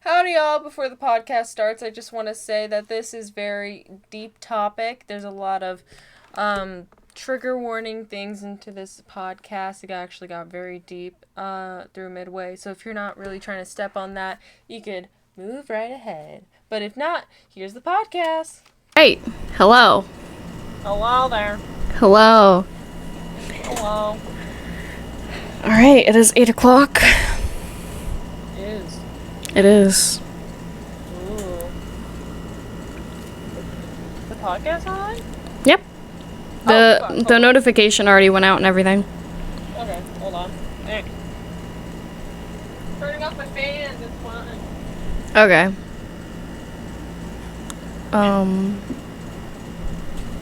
Howdy, y'all. Before the podcast starts, I just want to say that this is very deep topic. There's a lot of trigger warning things into this podcast. It actually got very deep through midway. So if you're not really trying to step on that, you could move right ahead. But if not, here's the podcast. Hey, hello. Hello there. Hello. Hello. Alright, it is 8 o'clock. It is. It is. Ooh. The podcast on? Yep. The notification already went out and everything. Okay, hold on. Turning off my fans, it's fun. Okay.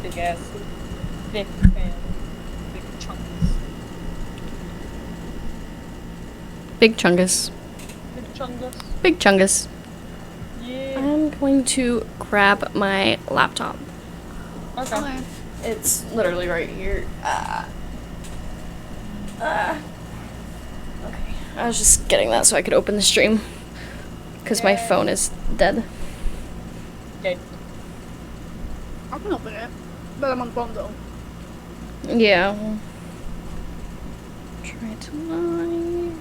Big ass. Big fan. Big chunks. Big chungus. Big chungus. Big chungus. Yeah. I'm going to grab my laptop. Okay. It's literally right here. Okay. I was just getting that so I could open the stream. Because my phone is dead. Okay. I can open it, but I'm on phone though. Yeah. Try tonight.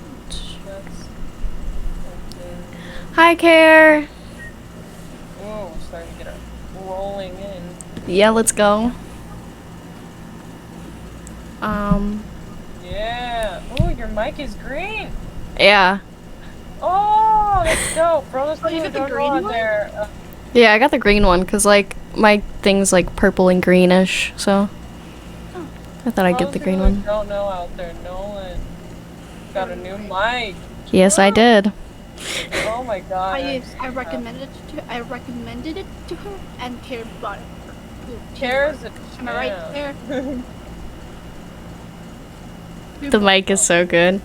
Hi, Care. Oh, we're starting to get it rolling in. Yeah, let's go. Yeah. Oh, your mic is green. Yeah. Oh, that's dope. Bro, let's put you the got the dongle green on one? there. Yeah, I got the green one because, like, my thing's, like, purple and greenish, so I thought I'd get the green one. Don't know out there. Nolan got a new mic. Yes, I did. Oh my god. I recommended it to her, and Care bought it. Cares a Am I right there? The mic is so good.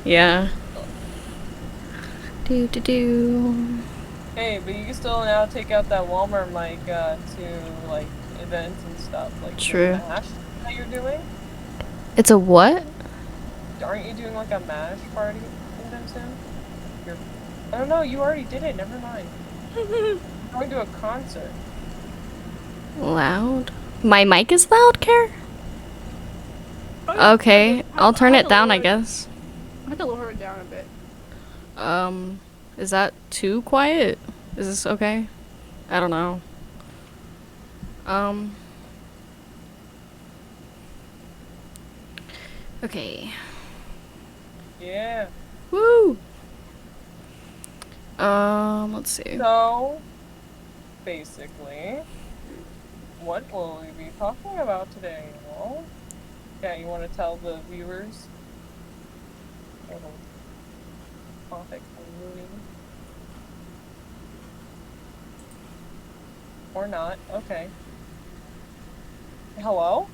Yeah. Do. Hey, but you can still now take out that Walmart mic to like events and stuff, like True. the MASH that you're doing. It's a what? Aren't you doing like a MASH party anytime soon? I don't know. You already did it. Never mind. I'm going to a concert. Loud? My mic is loud, Care? Okay, I'll turn it down, I guess. I had to lower it down a bit. Is that too quiet? Is this okay? I don't know. Okay. Yeah. Woo! Let's see. So, basically, what will we be talking about today? Well, yeah, you want to tell the viewers? Topic or not? Okay. Hello?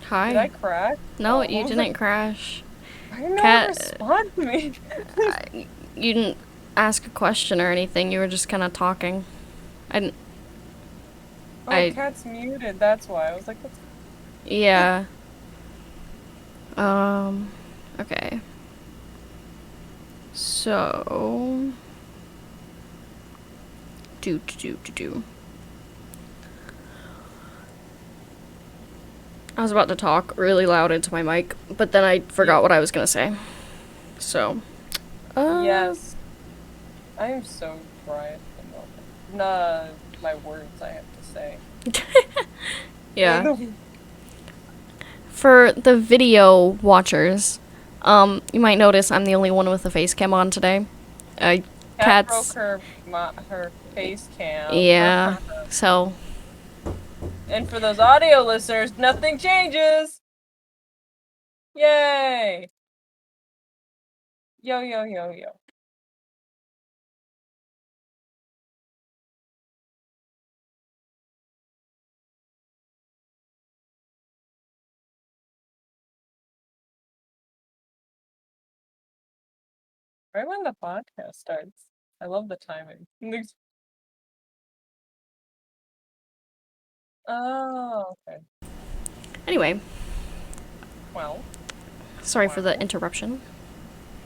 Hi. Did I crash? No, Oh, you didn't crash. I didn't know Cat- respond to me. You didn't ask a question or anything. You were just kind of talking. I didn't. Cat's muted. That's why I was like, "What's?" Yeah. Okay. So. Do. I was about to talk really loud into my mic, but then I forgot what I was gonna say. So. Yes. I am so dry at the moment. Nah, my words I have to say. Yeah. For the video watchers, you might notice I'm the only one with the face cam on today. Cat Cat's. broke her face cam. Yeah. So. And for those audio listeners, nothing changes. Yay! Yo. Right when the podcast starts. I love the timing. Oh, okay. Anyway, Well, sorry for the interruption.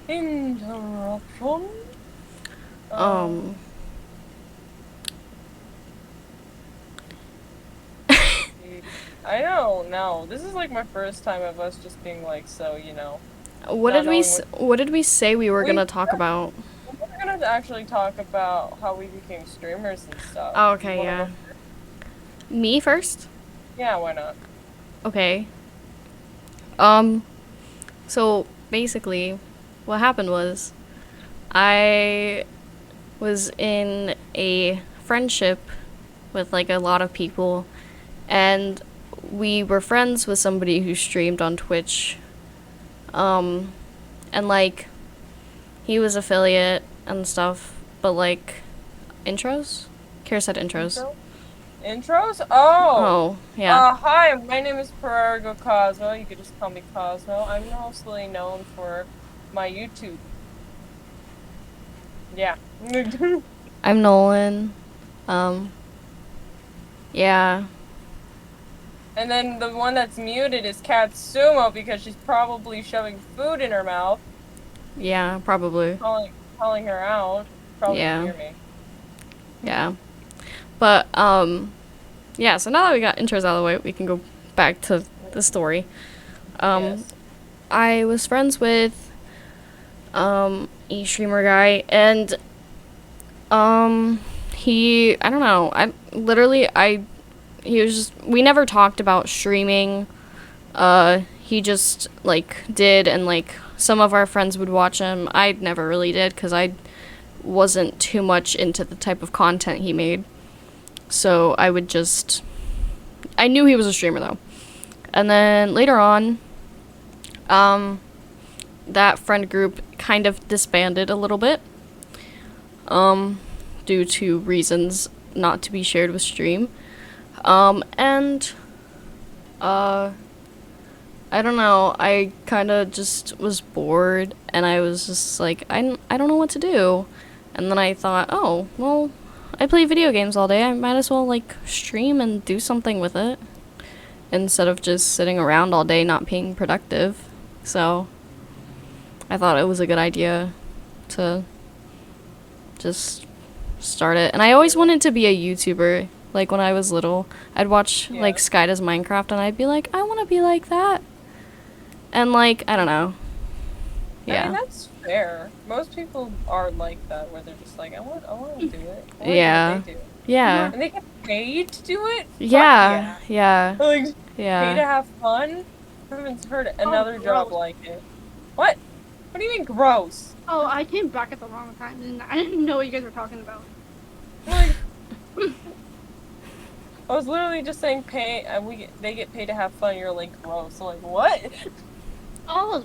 interruption. Um. I don't know. This is like my first time of us just being like, so, What not did we knowing What did we say we were we gonna talk about? we're gonna actually talk about how we became streamers and stuff. Oh, You okay, wanna yeah. go? Me first? Yeah, why not? Okay. So basically, what happened was I was in a friendship with like a lot of people, and we were friends with somebody who streamed on Twitch. And like he was affiliate and stuff, but like intros? Kara said intros. Intros? Oh! Oh, yeah. Hi, my name is Periergo Kosmo. You could just call me Cosmo. I'm mostly known for my YouTube. Yeah. I'm Nolan. Yeah. And then the one that's muted is Katsumo because she's probably shoving food in her mouth, Yeah, probably. calling her out. Probably Yeah. hear me. Yeah. But, yeah, so now that we got intros out of the way, we can go back to the story. Yes. I was friends with, a streamer guy, and, I don't know, he was just, we never talked about streaming. He just, like, did, and, like, some of our friends would watch him. I never really did, because I wasn't too much into the type of content he made. So I knew he was a streamer, though. And then later on, that friend group kind of disbanded a little bit, due to reasons not to be shared with stream. And, I don't know, I kind of just was bored, and I was just like, I don't know what to do. And then I thought, oh, well, I play video games all day, I might as well, like, stream and do something with it, instead of just sitting around all day not being productive. So, I thought it was a good idea to just start it. And I always wanted to be a YouTuber. Like, when I was little, I'd watch, like, Sky Does Minecraft, and I'd be like, I want to be like that. And, like, I don't know. Yeah. I mean, that's fair. Most people are like that, where they're just like, I want to do it. I wanna Yeah. do what they do. Yeah. And they get paid to do it? Yeah. Fuck Yeah. yeah. Like, pay to Yeah. have fun? I haven't heard another job gross. like it. What? What do you mean gross? Oh, I came back at the wrong time, and I didn't know what you guys were talking about. Like, I was literally just saying they get paid to have fun. You're like gross. So like what? Oh.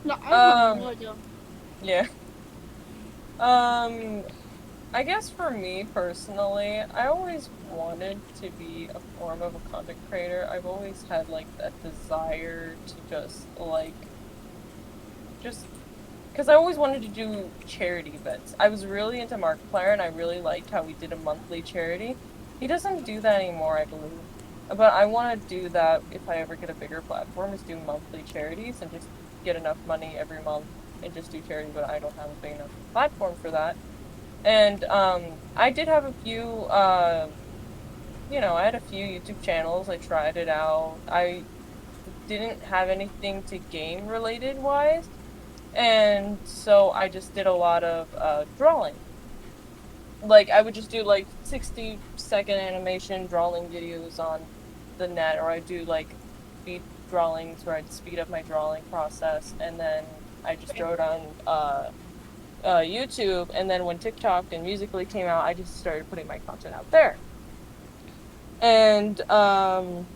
No, I don't have no idea. Yeah. I guess for me personally, I always wanted to be a form of a content creator. I've always had like that desire to just because I always wanted to do charity events. I was really into Markiplier, and I really liked how he did a monthly charity. He doesn't do that anymore, I believe. But I want to do that if I ever get a bigger platform, is do monthly charities and just get enough money every month and just do charity, but I don't have a big enough platform for that. And I did have a few, I had a few YouTube channels. I tried it out. I didn't have anything to game related wise. And so I just did a lot of drawing. Like, I would just do like 60-second animation drawing videos on the net, or I'd do like speed drawings where I'd speed up my drawing process, and then I just throw it on YouTube. And then when TikTok and Musical.ly came out, I just started putting my content out there. And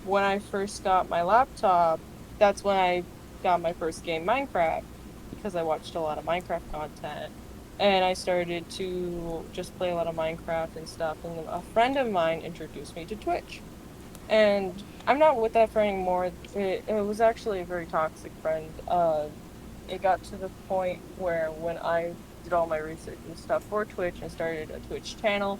when I first got my laptop, that's when I got my first game, Minecraft, because I watched a lot of Minecraft content. And I started to just play a lot of Minecraft and stuff. And then a friend of mine introduced me to Twitch. And I'm not with that friend anymore. It was actually a very toxic friend. It got to the point where when I did all my research and stuff for Twitch and started a Twitch channel,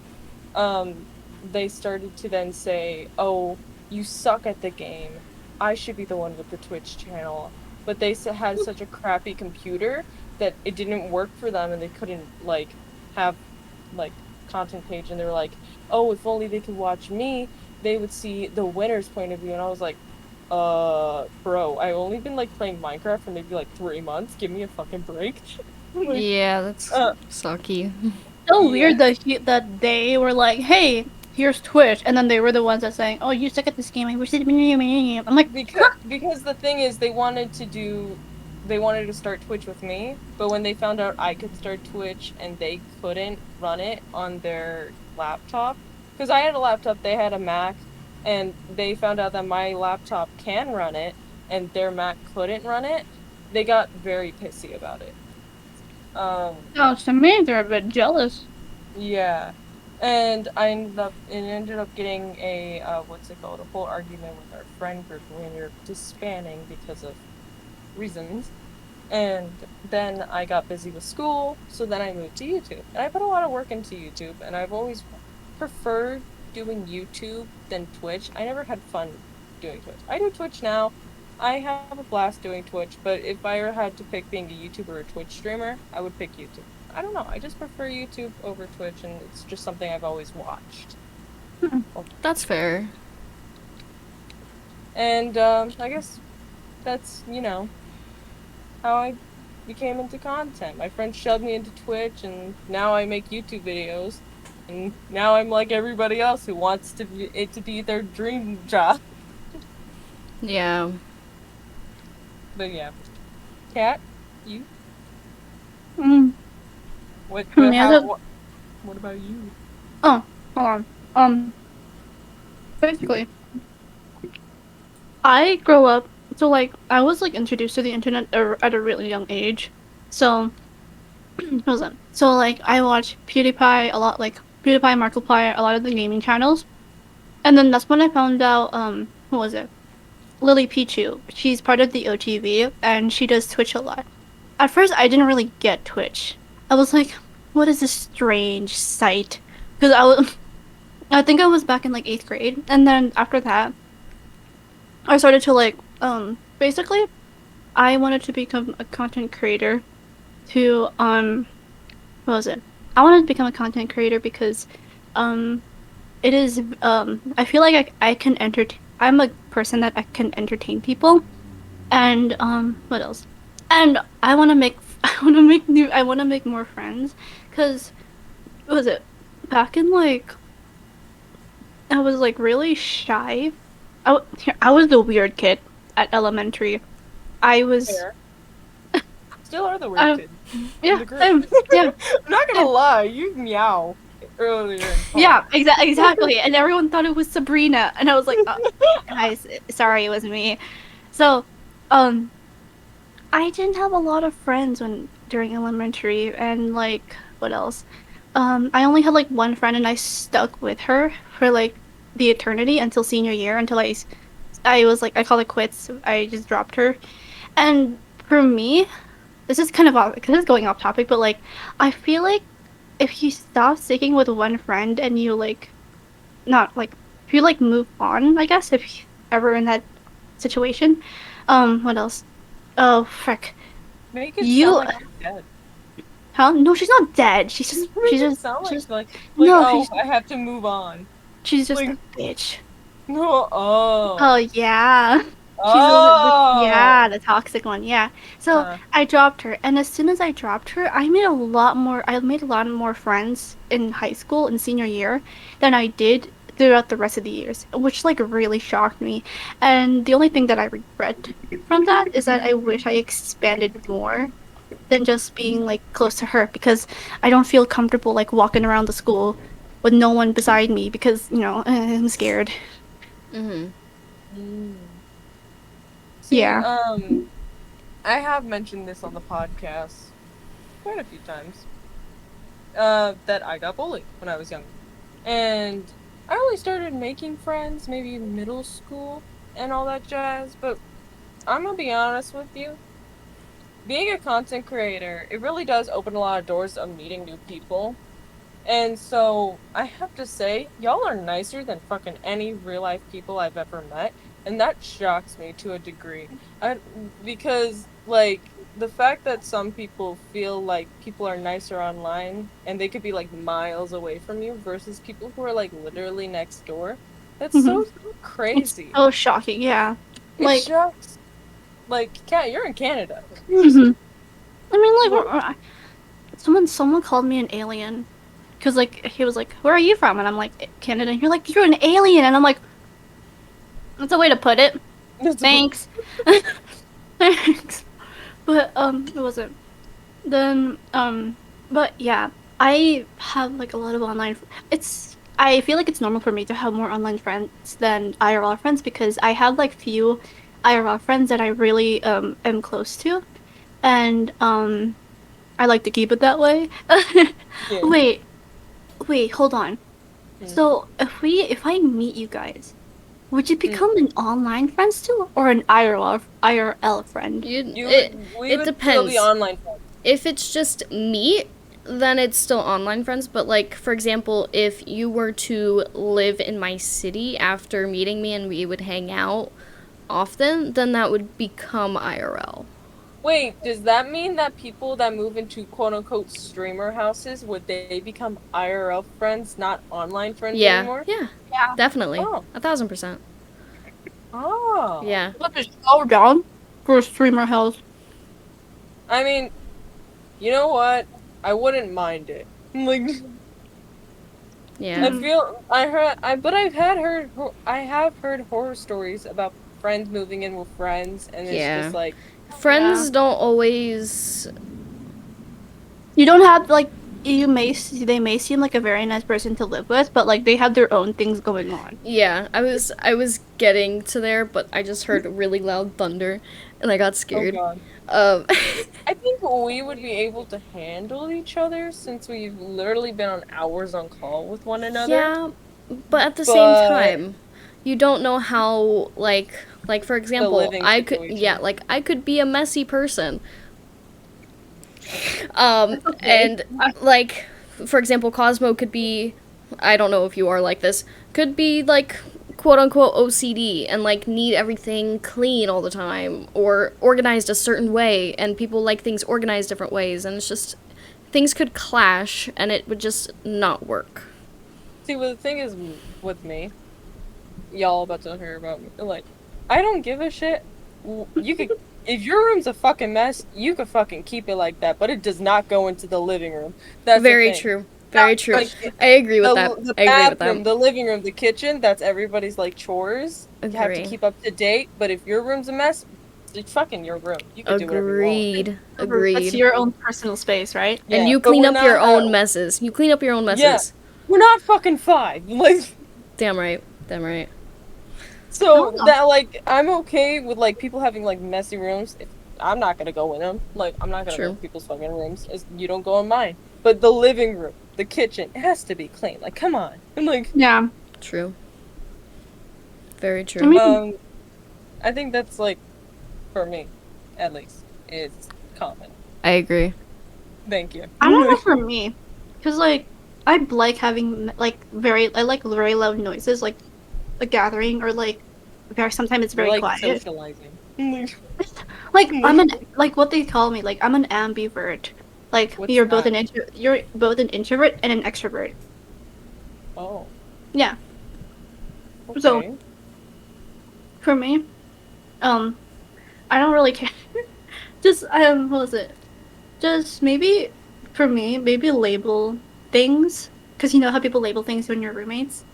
they started to then say, oh, you suck at the game. I should be the one with the Twitch channel. but they had such a crappy computer that it didn't work for them, and they couldn't like have like content page, and they were like, oh, if only they could watch me, they would see the winner's point of view. And I was like, bro, I've only been like playing Minecraft for maybe like 3 months. Give me a fucking break. Like, Yeah, that's sucky. So yeah. weird that they were like, hey, here's Twitch, and then they were the ones that saying, oh, you suck at this game. I wish it. I'm like, Because the thing is, they wanted to start Twitch with me, but when they found out I could start Twitch and they couldn't run it on their laptop, because I had a laptop, they had a Mac, and they found out that my laptop can run it and their Mac couldn't run it, they got very pissy about it. sounds to me they're a bit jealous. Yeah. And it ended up getting a, what's it called, a whole argument with our friend group, and we ended up disbanding because of reasons. And then I got busy with school, so then I moved to YouTube. And I put a lot of work into YouTube, and I've always preferred doing YouTube than Twitch. I never had fun doing Twitch. I do Twitch now. I have a blast doing Twitch, but if I had to pick being a YouTuber or a Twitch streamer, I would pick YouTube. I don't know, I just prefer YouTube over Twitch, and it's just something I've always watched. That's fair. And I guess that's, how I became into content. My friends shoved me into Twitch, and now I make YouTube videos. And now I'm like everybody else who wants it to be their dream job. Yeah. But yeah. Kat, you? Mm. What about you? Oh, hold on. Basically, I grow up. So like, I was like introduced to the internet at a really young age. So, what was that? So like, I watched PewDiePie a lot, like PewDiePie, Markiplier, a lot of the gaming channels, and then that's when I found out. What was it? Lily Pichu. She's part of the OTV, and she does Twitch a lot. At first, I didn't really get Twitch. I was like, what is this strange site? Because I think I was back in like 8th grade, and then after that, I started to like, basically, I wanted to become a content creator to, what was it? I wanted to become a content creator because, it is, I feel like I can I'm a person that I can entertain people, and, what else? And I want to make, I want to make more friends, because, what was it? Back in like, I was like really shy. I was the weird kid at elementary. I was, Fair. Still are the weird kid in yeah, the group. yeah, I'm not gonna lie, you meow earlier in yeah, exactly. And everyone thought it was Sabrina, and I was like, guys, sorry, it was me. So, um, I didn't have a lot of friends during elementary, and like, what else? I only had like one friend, and I stuck with her for like the eternity until senior year, until I was like, I call it quits. I just dropped her. And for me, this is kind of off, because it's going off topic, but like, I feel like if you stop sticking with one friend and you like, not like, if you like move on, I guess, if you're ever in that situation. What else? Oh, frick. Make it You, sound like you're dead. huh? No, she's not dead. Make it sound she's, like no, oh, I have to move on. she's just Like, a bitch. no, Oh, yeah. oh. Yeah, the toxic one, yeah. So I dropped her, and as soon as I dropped her, I made a lot more friends in high school in senior year than I did throughout the rest of the years, which like really shocked me. And the only thing that I regret from that is that I wish I expanded more than just being like close to her, because I don't feel comfortable like walking around the school with no one beside me because, I'm scared. Mhm. See, Yeah. I have mentioned this on the podcast quite a few times. That I got bullied when I was young. And I only started making friends maybe in middle school and all that jazz, but I'm gonna be honest with you. Being a content creator, it really does open a lot of doors of meeting new people. And so, I have to say, y'all are nicer than fucking any real life people I've ever met. And that shocks me to a degree. Because, like, the fact that some people feel like people are nicer online and they could be, like, miles away from you versus people who are, like, literally next door, that's Mm-hmm. so crazy. It's so shocking, yeah. It Like, shocks. Like, Kat, you're in Canada. mm-hmm. I mean, like, someone called me an alien. Because, like, he was like, where are you from? And I'm like, Canada. And you're like, you're an alien. And I'm like, that's a way to put it. Thanks. Thanks. But, it wasn't. Then, but yeah, I have, like, a lot of online, I feel like it's normal for me to have more online friends than IRL friends because I have, like, few IRL friends that I really, am close to. And, I like to keep it that way. Yeah. Wait, hold on. So, if I meet you guys, would you become an online friend still, or an IRL friend? We It would still depends. be online friends. If it's just me, then it's still online friends. But, like, for example, if you were to live in my city after meeting me and we would hang out often, then that would become IRL. Wait, does that mean that people that move into quote-unquote streamer houses, would they become IRL friends, not online friends anymore? Yeah, Yeah. definitely. Oh. 1,000%. Oh. Yeah. But there's all down for a streamer house. I mean, you know what? I wouldn't mind it. Like, Yeah. I have heard horror stories about friends moving in with friends, and it's Yeah. just like, Friends don't always. You don't have, like, they may seem like a very nice person to live with, but, like, they have their own things going on. Yeah, I was getting to there, but I just heard really loud thunder, and I got oh scared. god. I think we would be able to handle each other since we've literally been on hours on call with one another. Yeah, but at the same time, you don't know how, like for example, living I could situation. I could be a messy person. And like, for example, Cosmo could be, I don't know if you are like this, could be like quote unquote OCD and like need everything clean all the time or organized a certain way, and people like things organized different ways, and it's just things could clash and it would just not work. See, well, the thing is with me, y'all about to hear about me. Like, I don't give a shit. You could, if your room's a fucking mess, you could fucking keep it like that, but it does not go into the living room. That's Very the thing. true. Very true. Like, I agree with that. The I agree with bathroom, that. the living room, the kitchen, that's everybody's, like, chores. You have to Agree. keep up to date, but if your room's a mess, it's fucking your room. You can do whatever you want. Agreed. That's your own personal space, right? Yeah, And you but clean we're up not your own that- messes. You clean up your own messes. Yeah. We're not fucking 5. Like, Damn right. Damn right. so, No. that, like, I'm okay with, like, people having, like, messy rooms. I'm not gonna go in them. Like, I'm not gonna True. go in people's fucking rooms. You don't go in mine. But the living room, the kitchen, it has to be clean. Like, come on. And, like, Yeah. True. Very true. I mean, I think that's, like, for me, at least, it's common. I agree. Thank you. I don't know for me, because, like, I like having, like, very loud noises, like a gathering, or, like, sometimes it's very Like quiet. socializing. Like, like, what they call me, like, I'm an ambivert. Like, What's you're both that? you're both an introvert and an extrovert. Oh. Yeah. Okay. So- For me, I don't really care. Just, what was it? Just maybe, for me, maybe label things. Because you know how people label things when you're roommates?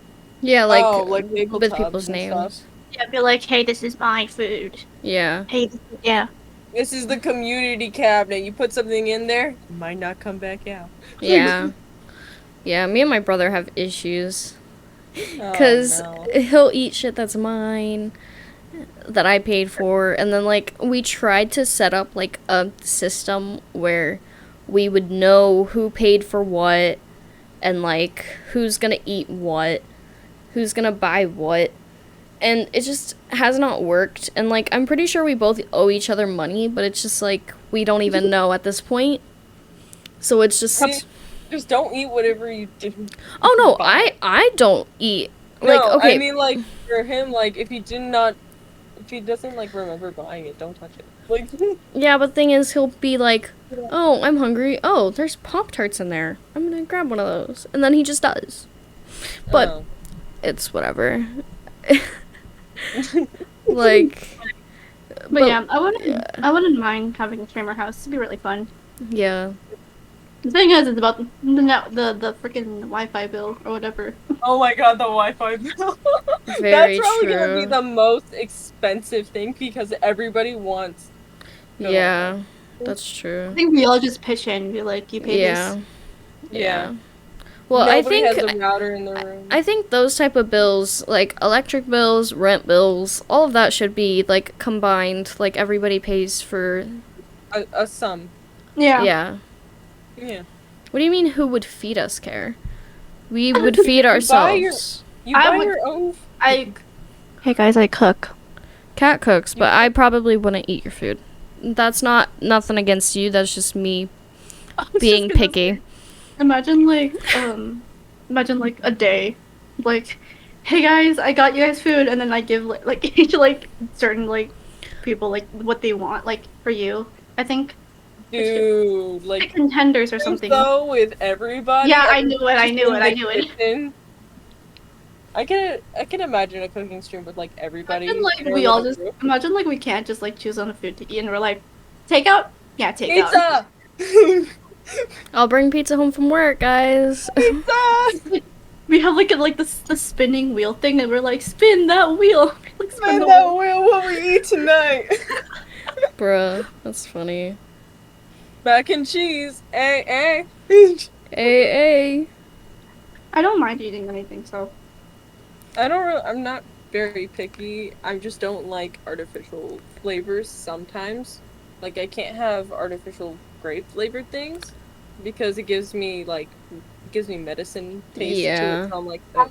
Yeah, like, label with tubs people's and names. stuff. Yeah, be like, hey, this is my food. Yeah. Hey, yeah. This is the community cabinet. You put something in there, it might not come back out. Yeah. Yeah, me and my brother have issues. Oh, Because no. he'll eat shit that's mine, that I paid for, and then, like, we tried to set up, like, a system where we would know who paid for what, and, like, who's gonna eat what, who's gonna buy what, and it just has not worked, and, like, I'm pretty sure we both owe each other money, but it's just, like, we don't even know at this point, so it's just... See, just don't eat whatever you do. Oh, no, buy. I don't eat. No, Like, okay, I mean, like, for him, like, if he did not he doesn't like remember buying it, don't touch it. Like, Yeah, but thing is, he'll be like, oh, I'm hungry. Oh, there's Pop-Tarts in there. I'm gonna grab one of those. And then he just does. But oh. it's whatever. Like, But yeah, I wouldn't. yeah. I wouldn't mind having a streamer house. It'd be really fun. Yeah. The thing is, it's about the freaking Wi-Fi bill or whatever. Oh my god, the Wi-Fi bill. Very That's probably gonna true. be the most expensive thing because everybody wants. No Yeah, Wi-Fi. that's true. I think we all just pitch in and be like, you pay Yeah. this. Yeah. Well, Nobody I think has a router in their room. I think those type of bills, like electric bills, rent bills, all of that should be like combined. Like everybody pays for. A sum. Yeah. Yeah. Yeah. What do you mean? Who would feed us, Care? We would feed ourselves. You I buy would- your own. Hey guys, I cook. Cat cooks, but I probably wouldn't eat your food. That's not nothing against you. That's just me being picky. Imagine like a day, like, hey guys, I got you guys food, and then I give like each like certain like people like what they want like for you. I think Dude, like like contenders or something. so with everybody. Yeah, I knew it. I knew it. Kitchen. I can imagine a cooking stream with like everybody. Imagine like in a we all little just group. imagine like we can't just like choose on a food to eat, and we're like, takeout? Yeah, takeout. Pizza. I'll bring pizza home from work, guys. Pizza. We have like the spinning wheel thing, and we're like, spin that wheel. Like, Man, the that wheel. What we eat tonight? Bruh, that's funny. Mac and cheese. Hey. Hey. I don't mind eating anything, so. I'm not very picky. I just don't like artificial flavors sometimes. Like I can't have artificial grape flavored things because it gives me medicine taste to Yeah. it. So I'm like that.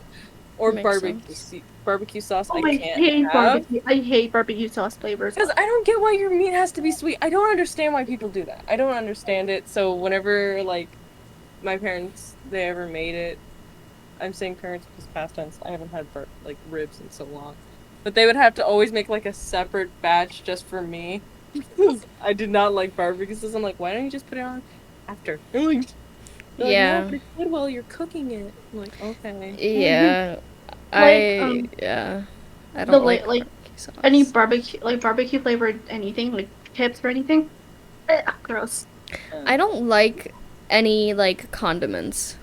Or Makes barbecue sauce Oh, I I can't hate have. barbecue. I hate barbecue sauce flavors. Because I don't get why your meat has to be sweet. I don't understand why people do that. I don't understand it. So whenever like my parents they ever made it, I'm saying parents because past tense. I haven't had like ribs in so long, but they would have to always make like a separate batch just for me. Because I did not like barbecue sauce. I'm like, why don't you just put it on after? They're like, Yeah. no, but it's good while you're cooking it. I'm like, okay. Yeah. Like, I don't the like like barbecue sauce. any barbecue flavored anything, like chips or anything. Gross. I don't like any like condiments,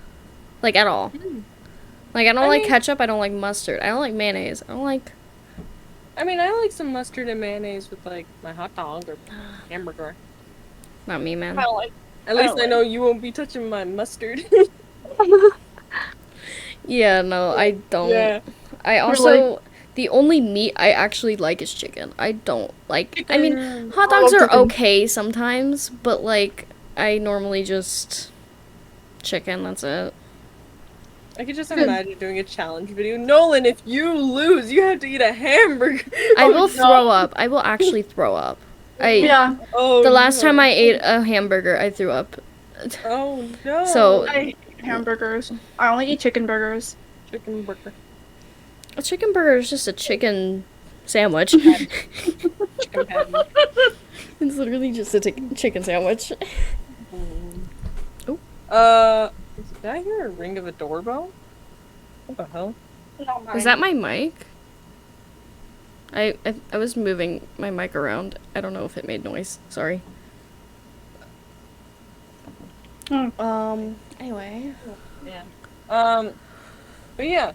like at all. Like I don't like mean- ketchup. I don't like mustard. I don't like mayonnaise. I don't like. I mean, I like some mustard and mayonnaise with like my hot dog or hamburger. Not me, man. don't like. At least I know you won't be touching my mustard. Yeah, no, I don't. Yeah. I also the only meat I actually like is chicken. I don't like. I mean, hot dogs love are chicken. okay sometimes, but like I normally just chicken. That's it. I could just imagine doing a challenge video. Nolan, if you lose, you have to eat a hamburger. I will throw up. I will actually throw up. Yeah. Oh, The last no. time I ate a hamburger, I threw up. Oh no. So I hate hamburgers. I only eat chicken burgers. chicken burger. a chicken burger is just a chicken sandwich. Chicken patty. It's literally just a chicken sandwich. Did I hear a ring of a doorbell? What the hell? Not Was that my mic? I was moving my mic around. I don't know if it made noise. Sorry. Anyway. Yeah. But yeah.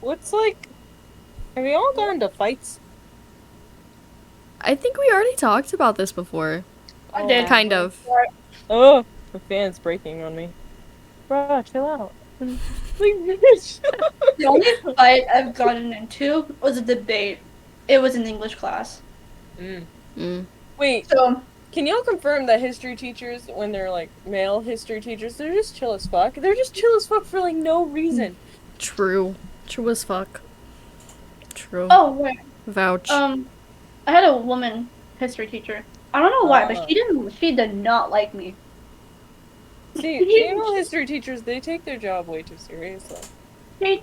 What's like? Have you all gone to fights? I think we already talked about this before. I did. Kind of. Oh, the fan's breaking on me. Bruh, chill out. The only fight I've gotten into was a debate. It was in English class. Wait, So can y'all confirm that history teachers, when they're like male history teachers, they're just chill as fuck? They're just chill as fuck for like no reason. True. True as fuck. True. oh wait. Vouch. I had a woman history teacher. I don't know why, but she did not like me. See, female history teachers, they take their job way too seriously.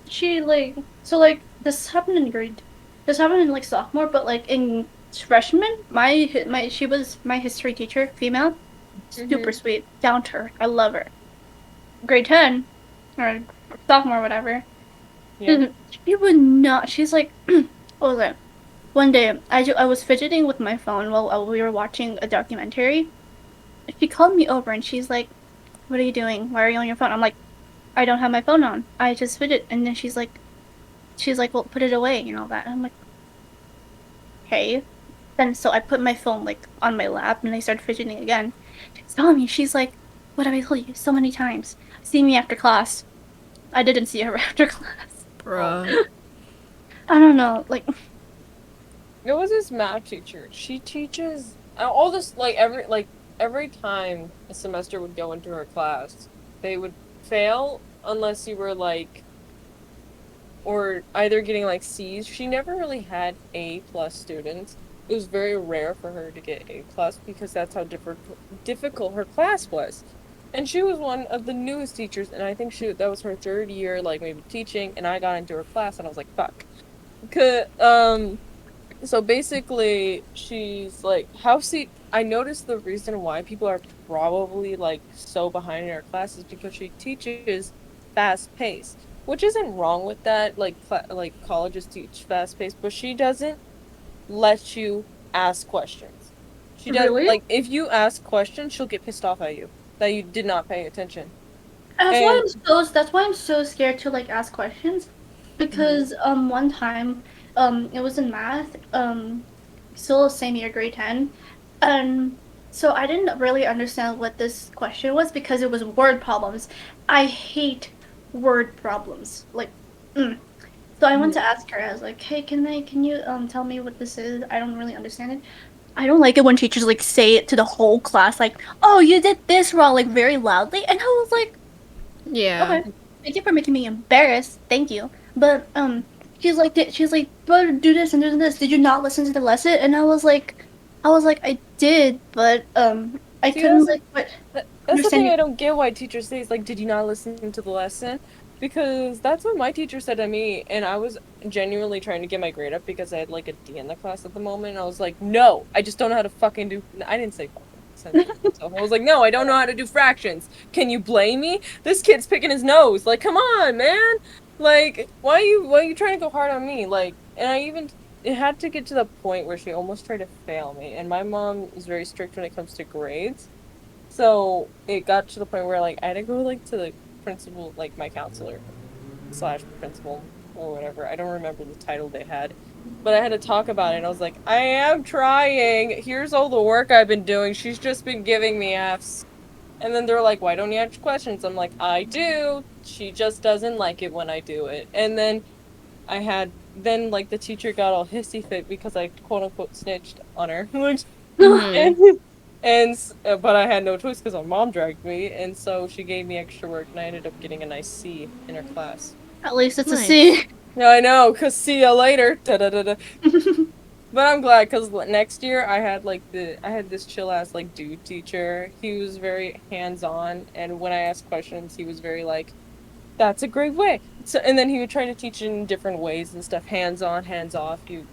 She like so like this happened in grade This happened in like sophomore, but like in freshman, she was my history teacher, female, super Mhm. sweet, down to earth. I love her. Grade 10 or sophomore, whatever. Yeah. She would not. She's like, what was it? One day, I was fidgeting with my phone while we were watching a documentary. She called me over and she's like, "What are you doing? Why are you on your phone?" I'm like, "I don't have my phone on. I just fidget." And then she's like, "Well, put it away," and all that. And I'm like, "Okay." Then so I put my phone like on my lap and I started fidgeting again. She's telling me, she's like, "What have I told you so many times? See me after class." I didn't see her after class. Oh. Bruh. I don't know, like It was this math teacher. She teaches all this every time a semester would go into her class, they would fail unless you were like or either getting like C's. She never really had A+ students. It was very rare for her to get A+ because that's how difficult her class was. And she was one of the newest teachers, and I think that was her third year, like maybe teaching, and I got into her class, and I was like, fuck. So basically, she's like, I noticed the reason why people are probably like so behind in her class is because she teaches fast pace, which isn't wrong with that. Like colleges teach fast pace, but she doesn't let you ask questions. She does really. like if you ask questions, she'll get pissed off at you that you did not pay attention. That's why And that's why I'm so scared to like ask questions Mhm. because one time it was in math still same year grade 10 and so I didn't really understand what this question was because it was word problems. I hate word problems. Like so I went to Mhm. ask her. I was like, "Hey, can you tell me what this is? I don't really understand it." I don't like it when teachers like say it to the whole class like, "Oh, you did this wrong," like very loudly. And I was like, Yeah. okay. Thank you for making me embarrassed. Thank you. But she's like, but do this and do this. Did you not listen to the lesson? And I was like, I did, but I See, couldn't like what that's the understand thing you. I don't get why teachers say is like, did you not listen to the lesson? Because that's what my teacher said to me, and I was genuinely trying to get my grade up because I had like a D in the class at the moment, and I was like, no, I just don't know how to fucking do. I didn't say fucking censor myself. I was like, no, I don't know how to do fractions. Can you blame me? This kid's picking his nose. Like, come on, man. Like, why are you trying to go hard on me? Like, and I even it had to get to the point where she almost tried to fail me, and my mom is very strict when it comes to grades. So it got to the point where like I had to go like to the principal, like my counselor slash principal or whatever. I don't remember the title they had, but I had to talk about it. And I was like, I am trying. Here's all the work I've been doing. She's just been giving me Fs. And then they're like, why don't you ask questions? I'm like, I do. She just doesn't like it when I do it. And then like the teacher got all hissy fit because I quote unquote snitched on her. Mhm. And but I had no choice because my mom dragged me, and so she gave me extra work, and I ended up getting a nice C in her class. At least it's a Nice. C. Yeah, I know, cause see ya later. Da da da da. But I'm glad, cause next year I had this chill ass like dude teacher. He was very hands on, and when I asked questions, he was very like, "That's a great way." So, and then he would try to teach in different ways and stuff, hands on, hands off. He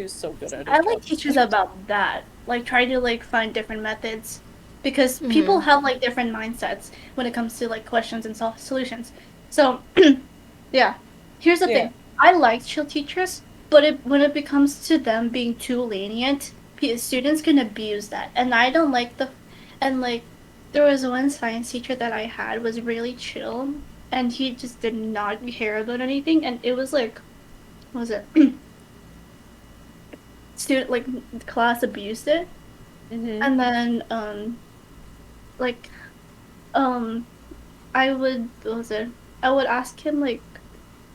was so good at his I like job. teachers about that. Like try to like find different methods because people Mhm. have like different mindsets when it comes to like questions and solutions. So yeah. Here's the Yeah. thing. I like chill teachers, but when it becomes to them being too lenient, students can abuse that. And I don't like and like there was one science teacher that I had was really chill and he just did not care about anything and it was like what was it? Student like the class abused it. Mhm. And then like um I would what was it? I would ask him like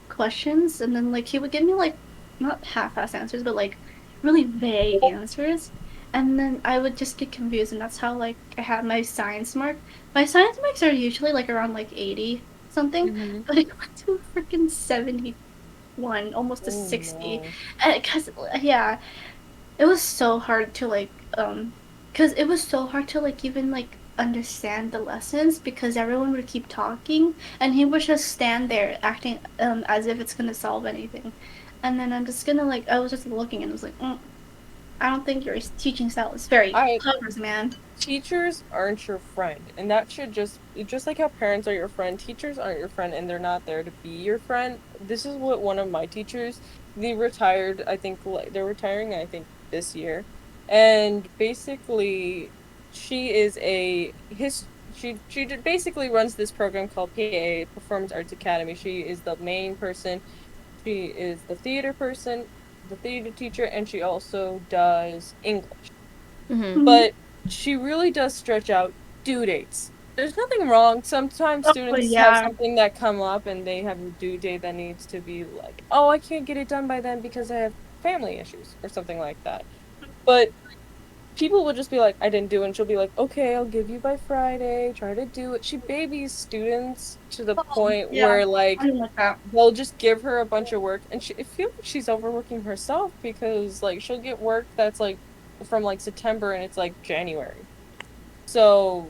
questions and then like he would give me like not half-ass answers but like really vague answers and then I would just get confused and that's how like I had my science mark. My science marks are usually like around like 80 something Mhm. but it went to a freaking 71 almost a Oh 60 no. because yeah it was so hard to like because it was so hard to like even like understand the lessons because everyone would keep talking and he would just stand there acting as if it's gonna solve anything And then I'm just gonna I was just looking and was like, I don't think your teaching style is very clever, man. Teachers aren't your friend, and that should just like how parents are your friend, teachers aren't your friend, and they're not there to be your friend. This is what one of my teachers, they retired, I think, they're retiring, I think, this year, and basically, she is she basically runs this program called PA, Performance Arts Academy. She is the main person. She is the theater person, the theater teacher, and she also does English. Mm-hmm. But she really does stretch out due dates. There's nothing wrong. Sometimes students have something that come up and they have a due date that needs to be like, oh, I can't get it done by then because I have family issues or something like that. But people will just be like, I didn't do it, and she'll be like, okay, I'll give you by Friday, try to do it. She babies students to the point where, they'll just give her a bunch of work, and I feel like she's overworking herself because, she'll get work that's, from, September, and it's, January. So,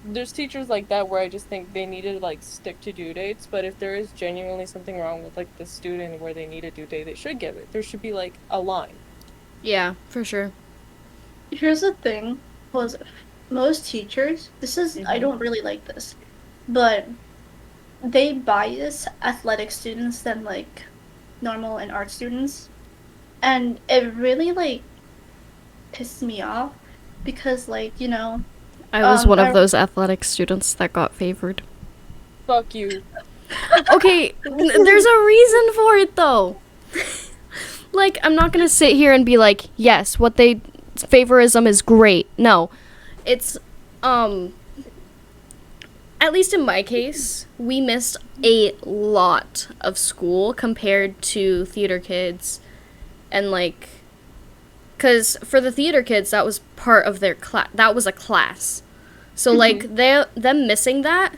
there's teachers like that where I just think they need to, stick to due dates, but if there is genuinely something wrong with, the student where they need a due date, they should give it. There should be, a line. Yeah, for sure. Here's the thing, was most teachers, I don't really like this, but they bias athletic students than, normal and art students. And it really, pissed me off because, I was one of those athletic students that got favored. Fuck you. Okay, there's a reason for it, though. I'm not gonna sit here and be like, yes, favorism is great. No. It's, at least in my case, we missed a lot of school compared to theater kids. And, because for the theater kids, that was part of their class. That was a class. So, them missing that,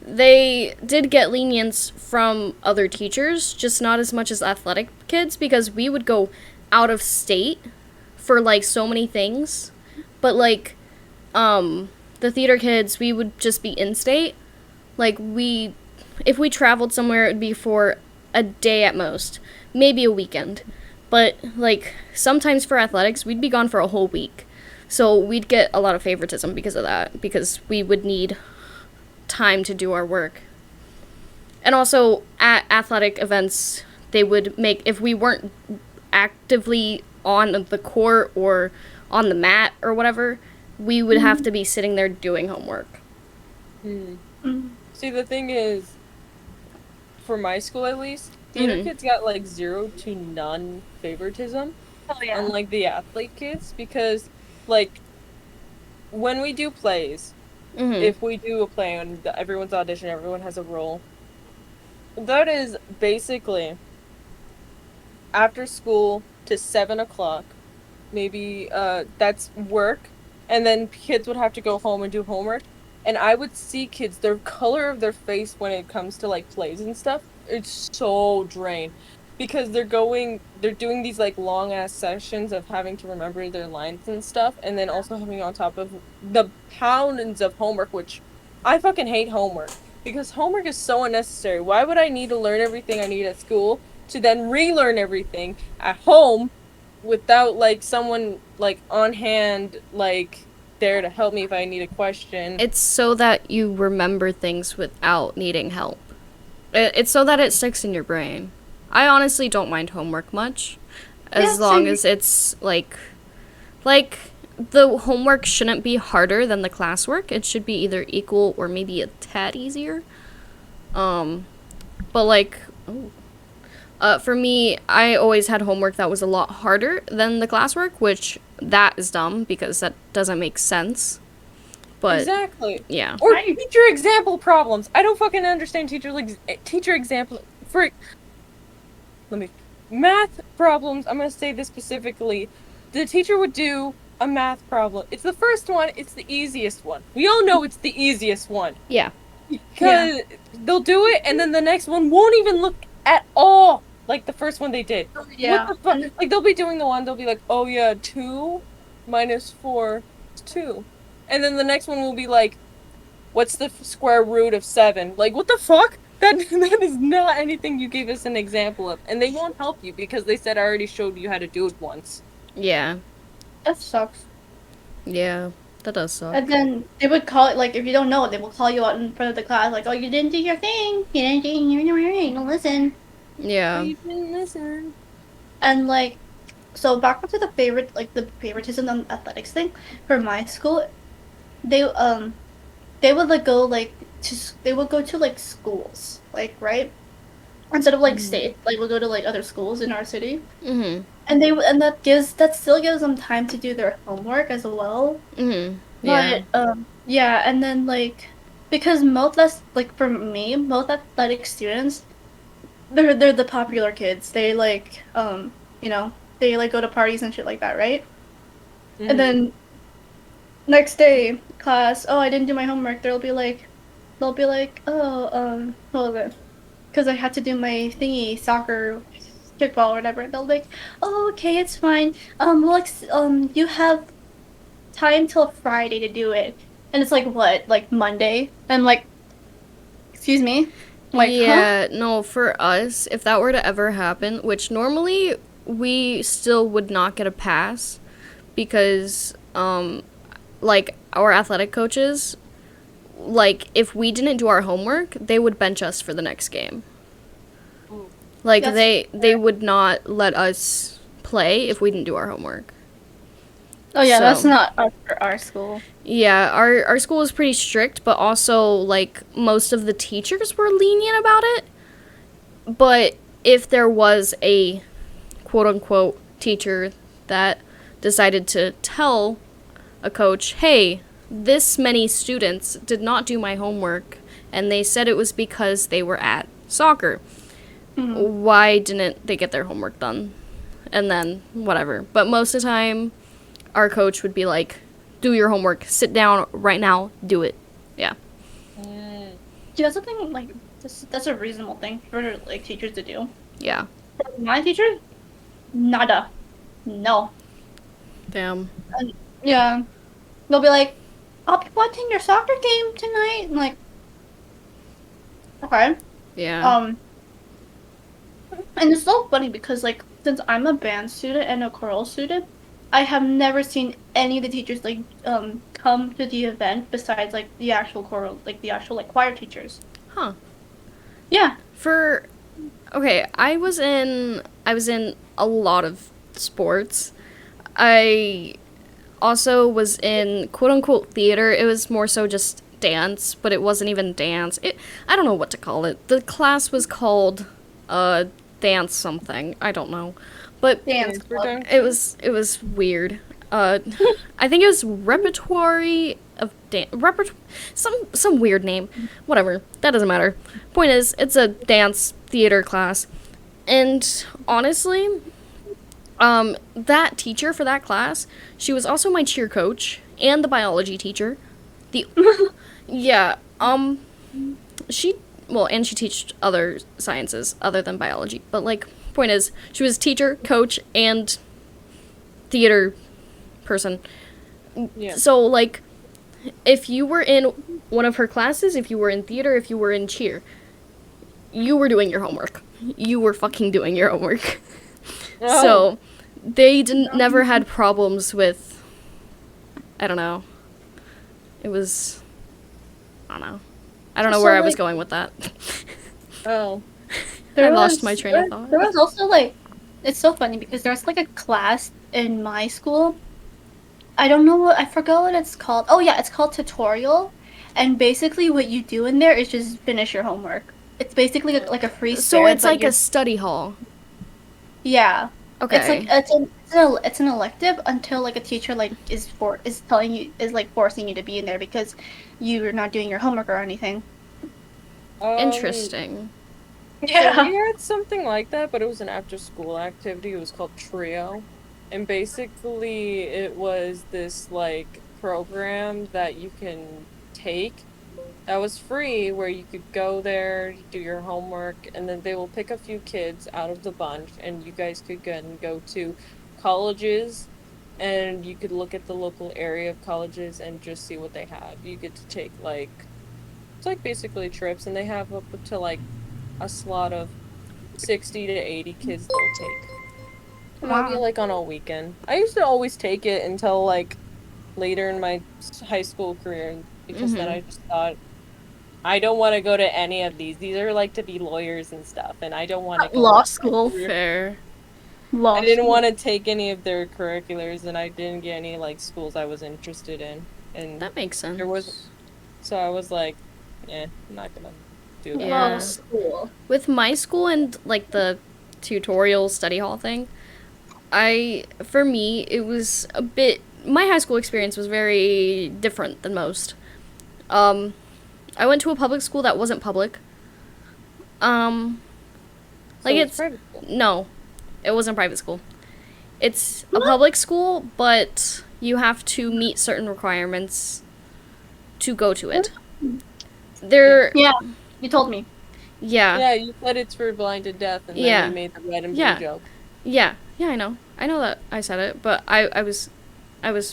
they did get lenience from other teachers, just not as much as athletic kids, because we would go out of state for, so many things. But, the theater kids, we would just be in-state. If we traveled somewhere, it would be for a day at most. Maybe a weekend. But, sometimes for athletics, we'd be gone for a whole week. So we'd get a lot of favoritism because of that, because we would need time to do our work. And also, at athletic events, they would make, if we weren't actively on the court or on the mat or whatever, we would have to be sitting there doing homework. See, the thing is, for my school at least, theater kids got 0 to none favoritism. Oh, yeah. Unlike the athlete kids, because when we do plays, if we do a play and everyone's audition, everyone has a role, that is basically after school to 7 o'clock. Maybe that's work, and then kids would have to go home and do homework. And I would see kids, their color of their face when it comes to plays and stuff, it's so drained. Because they're doing these long ass sessions of having to remember their lines and stuff, and then also having on top of the pounds of homework, which I fucking hate homework. Because homework is so unnecessary. Why would I need to learn everything I need at school to then relearn everything at home without someone on hand there to help me if I need a question? It's so that you remember things without needing help. It's so that it sticks in your brain. I honestly don't mind homework much, as long as it's the homework shouldn't be harder than the classwork. It should be either equal or maybe a tad easier. But for me, I always had homework that was a lot harder than the classwork, which that is dumb because that doesn't make sense. But exactly. Yeah. Or teacher example problems. I don't fucking understand teacher example for. Math problems. I'm gonna say this specifically. The teacher would do a math problem. It's the first one. It's the easiest one. We all know it's the easiest one. Yeah. Because they'll do it, and then the next one won't even look at all like the first one they did. Yeah. What the fuck? They'll be doing the one. They'll be like, oh yeah, 2 minus 4 is 2, and then the next one will be like, what's the square root of 7? What the fuck? That is not anything you gave us an example of. And they won't help you because they said I already showed you how to do it once. Yeah. That sucks. Yeah. That does suck. And then they would call it, like, if you don't know it, they will call you out in front of the class, like, oh, you didn't do your thing. You didn't do your thing. Don't listen. Yeah. You didn't listen. And, like, so back to the favoritism on athletics thing. For my school, they would like go like they would go to like schools, like, right, instead of like state, like we'll go to like other schools in our city, Mhm. and that still gives them time to do their homework as well. Mhm. Yeah. But yeah, and then like because most that's like for me, most athletic students, they're the popular kids. They like you know, they like go to parties and shit like that, right? And then next day, class, oh, I didn't do my homework. They'll be like, oh, what was it? Because I had to do my thingy, soccer, kickball, or whatever. They'll be like, oh, okay, it's fine. You have time till Friday to do it. And it's like, what? Like Monday? I'm like, excuse me? Like, huh? Yeah, no, for us, if that were to ever happen, which normally we still would not get a pass because, like, our athletic coaches, like, if we didn't do our homework, they would bench us for the next game. Like, they would not let us play if we didn't do our homework. Oh, yeah, that's So- not for our school. Yeah, our school was pretty strict, but also, like, most of the teachers were lenient about it. But if there was a quote-unquote teacher that decided to tell a coach, hey, this many students did not do my homework, and they said it was because they were at soccer. Why didn't they get their homework done? And then, whatever. But most of the time, our coach would be like, do your homework, sit down right now, do it. Yeah. Yeah, that's something, like, that's a reasonable thing for, like, teachers to do. Yeah. My teacher, nada. No. Damn. Yeah. They'll be like, I'll be watching your soccer game tonight. I'm like, okay. Yeah. And it's so funny because, like, since I'm a band student and a choral student, I have never seen any of the teachers, like, come to the event besides, like, the actual choral, like, the actual, like, choir teachers. Huh. Yeah. Okay, I was in a lot of sports. I also was in quote unquote theater. It was more so just dance, but it wasn't even dance. I don't know what to call it. The class was called dance something. I don't know. But Dance club. it was weird. I think it was repertory of some weird name. Whatever. That doesn't matter. Point is, it's a dance theater class. And honestly, that teacher for that class, she was also my cheer coach and the biology teacher. Yeah, and she taught other sciences other than biology. But, like, point is, she was teacher, coach, and theater person. Yeah. So, like, if you were in one of her classes, if you were in theater, if you were in cheer, you were doing your homework. You were fucking doing your homework. Oh. So, they never had problems with, I don't know. It was, I don't know. I don't know where I was going with that. Oh. I lost my train of thought. There was also, like, it's so funny because there's, like, a class in my school. I forgot what it's called. Oh, yeah, it's called tutorial. And basically what you do in there is just finish your homework. It's basically like a free So spirit, it's but like a study hall. yeah. Okay. It's like it's an elective until, like, a teacher, like, is forcing you to be in there because you're not doing your homework or anything. Interesting. So we had something like that, but it was an after-school activity. It was called Trio. And basically, it was this, like, program that you can take that was free, where you could go there, do your homework, and then they will pick a few kids out of the bunch, and you guys could go to colleges, and you could look at the local area of colleges and just see what they have. You get to take, like, It's like basically trips, and they have up to like a slot of 60 to 80 kids they'll take. And I'll be Wow. like on a weekend. I used to always take it until like later in my high school career because then I just thought I don't want to go to any of these. These are like to be lawyers and stuff, and I don't want to go Law to school. Fair. Law I didn't school. want to take any of their curriculars, and I didn't get any like schools I was interested in. And That makes sense. so I was like, I'm not gonna do that. Yeah. Law school. With my school and like the tutorial study hall thing, for me it was a bit, my high school experience was very different than most. I went to a public school that wasn't public. Like So it's private school. no, it wasn't private school. It's a public school, but you have to meet certain requirements to go to it. There, Yeah, you told me. yeah. Yeah, you said it's for blind and deaf, and Yeah. then you made the red and blue Yeah. joke. Yeah, I know. I know that I said it, but I was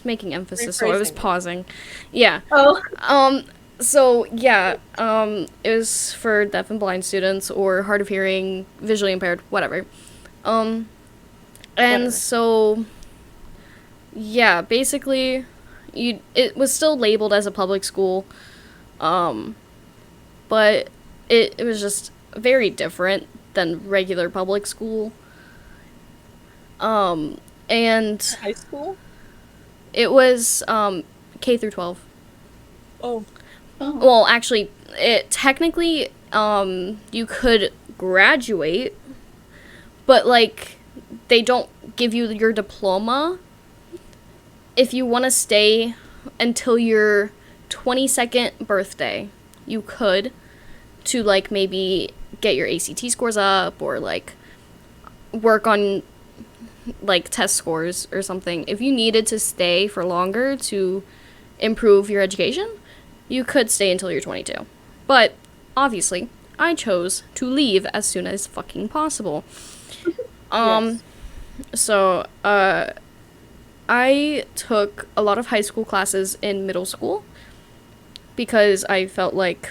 making emphasis, so I was Rephrasing it. pausing. Yeah. Oh. So yeah, it was for deaf and blind students or hard of hearing, visually impaired, whatever. And Whatever. so yeah, basically it was still labeled as a public school. But it was just very different than regular public school. And High school? it was K through 12. Oh. Oh. Well, actually, it technically you could graduate, but like they don't give you your diploma. If you want to stay until your 22nd birthday, you could, to like maybe get your ACT scores up or like work on like test scores or something. If you needed to stay for longer to improve your education, you could stay until you're 22. But obviously, I chose to leave as soon as fucking possible. Yes. So, I took a lot of high school classes in middle school because I felt like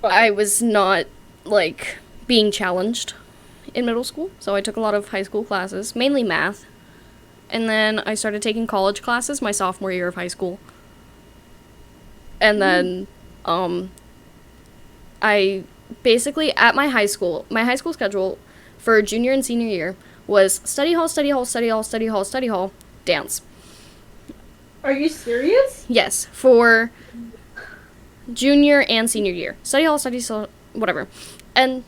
I was not like being challenged in middle school. So I took a lot of high school classes, mainly math. And then I started taking college classes my sophomore year of high school. And then I basically at my high school schedule for junior and senior year was study hall, study hall, study hall, study hall, study hall, dance. Are you serious? Yes, for junior and senior year. Study hall, whatever. And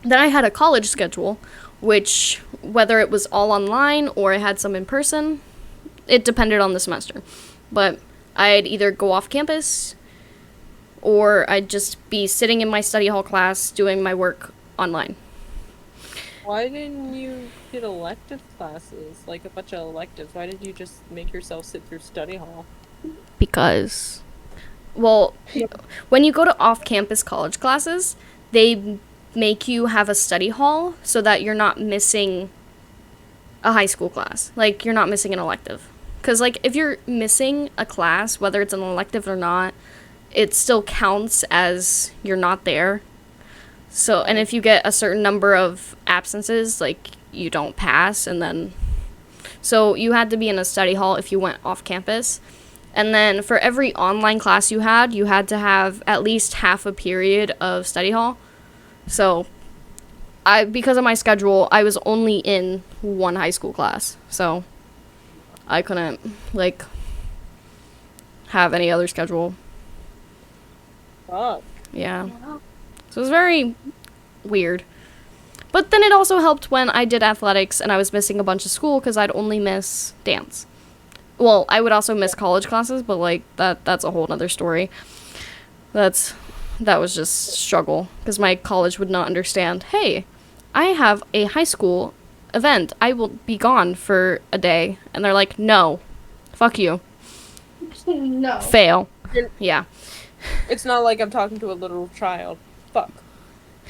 then I had a college schedule, which, whether it was all online or I had some in person, it depended on the semester. But I'd either go off campus or I'd just be sitting in my study hall class doing my work online. Why didn't you get elective classes? Like a bunch of electives. Why did you just make yourself sit through study hall? Because, well, when you go to off-campus college classes, they make you have a study hall so that you're not missing a high school class. Like, you're not missing an elective. Because, like, if you're missing a class, whether it's an elective or not, it still counts as you're not there. So, and if you get a certain number of absences, like, you don't pass, and then... So, you had to be in a study hall if you went off campus. And then for every online class you had to have at least half a period of study hall. So, because of my schedule, I was only in one high school class. So, I couldn't, like, have any other schedule. Fuck. Yeah. So, it was very weird. But then it also helped when I did athletics and I was missing a bunch of school because I'd only miss dance. Well, I would also miss college classes, but, like, that's a whole other story. That was just struggle, because my college would not understand, hey, I have a high school event. I will be gone for a day. And they're like, no, fuck you. No. Fail. Yeah. It's not like I'm talking to a literal child. Fuck.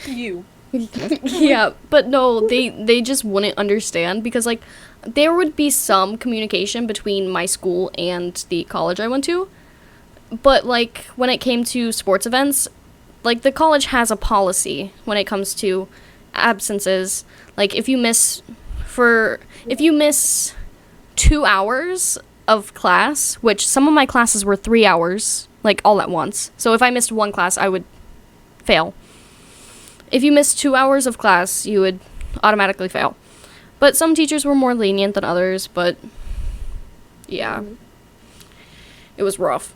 You. Yeah, but no, they just wouldn't understand, because, like, there would be some communication between my school and the college I went to, but like when it came to sports events, like the college has a policy when it comes to absences. Like if you miss 2 hours of class, which some of my classes were 3 hours, like all at once. So if I missed one class, I would fail. If you missed 2 hours of class, you would automatically fail. But some teachers were more lenient than others, but yeah. It was rough.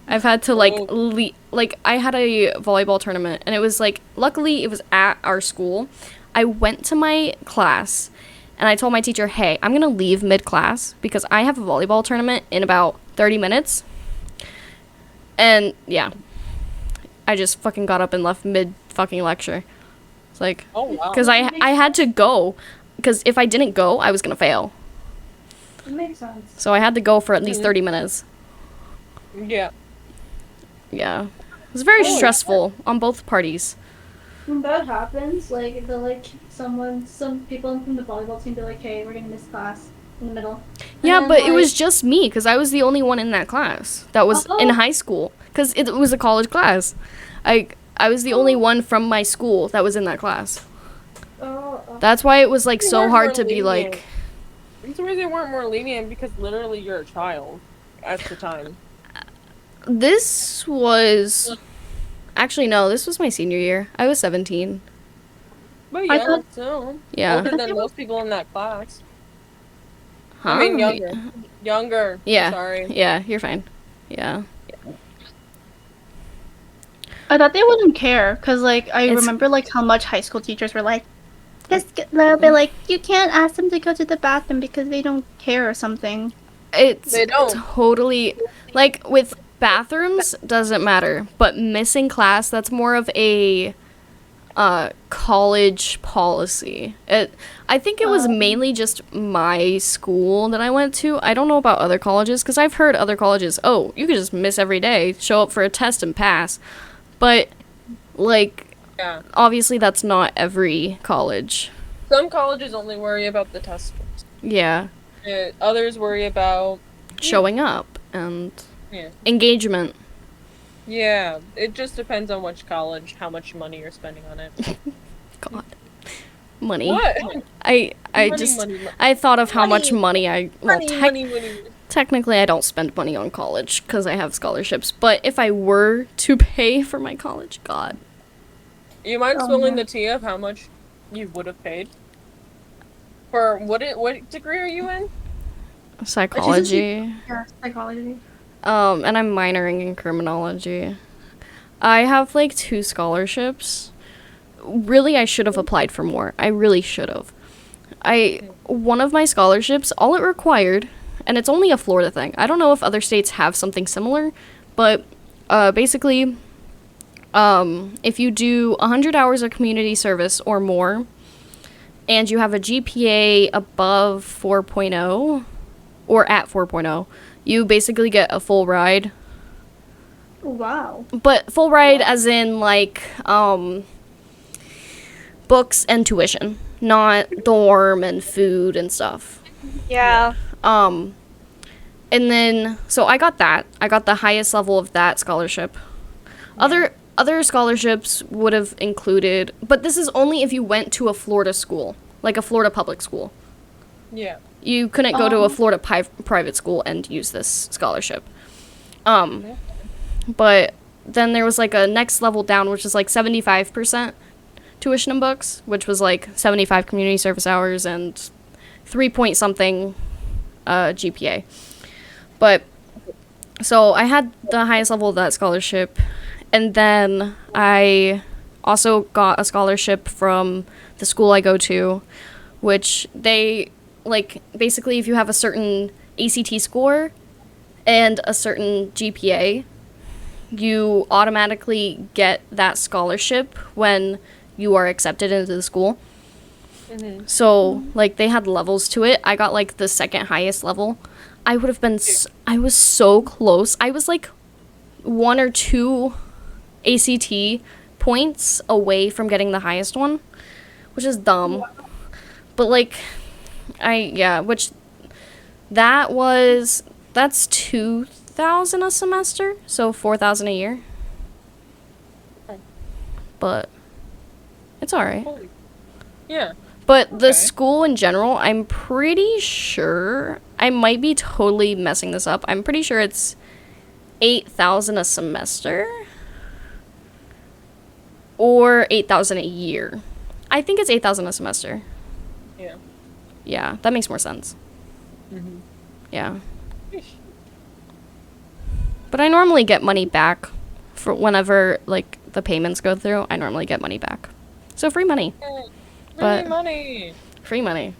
I've had to like I had a volleyball tournament, and it was like, luckily it was at our school. I went to my class and I told my teacher, hey, I'm gonna leave mid-class because I have a volleyball tournament in about 30 minutes. And yeah, I just fucking got up and left mid-fucking lecture. It's like, Oh, wow. because I had to go, because if I didn't go, I was gonna fail. It makes sense. So I had to go for at least 30 minutes. Yeah. Yeah. It was very stressful on both parties. When that happens, like some people from the volleyball team be like, "Hey, we're gonna miss class in the middle." Yeah, then, but it like- was just me, because I was the only one in that class that was in high school, because it was a college class. I was the only one from my school that was in that class. That's why it was like so hard to be like. It's the reason they weren't more lenient, because literally you're a child at the time. This was. Actually, no, this was my senior year. I was 17. But I yeah, thought- still. Yeah. Older than most people in that class. Huh? I mean, younger. Younger. Yeah. Sorry. Yeah, you're fine. Yeah. I thought they wouldn't care, cause like I It's- remember like how much high school teachers were like, they'll be like, you can't ask them to go to the bathroom because they don't care or something. It's They don't. totally like with bathrooms doesn't matter, but missing class, that's more of a college policy. I think it was mainly just my school that I went to. I don't know about other colleges, because I've heard other colleges, oh, you could just miss every day, show up for a test and pass. But like Yeah. obviously that's not every college. Some colleges only worry about the test scores. Yeah, Others worry about showing up and Yeah. engagement. Yeah. It just depends on which college, how much money you're spending on it. God, money. What? I Money, just money. I thought of how much money I well Money. technically I don't spend money on college because I have scholarships, but if I were to pay for my college, God, You mind spilling the tea of how much you would have paid? For what degree are you in? psychology. Yeah, psychology. And I'm minoring in criminology. I have like 2 scholarships. Really, I should have applied for more. I really should have. One of my scholarships, all it required, and it's only a Florida thing. I don't know if other states have something similar, but basically, if you do 100 hours of community service or more, and you have a GPA above 4.0 or at 4.0, you basically get a full ride. Wow. But full ride as in like books and tuition, not dorm and food and stuff. Yeah. And then so I got that. I got the highest level of that scholarship. Other scholarships would have included, but this is only if you went to a Florida school, like a Florida public school. Yeah. You couldn't go to a Florida private school and use this scholarship. But then there was like a next level down, which is like 75% tuition and books, which was like 75 community service hours and 3 point something GPA. But so I had the highest level of that scholarship, and then I also got a scholarship from the school I go to, which they like basically if you have a certain ACT score and a certain GPA, you automatically get that scholarship when you are accepted into the school. So like they had levels to it. I got like the second highest level. I would have been I was so close. I was like 1 or 2 ACT points away from getting the highest one, which is dumb. But like that's $2,000 2,000 a semester, so 4,000 a year. But it's alright. Yeah. But the school in general, I'm pretty sure, I might be totally messing this up. I'm pretty sure it's 8,000 a semester or 8,000 a year. I think it's 8,000 a semester. Yeah. Yeah, that makes more sense. Mm-hmm. Yeah. But I normally get money back for whenever, like, the payments go through. I normally get money back. So free money. But- money. Free money.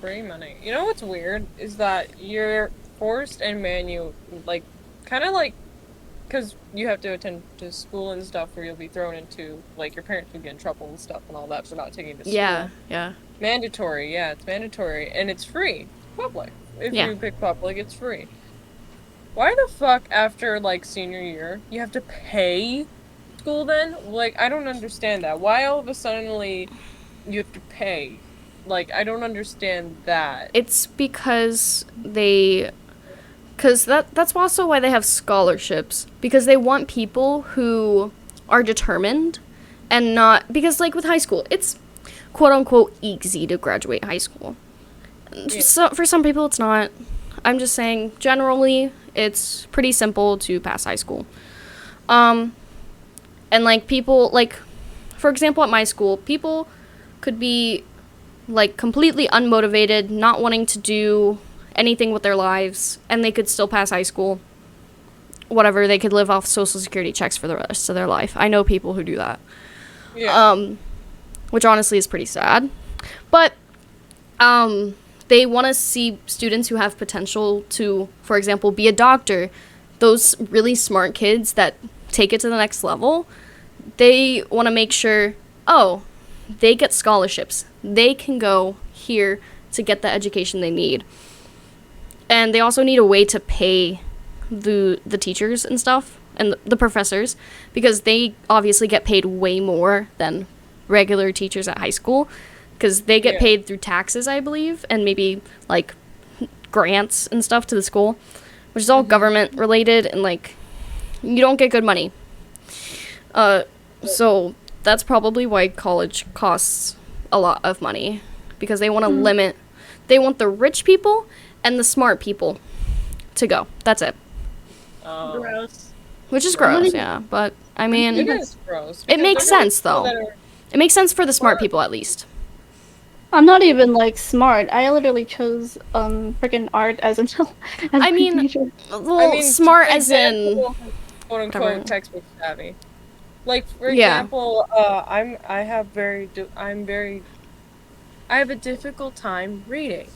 Free money. You know what's weird is that you're forced and like, kind of like, because you have to attend to school and stuff, or you'll be thrown into, like, your parents will get in trouble and stuff and all that for not taking you to school. Yeah. Mandatory, yeah, it's mandatory, and it's free. Public. If Yeah. you pick public, it's free. Why the fuck after, like, senior year, you have to pay school then? Like, I don't understand that. Why all of a suddenly you have to pay? Like, I don't understand that. It's because that's also why they have scholarships, because they want people who are determined and not, because, like, with high school, it's quote unquote easy to graduate high school. Yeah. So for some people it's not. I'm just saying generally it's pretty simple to pass high school. And, like, people, like, for example, at my school, people could be, like, completely unmotivated, not wanting to do anything with their lives, and they could still pass high school. Whatever, they could live off Social Security checks for the rest of their life. I know people who do that. Yeah. Which honestly is pretty sad. But, they want to see students who have potential to, for example, be a doctor. Those really smart kids that take it to the next level, they want to make sure, they get scholarships. They can go here to get the education they need. And they also need a way to pay the teachers and stuff, and the professors, because they obviously get paid way more than regular teachers at high school, because they get paid through taxes, I believe, and maybe, like, grants and stuff to the school, which is all government related, and, like, you don't get good money. So that's probably why college costs a lot of money, because they want to they want the rich people and the smart people to go. That's it. Gross. Which is gross, yeah. But, I mean, It is gross. it makes because there are sense, people though. that are- It makes sense for the smart people, at least. I'm not even like smart. I literally chose freaking art as I mean, major. Well, smart for as in... example, quote whatever. unquote textbook savvy. Like, for Yeah. example, I have a difficult time reading.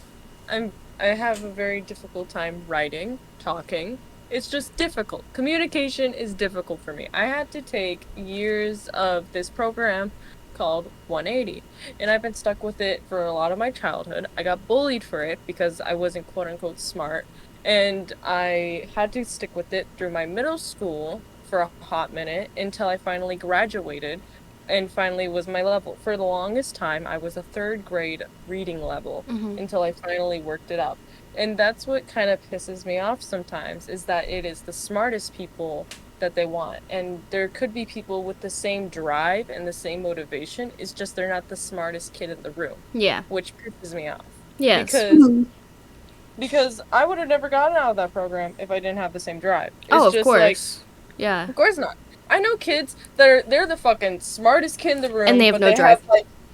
I have a very difficult time writing, talking. It's just difficult. Communication is difficult for me. I had to take years of this program called 180, and I've been stuck with it for a lot of my childhood. I got bullied for it because I wasn't quote unquote smart, and I had to stick with it through my middle school for a hot minute until I finally graduated and finally was my level. For the longest time, I was a third grade reading level until I finally worked it up. And that's what kind of pisses me off sometimes, is that it is the smartest people that they want. And there could be people with the same drive and the same motivation, it's just they're not the smartest kid in the room. Yeah. Which pisses me off. Yes. Because I would have never gotten out of that program if I didn't have the same drive. It's Oh, of just course. Like, Yeah. of course not. I know kids that they're the fucking smartest kid in the room, And they have but no drive.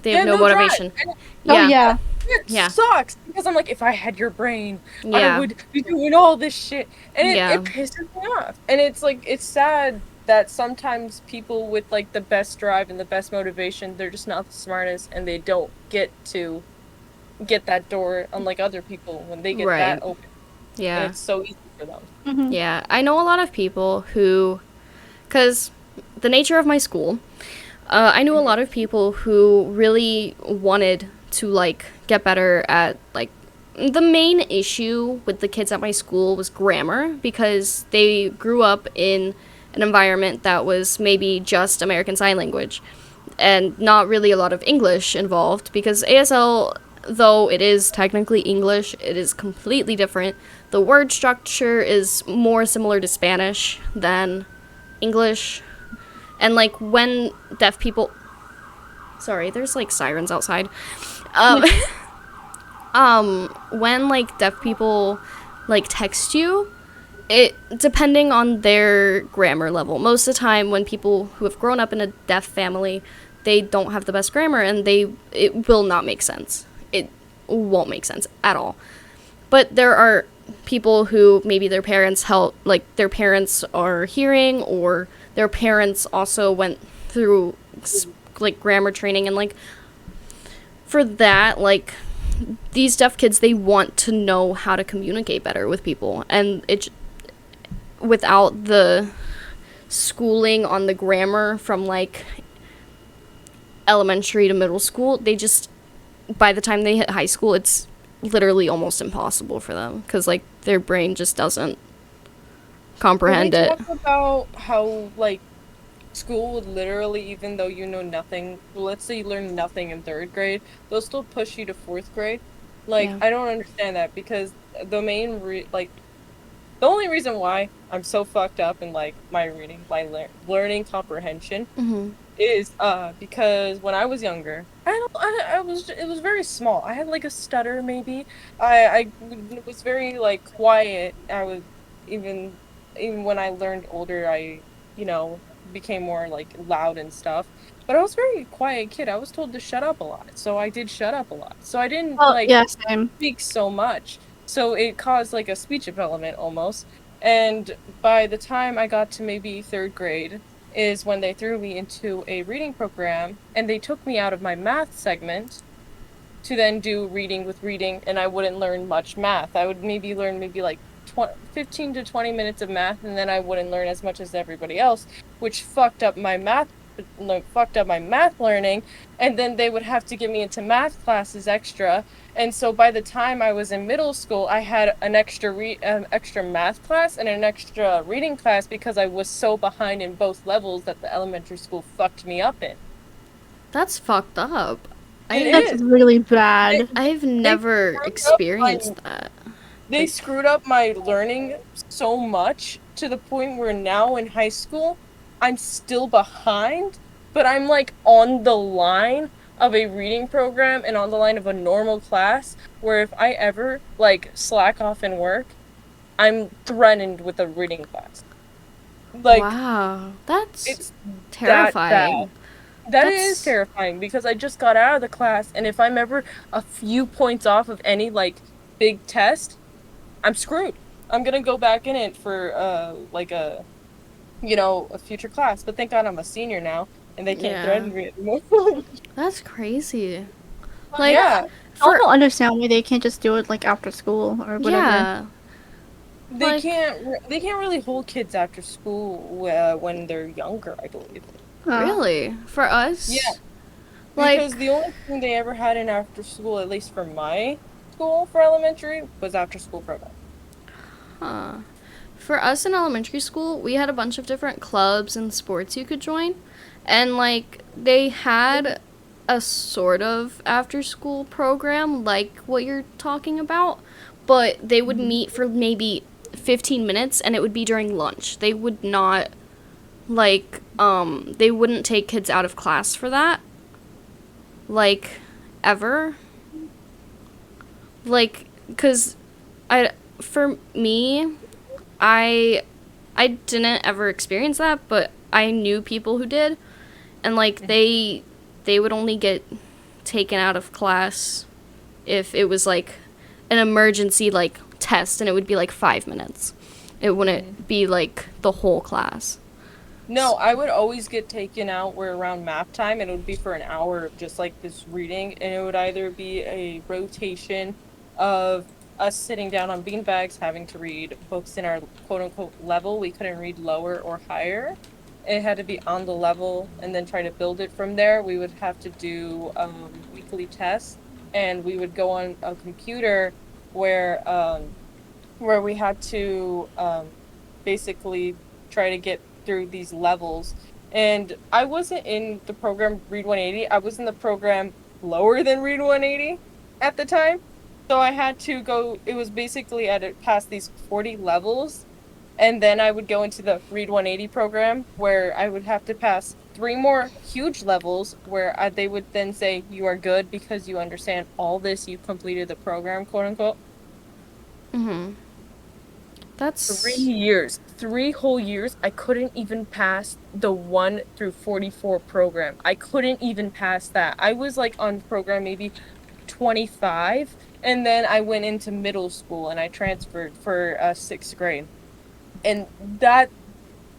They have no drive. motivation. And Oh yeah. it Yeah. sucks because I'm like, if I had your brain, Yeah. I would be doing all this shit, and Yeah. it pisses me off. And it's like, it's sad that sometimes people with like the best drive and the best motivation, they're just not the smartest, and they don't get to get that door, unlike other people when they get Right. that open. Yeah. And it's so easy for them. Mhm. Yeah, I know a lot of people who, because the nature of my school, I knew a lot of people who really wanted to, like, get better at, like, the main issue with the kids at my school was grammar, because they grew up in an environment that was maybe just American Sign Language and not really a lot of English involved, because ASL, though it is technically English, it is completely different the word structure is more similar to Spanish than English. And, like, when deaf people... Sorry, there's, like, sirens outside. When, like, deaf people, like, text you, it depending on their grammar level. Most of the time, when people who have grown up in a deaf family, they don't have the best grammar, and it will not make sense. It won't make sense at all. But there are people who maybe their parents their parents are hearing, or their parents also went through, like, grammar training, and, like, for that, like, these deaf kids, they want to know how to communicate better with people, and without the schooling on the grammar from, like, elementary to middle school, they just, by the time they hit high school, it's literally almost impossible for them, because, like, their brain just doesn't comprehend it. Talk about how, like, school would literally, even though you know nothing, let's say you learn nothing in 3rd grade, they'll still push you to 4th grade. Like, yeah. I don't understand that, because the main the only reason why I'm so fucked up in, like, my reading, my learning comprehension, is because when I was younger, it was very small. I had, like, a stutter, maybe. I was very, like, quiet. I was even when I learned older, I, became more, like, loud and stuff. But I was a very quiet kid. I was told to shut up a lot, so I did shut up a lot. So I didn't speak so much. So it caused, like, a speech development almost. And by the time I got to maybe 3rd grade is when they threw me into a reading program, and they took me out of my math segment to then do reading with reading, and I wouldn't learn much math. I would maybe learn like 15 to 20 minutes of math, and then I wouldn't learn as much as everybody else, which fucked up my math learning, and then they would have to get me into math classes extra. And so by the time I was in middle school, I had an extra math class and an extra reading class, because I was so behind in both levels that the elementary school fucked me up in. That's fucked up. That's really bad. I've never experienced that. They screwed up my learning so much to the point where now in high school, I'm still behind, but I'm, like, on the line of a reading program and on the line of a normal class, where if I ever, like, slack off in work, I'm threatened with a reading class. Like, wow, it's terrifying. That is terrifying, because I just got out of the class, and if I'm ever a few points off of any, like, big test, I'm screwed. I'm gonna go back in it for, like, a future class. But thank God I'm a senior now, and they can't threaten me anymore. That's crazy. Like, I don't understand why they can't just do it, like, after school or whatever. Yeah. They can't really hold kids after school when they're younger, I believe. Really? For us? Yeah. Because the only thing they ever had in after school, at least for my school for elementary, was after school program. Huh. For us in elementary school, we had a bunch of different clubs and sports you could join. And, like, they had a sort of after-school program, like what you're talking about. But they would meet for maybe 15 minutes, and it would be during lunch. They would not, like, they wouldn't take kids out of class for that. Like, ever. Like, because for me, I didn't ever experience that, but I knew people who did, and, like, they would only get taken out of class if it was, like, an emergency, like, test, and it would be, like, 5 minutes. It wouldn't be, like, the whole class. No, I would always get taken out where around map time, and it would be for an hour of just, like, this reading, and it would either be a rotation of us sitting down on beanbags having to read books in our quote-unquote level. We couldn't read lower or higher. It had to be on the level and then try to build it from there. We would have to do weekly tests, and we would go on a computer where we had to basically try to get through these levels. And I wasn't in the program Read 180. I was in the program lower than Read 180 at the time. So I had to go, it was basically past these 40 levels, and then I would go into the Read 180 program, where I would have to pass 3 more huge levels, where they would then say, you are good because you understand all this, you completed the program, quote unquote. Mm-hmm. That's 3 years, 3 whole years, I couldn't even pass the 1 through 44 program. I couldn't even pass that. I was like on program maybe 25, and then I went into middle school and I transferred for 6th grade. And that,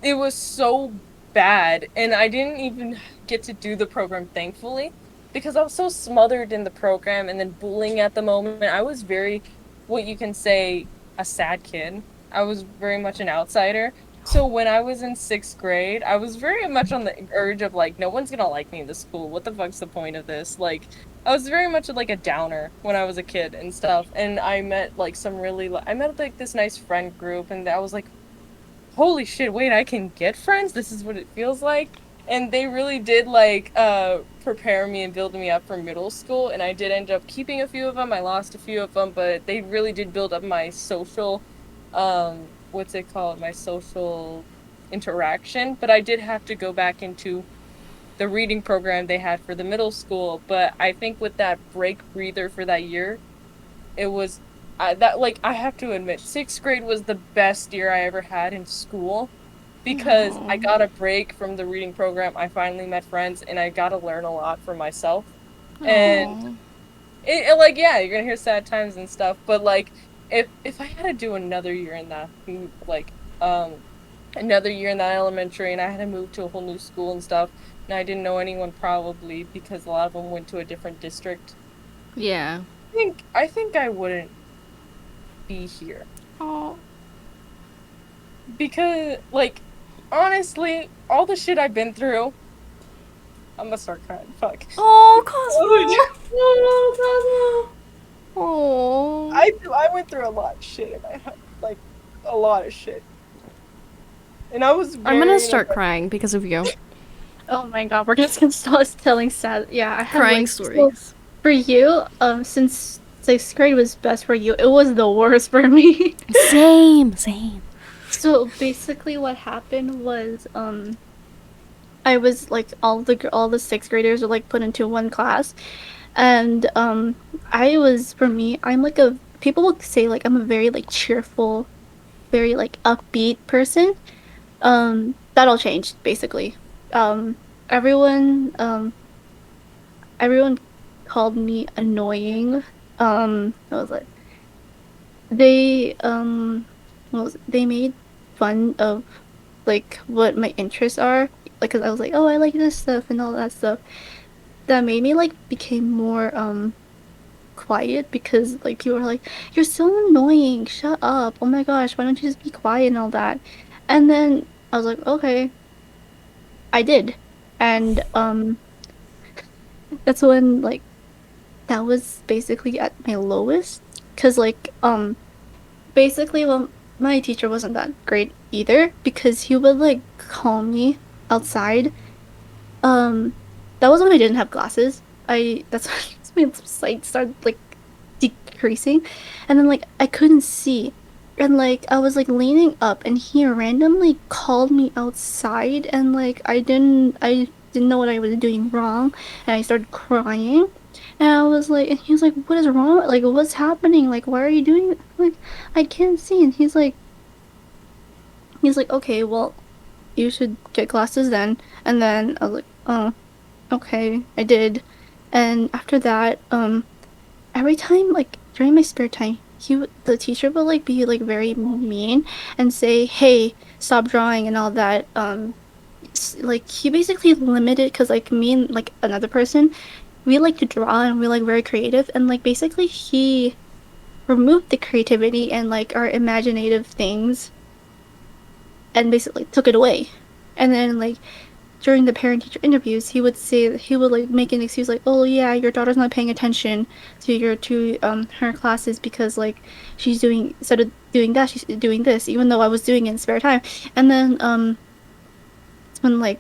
it was so bad, and I didn't even get to do the program, thankfully, because I was so smothered in the program and then bullying at the moment. I was very, what you can say, a sad kid. I was very much an outsider. So when I was in 6th grade, I was very much on the urge of like, no one's gonna like me in this school. What the fuck's the point of this? Like, I was very much like a downer when I was a kid and stuff. And I met like I met like this nice friend group, and I was like, holy shit, wait, I can get friends? This is what it feels like? And they really did, like, prepare me and build me up for middle school, and I did end up keeping a few of them. I lost a few of them, but they really did build up my social, what's it called? My social interaction. But I did have to go back into the reading program they had for the middle school. But I think with that break breather for that year, it was I have to admit, 6th grade was the best year I ever had in school, because I got a break from the reading program. I finally met friends, and I got to learn a lot for myself. And like, yeah, you're gonna hear sad times and stuff, but like, if I had to do another year in that, like, another year in that elementary, and I had to move to a whole new school and stuff, and I didn't know anyone, probably because a lot of them went to a different district, yeah. I think I wouldn't be here. Oh. Because, like, honestly, all the shit I've been through, I'm gonna start crying. Fuck. Oh, Cosmo. Oh. I went through a lot of shit in my life. Like, a lot of shit. And I was I'm gonna start crying because of you. Oh my god, we're just gonna start telling sad. Yeah, I have Crying like, stories. So for you, since 6th grade was best for you, it was the worst for me. Same. So basically, what happened was, I was like all the 6th graders were like put into one class, and I'm like people would say like I'm a very like cheerful, very like upbeat person. That all changed basically. Um, everyone everyone called me annoying. What was it? They they made fun of like what my interests are, like, 'cause I was like, oh, I like this stuff and all that stuff. That made me like became more quiet, because like people were like, you're so annoying, shut up, oh my gosh, why don't you just be quiet and all that. And then I was like, okay, I did. And that's when like that was basically at my lowest, because like basically, well, my teacher wasn't that great either, because he would like call me outside. um that was when I didn't have glasses. That's when my sight started like decreasing, and then like I couldn't see, and like I was like leaning up, and he randomly called me outside, and like I didn't know what I was doing wrong, and I started crying. And I was like, and he was like, what is wrong? Like, what's happening? Like, why are you doing it? Like, I can't see. And he's like, okay, well, you should get glasses then. And then I was like, oh, okay, I did. And after that, every time, like, during my spare time, the teacher would, like, be, like, very mean and say, hey, stop drawing and all that. Like, he basically limited, because, like, me and, like, another person, we like to draw, and we're, like, very creative. And, like, basically, he removed the creativity and, like, our imaginative things, and basically took it away. And then, like, during the parent-teacher interviews, he would like make an excuse like, "Oh yeah, your daughter's not paying attention to her classes, because like she's doing, instead of doing that, she's doing this," even though I was doing it in spare time. And then it's when, like,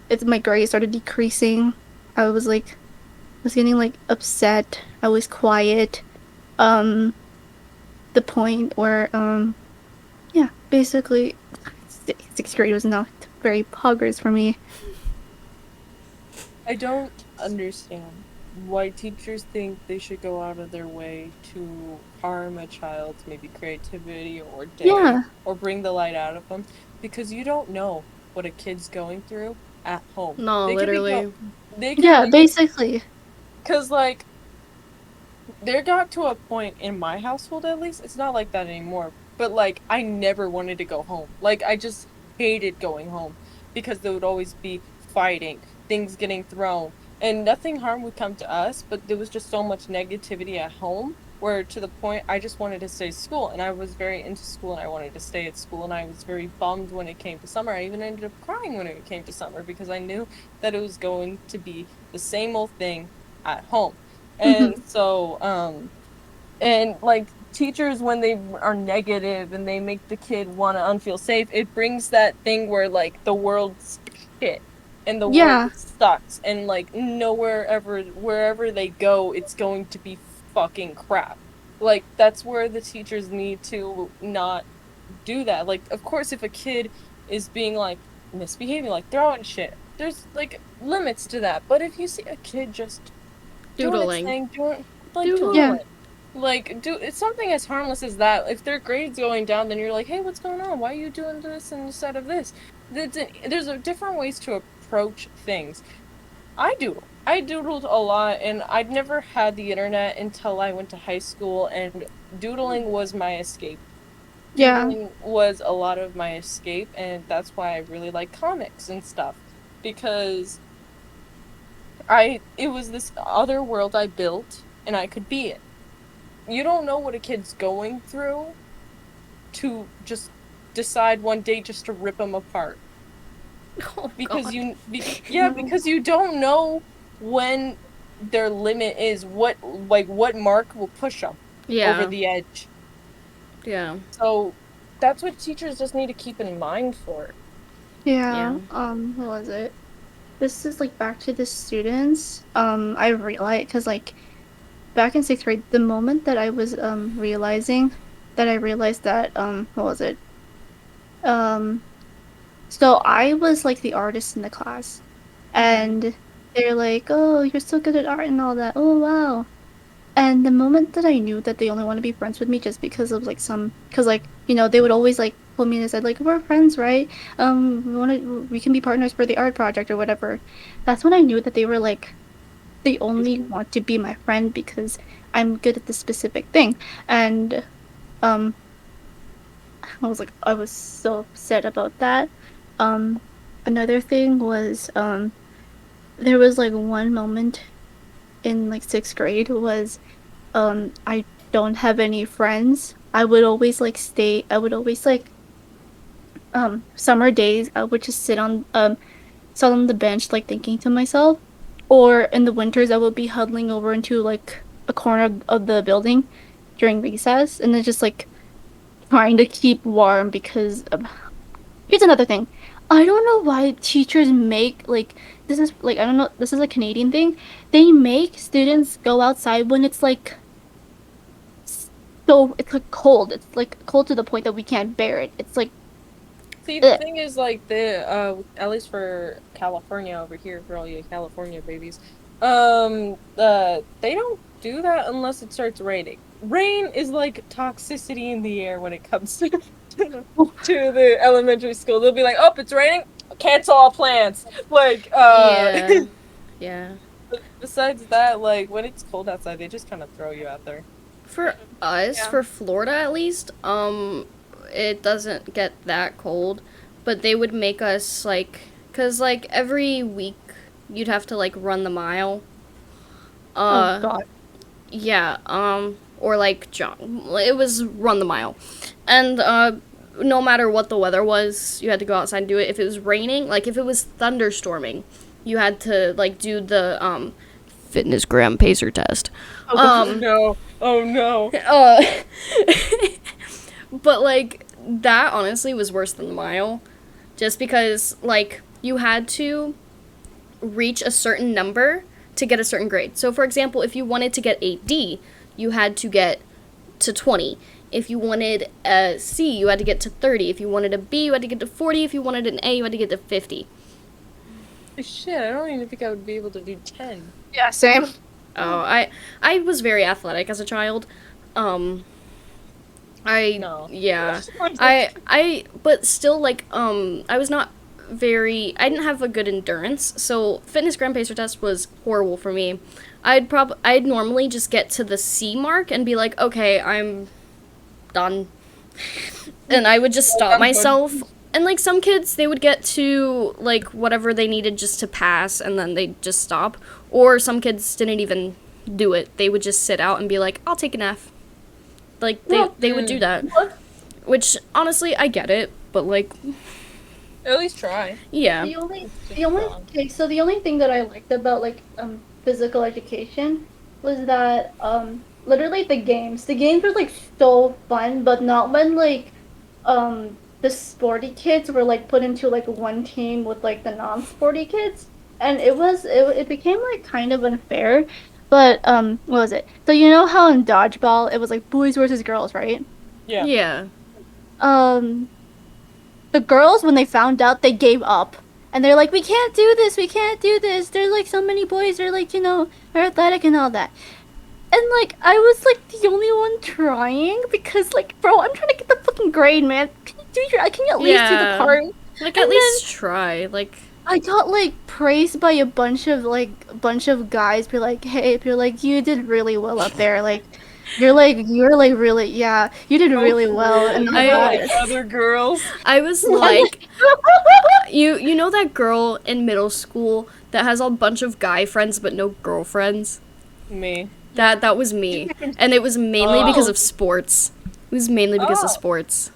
it's my grades started decreasing. I was getting like upset. I was quiet. um the point where yeah, basically sixth grade was not very progress for me. I don't understand why teachers think they should go out of their way to harm a child's maybe creativity or day Yeah, or bring the light out of them because you don't know what a kid's going through at home. No, They could be literally. they could yeah, be basically. because like there got to a point in my household at least, it's not like that anymore, but like I never wanted to go home. Like I just hated going home because there would always be fighting, things getting thrown, and nothing harm would come to us, but there was just so much negativity at home where to the point I just wanted to stay at school and I was very into school and I wanted to stay at school and I was very bummed when it came to summer. I even ended up crying when it came to summer because I knew that it was going to be the same old thing at home. And Mhm. so, and like teachers, when they are negative and they make the kid want to unfeel safe, it brings that thing where like the world's shit and the world Yeah, sucks and like nowhere ever, wherever they go, it's going to be fucking crap. Like that's where the teachers need to not do that. Like, of course, if a kid is being like misbehaving, like throwing shit, there's like limits to that. But if you see a kid just doing its Doodling. thing, doing like Doodle. yeah, doodling. Like do it's something as harmless as that. If their grades going down, then you're like, hey, what's going on? Why are you doing this instead of this? There's a different ways to approach things. I doodle. I doodled a lot, and I'd never had the internet until I went to high school, and doodling was my escape. yeah, Doodling was a lot of my escape, and that's why I really like comics and stuff because it was this other world I built, and I could be it. You don't know what a kid's going through to just decide one day just to rip them apart Oh because god. yeah, because you don't know when their limit is, what mark will push them over Yeah. the edge. Yeah. So that's what teachers just need to keep in mind for. yeah. Yeah. What was it? This is like back to the students. I realized because like back in sixth grade, the moment that I was realizing that I realized that what was it? Um, so I was like the artist in the class, Mm-hmm. and they're like, "Oh, you're so good at art and all that. Oh, wow." And the moment that I knew that they only want to be friends with me just because of like because like they would always like pull me and said like we're friends, right? We can be partners for the art project or whatever. That's when I knew that they were like they only want to be my friend because I'm good at this specific thing. And um, I was so upset about that. Um, Another thing was there was like one moment in like sixth grade was I don't have any friends. I would always like summer days I would just sit on the bench like thinking to myself, or in the winters I would be huddling over into like a corner of the building during recess and then just like trying to keep warm because here's another thing. I don't know why teachers make like this is like I don't know, this is a Canadian thing. They make students go outside when it's like so it's like cold. It's like cold to the point that we can't bear it. It's like See, the ugh. thing is, like, at least for California over here, for all you California babies, they don't do that unless it starts raining. Rain is like toxicity in the air when it comes to to the elementary school. They'll be like, "Oh, it's raining. Cancel all plans." Like, Yeah. Yeah. besides that, like when it's cold outside, they just kind of throw you out there. For us, Yeah. for Florida at least, it doesn't get that cold, but they would make us like, cause like every week you'd have to like run the mile. Oh Uh, God. yeah. Or like jog. It was run the mile, and no matter what the weather was, you had to go outside and do it. If it was raining, like if it was thunderstorming, you had to like do the fitness gram pacer test. Oh Oh God. Um, no! Oh no! uh, but like that honestly was worse than the mile, just because like you had to reach a certain number to get a certain grade. So for example, if you wanted to get a D, you had to get to 20. If you wanted a C, you had to get to 30. If you wanted a B, you had to get to 40. If you wanted an A, you had to get to 50. Shit, I don't even think I would be able to do 10. Yeah, same. Oh, I was very athletic as a child. No. Yeah. But still, like, I was not I didn't have a good endurance, so fitness gram pacer test was horrible for me. I'd normally just get to the C mark and be like, okay, I'm done. And I would just stop myself. And, like, some kids, they would get to, like, whatever they needed just to pass, and then they'd just stop. Or some kids didn't even do it. They would just sit out and be like, I'll take an F. Like, they would do that. Which, honestly, I get it, but, like... At least try. Yeah. The only thing that I liked about, like, physical education was that, literally the games were, like, so fun, but not when, like, the sporty kids were, like, put into, like, one team with, like, the non-sporty kids. And it became, like, kind of unfair. But, what was it? So you know how in dodgeball, it was, like, boys versus girls, right? Yeah. Yeah. The girls, when they found out, they gave up. And they're like, we can't do this. There's, like, so many boys. They're, like, you know, are athletic and all that. And, like, I was, like, the only one trying because, like, bro, I'm trying to get the fucking grade, man. Can you at least do the part? Like, at least try. Like, I got, like, praised by a bunch of guys. Be like, hey, you're like, you did really well up there. Like, you're really, yeah, you did really well. And I like other girls. I was like, you know that girl in middle school that has a bunch of guy friends but no girlfriends? Me. That was me. And it was mainly because of sports. It was mainly because of sports.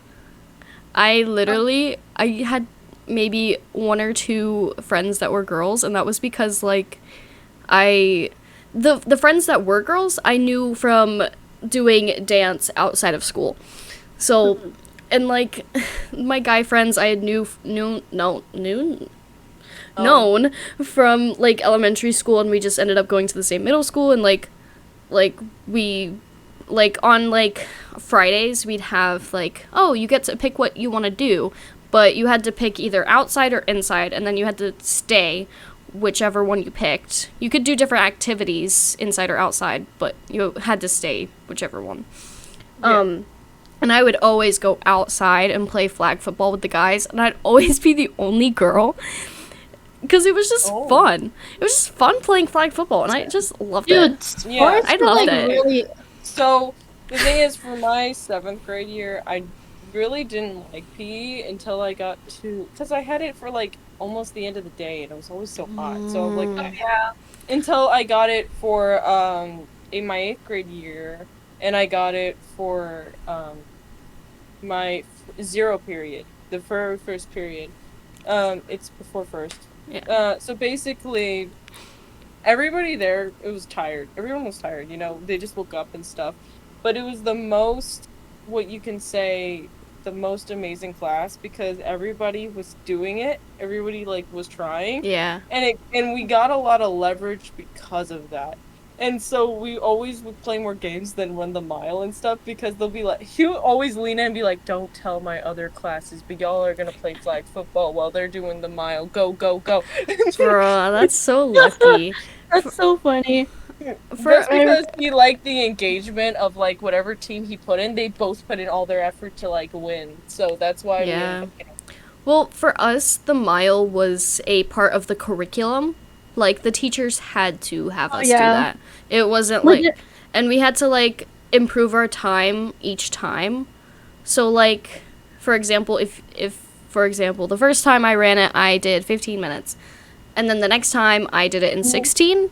I had maybe one or two friends that were girls, and that was because, like, the friends that were girls, I knew from doing dance outside of school. So, and, like, my guy friends I had known from, like, elementary school, and we just ended up going to the same middle school, and, like, we, like, on, like, Fridays, we'd have, like, oh, you get to pick what you want to do, but you had to pick either outside or inside, and then you had to stay whichever one you picked. You could do different activities inside or outside, but you had to stay whichever one. Yeah. And I would always go outside and play flag football with the guys, and I'd always be the only girl. Because it was just fun. It was just fun playing flag football, and I just loved it. Yeah, I loved it. Really... So, the thing is, for my 7th grade year, I really didn't like PE until I got to... Because I had it for, like, almost the end of the day, and it was always so hot. So, like, until I got it for, in my 8th grade year, and I got it for, my 0 period. The very first period. It's before first. Yeah. So basically, everybody there, it was tired. Everyone was tired, you know, they just woke up and stuff. But it was the most, what you can say, the most amazing class because everybody was doing it. Everybody, like, was trying. Yeah. And we got a lot of leverage because of that. And so we always would play more games than run the mile and stuff because they'll be like, he'll always lean in and be like, don't tell my other classes, but y'all are gonna play flag football while they're doing the mile. Go, go, go. Bro, that's so lucky. That's so funny. Just because he liked the engagement of, like, whatever team he put in, they both put in all their effort to, like, win. So that's why we... Well, for us, the mile was a part of the curriculum. Like, the teachers had to have us do that. It wasn't, like... And we had to, like, improve our time each time. So, like, for example, if the first time I ran it, I did 15 minutes. And then the next time I did it in 16,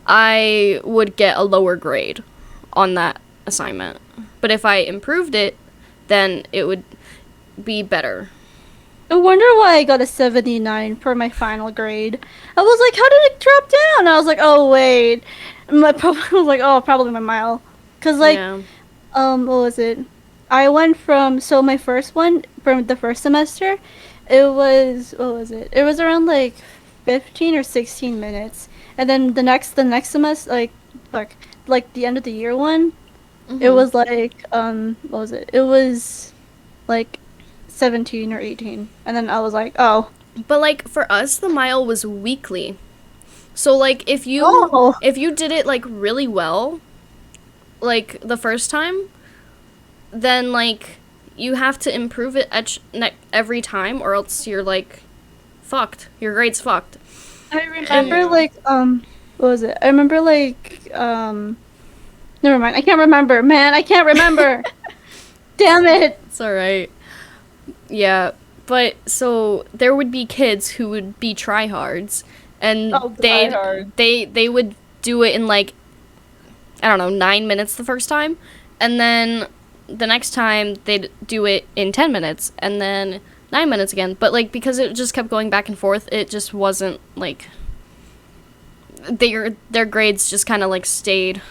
I would get a lower grade on that assignment. But if I improved it, then it would be better. I wonder why I got a 79 for my final grade. I was like, how did it drop down? I was like, oh, wait. Probably my mile. Because, like, what was it? I went from, so my first one, from the first semester, it was, what was it? It was around, like, 15 or 16 minutes. And then the next semester, like the end of the year one, it was like what was it? It was like 17 or 18, and then I was like, oh. But like for us, the mile was weekly. So like if you did it like really well, like the first time, then like you have to improve it every time, or else you're like fucked. Your grade's fucked. I remember like what was it? I remember like never mind. I can't remember. Man, I can't remember. Damn it. It's all right. Yeah, but so there would be kids who would be tryhards, and they would do it in like, I don't know, 9 minutes the first time, and then the next time they'd do it in 10 minutes, and then 9 minutes again. But like because it just kept going back and forth, it just wasn't like their grades just kind of like stayed.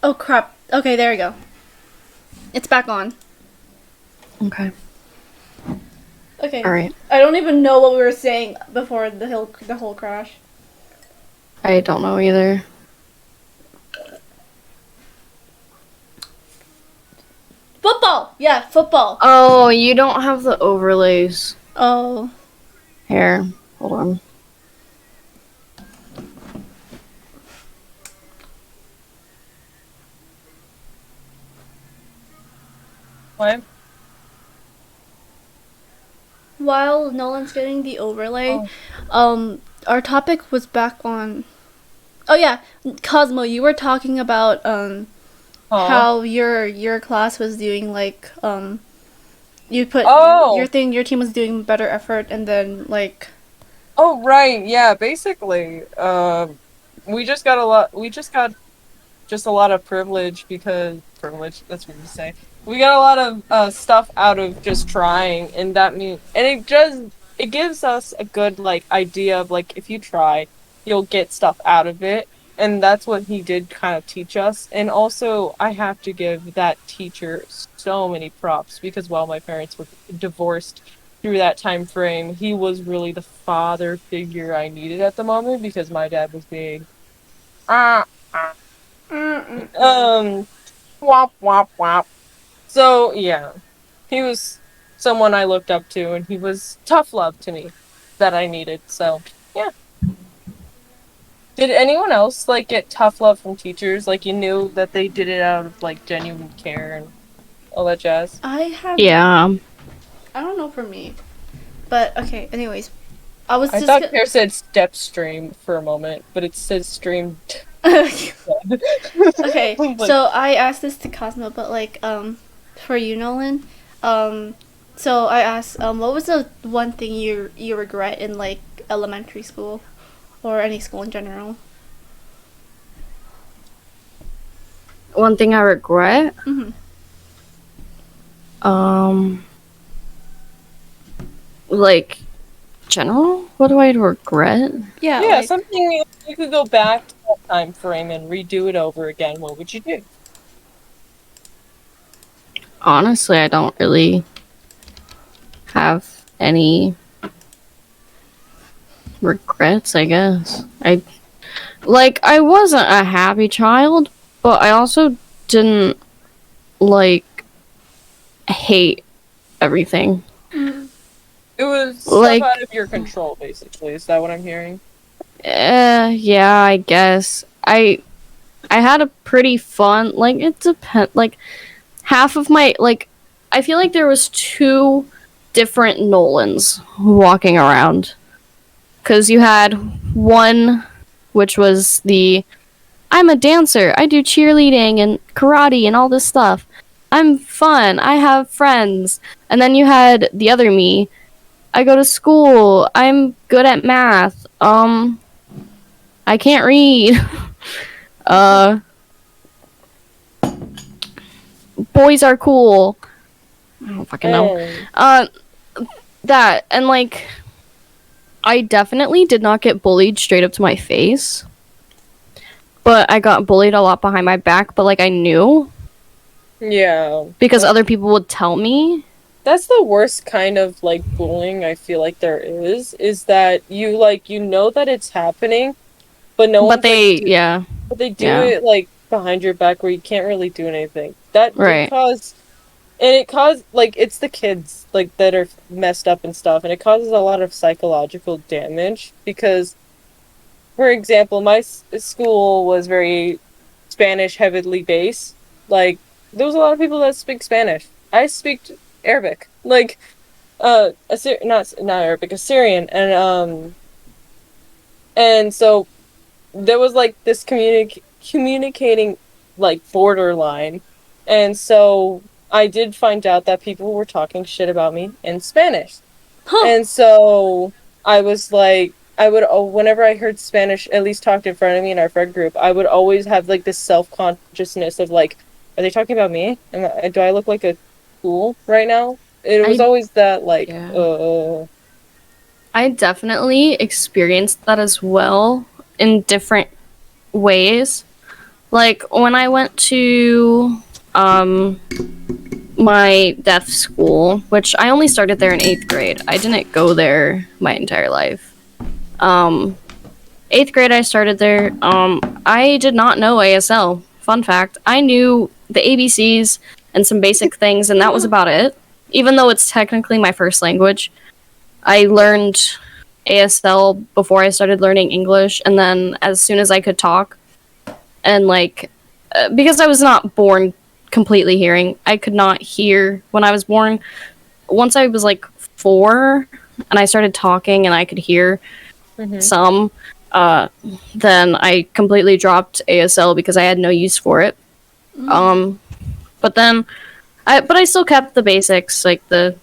Oh crap. Okay, there we go. It's back on. Okay. Okay. All right. I don't even know what we were saying before the whole crash. I don't know either. Football. Yeah, football. Oh, you don't have the overlays. Oh. Here, hold on. What? While Nolan's getting the overlay, our topic was back on. Oh yeah, Cosmo, you were talking about how your class was doing like you put your team was doing better effort, and then like. Oh right, yeah. Basically, we just got a lot of privilege because privilege. That's what you say. We got a lot of stuff out of just trying, and it gives us a good like idea of like if you try, you'll get stuff out of it, and that's what he did kind of teach us. And also, I have to give that teacher so many props because while my parents were divorced through that time frame, he was really the father figure I needed at the moment because my dad was being wop wop wop. So, yeah, he was someone I looked up to, and he was tough love to me that I needed, so, yeah. Did anyone else, like, get tough love from teachers? Like, you knew that they did it out of, like, genuine care and all that jazz? Yeah. I don't know for me. But, okay, anyways. I thought Claire said step stream for a moment, but it says stream. Okay, so I asked this to Cosmo, but, like, for you, Nolan, so I asked, what was the one thing you regret in like elementary school, or any school in general? One thing I regret? Mm-hmm. Like, general? What do I regret? Yeah, like, something you could go back to that time frame and redo it over again. What would you do? Honestly, I don't really have any regrets, I guess. I wasn't a happy child, but I also didn't, like, hate everything. It was stuff out of your control, basically. Is that what I'm hearing? Yeah, I guess. I had a pretty fun, like, it depends, like, half of my, like, I feel like there was two different Nolans walking around. Because you had one, which was I'm a dancer, I do cheerleading and karate and all this stuff. I'm fun, I have friends. And then you had the other me, I go to school, I'm good at math, I can't read. Boys are cool. I don't fucking know. That, and like, I definitely did not get bullied straight up to my face. But I got bullied a lot behind my back, but like, I knew. Yeah. Because other people would tell me. That's the worst kind of, like, bullying I feel like there is that you know that it's happening, but no But one's they, like, yeah. but they do Yeah. it like behind your back where you can't really do anything. That did Right. cause, and it caused like it's the kids like that are messed up and stuff, and it causes a lot of psychological damage because, for example, my school was very Spanish heavily based. Like there was a lot of people that speak Spanish. I speak Arabic, like not Arabic, Assyrian, and so there was like this communicating like borderline, and so I did find out that people were talking shit about me in Spanish, and so I was like, I would whenever I heard Spanish at least talked in front of me in our friend group, I would always have like this self-consciousness of like, are they talking about me? Do I look like a fool right now? It was always that like, Yeah. I definitely experienced that as well in different ways. Like when I went to my deaf school, which I only started there in 8th grade. I didn't go there my entire life. 8th grade I started there. I did not know ASL. Fun fact, I knew the ABCs and some basic things, and that was about it. Even though it's technically my first language, I learned ASL before I started learning English, and then as soon as I could talk, and like, because I was not born completely hearing, I could not hear when I was born. Once I was like 4, and I started talking, and I could hear some, then I completely dropped ASL because I had no use for it. But then, I still kept the basics, like the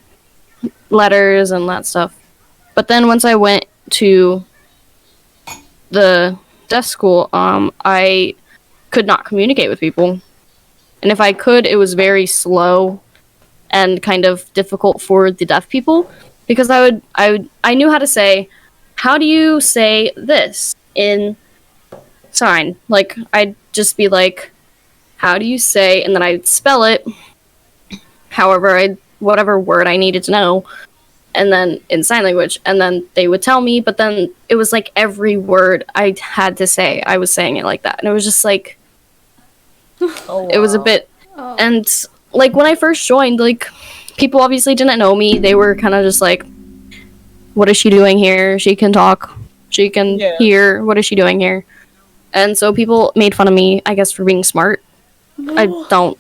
letters and that stuff. But then once I went to the deaf school, I could not communicate with people. And if I could, it was very slow and kind of difficult for the deaf people because I knew how to say, how do you say this in sign? Like I'd just be like, how do you say, and then I'd spell it however whatever word I needed to know, and then in sign language, and then they would tell me, but then it was like every word I had to say, I was saying it like that, and it was just like, it was a bit, and like when I first joined, like people obviously didn't know me, they were kind of just like, what is she doing here? She can talk, she can hear, what is she doing here? And so people made fun of me, I guess, for being smart. I don't,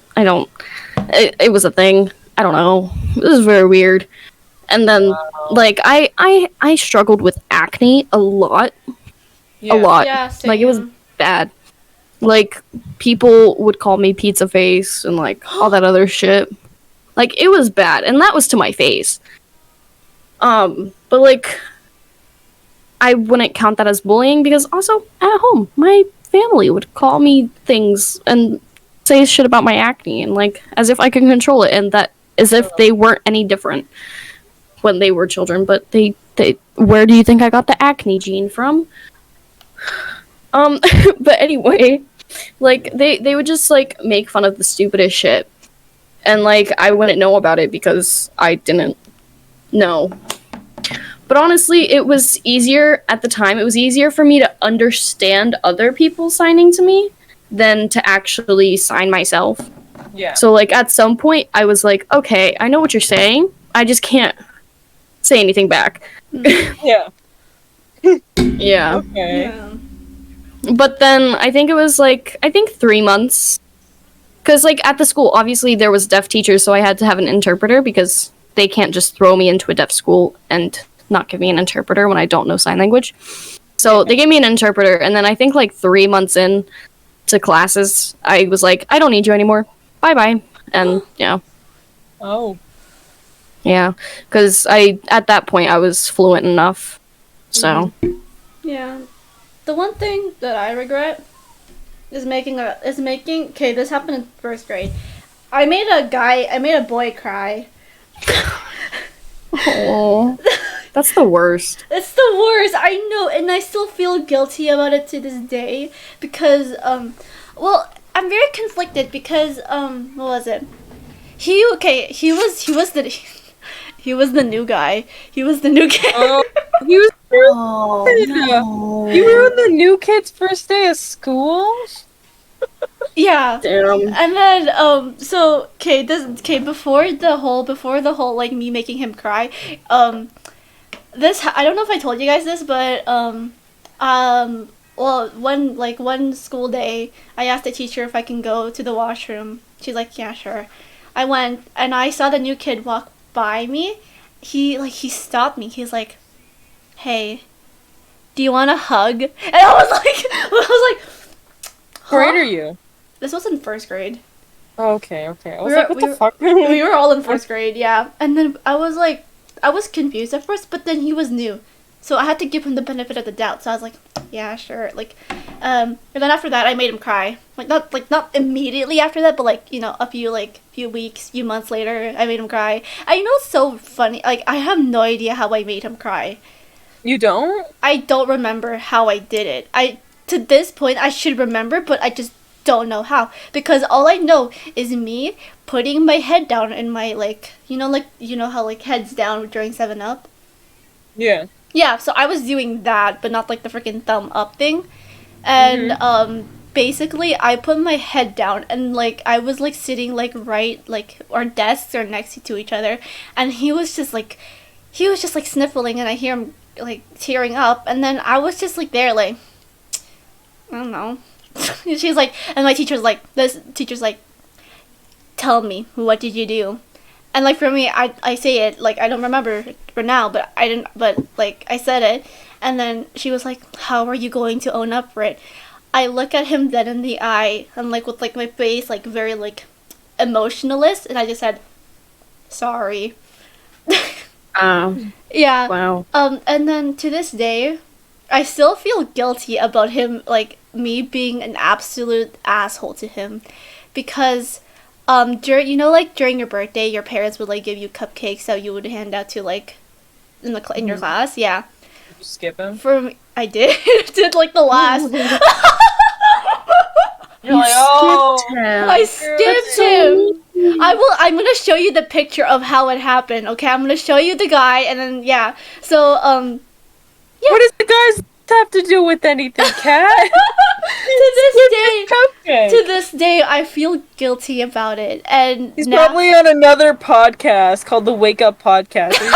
it was a thing, I don't know, it was very weird. And then, like, I struggled with acne a lot. A lot. Yeah, same. Like, it was bad. Like, people would call me pizza face and, like, all that other shit. Like, it was bad. And that was to my face. But, like, I wouldn't count that as bullying because also, at home, my family would call me things and say shit about my acne and, like, as if I could control it and that as if they weren't any different when they were children, but they where do you think I got the acne gene from? But anyway, like they would just like make fun of the stupidest shit, and like I wouldn't know about it because I didn't know. But honestly, it was easier at the time. It was easier for me to understand other people signing to me than to actually sign myself. Yeah. So like at some point I was like, okay, I know what you're saying. I just can't say anything back. Yeah. Yeah. Okay. Yeah. But then I think it was like 3 months. Because like at the school, obviously there was deaf teachers, so I had to have an interpreter because they can't just throw me into a deaf school and not give me an interpreter when I don't know sign language. So they gave me an interpreter, and then I think like 3 months in to classes, I was like, I don't need you anymore. Bye-bye. And yeah. Oh. Yeah, because at that point I was fluent enough. So. Yeah. The one thing that I regret is making okay, this happened in 1st grade. I made a boy cry. Oh, that's the worst. It's the worst, I know, and I still feel guilty about it to this day because well, I'm very conflicted because what was it? He was He was the new guy. He was the new kid. Oh, he was. Oh no. You were on the new kid's first day of school. Yeah. Damn. And then so before the whole like me making him cry, this I don't know if I told you guys this, but well, one school day, I asked the teacher if I can go to the washroom. She's like, yeah, sure. I went and I saw the new kid walk by me. He stopped me. He's like, "Hey, do you want a hug?" And I was like, huh? Grade are you? This was in first grade. Oh, okay. I was We like, were- what we the were- fuck? We were all in first grade, yeah. And then I was confused at first, but then he was new. So I had to give him the benefit of the doubt. So I was like, yeah, sure. And then after that I made him cry. Not immediately after that, but a few weeks, few months later, I made him cry. I know it's so funny. Like, I have no idea how I made him cry. You don't? I don't remember how I did it. To this point I should remember, but I just don't know how, because all I know is me putting my head down in my how heads down during 7-Up. Yeah. Yeah, so I was doing that, but not like the freaking thumb up thing. And basically I put my head down and I was sitting our desks are next to each other, and he was just sniffling, and I hear him tearing up, and then I was just there I don't know. She's like, and my teacher's like, tell me, what did you do? And for me, I say it, I don't remember for now, but I said it, and then she was like, how are you going to own up for it? I look at him then in the eye, and with my face very emotionalist, and I just said, sorry. Yeah. Wow. And then to this day, I still feel guilty about him, me being an absolute asshole to him, because during your birthday, your parents would give you cupcakes that you would hand out to in your class. Yeah. Did you skip him? I did. Did the last. You're like, oh. I skipped him. I'm gonna show you the picture of how it happened. Okay, I'm gonna show you the guy, and then yeah. So yeah. What does the guys have to do with anything, Kat? To this day, I feel guilty about it, and He's now probably on another podcast called the Wake Up Podcast. And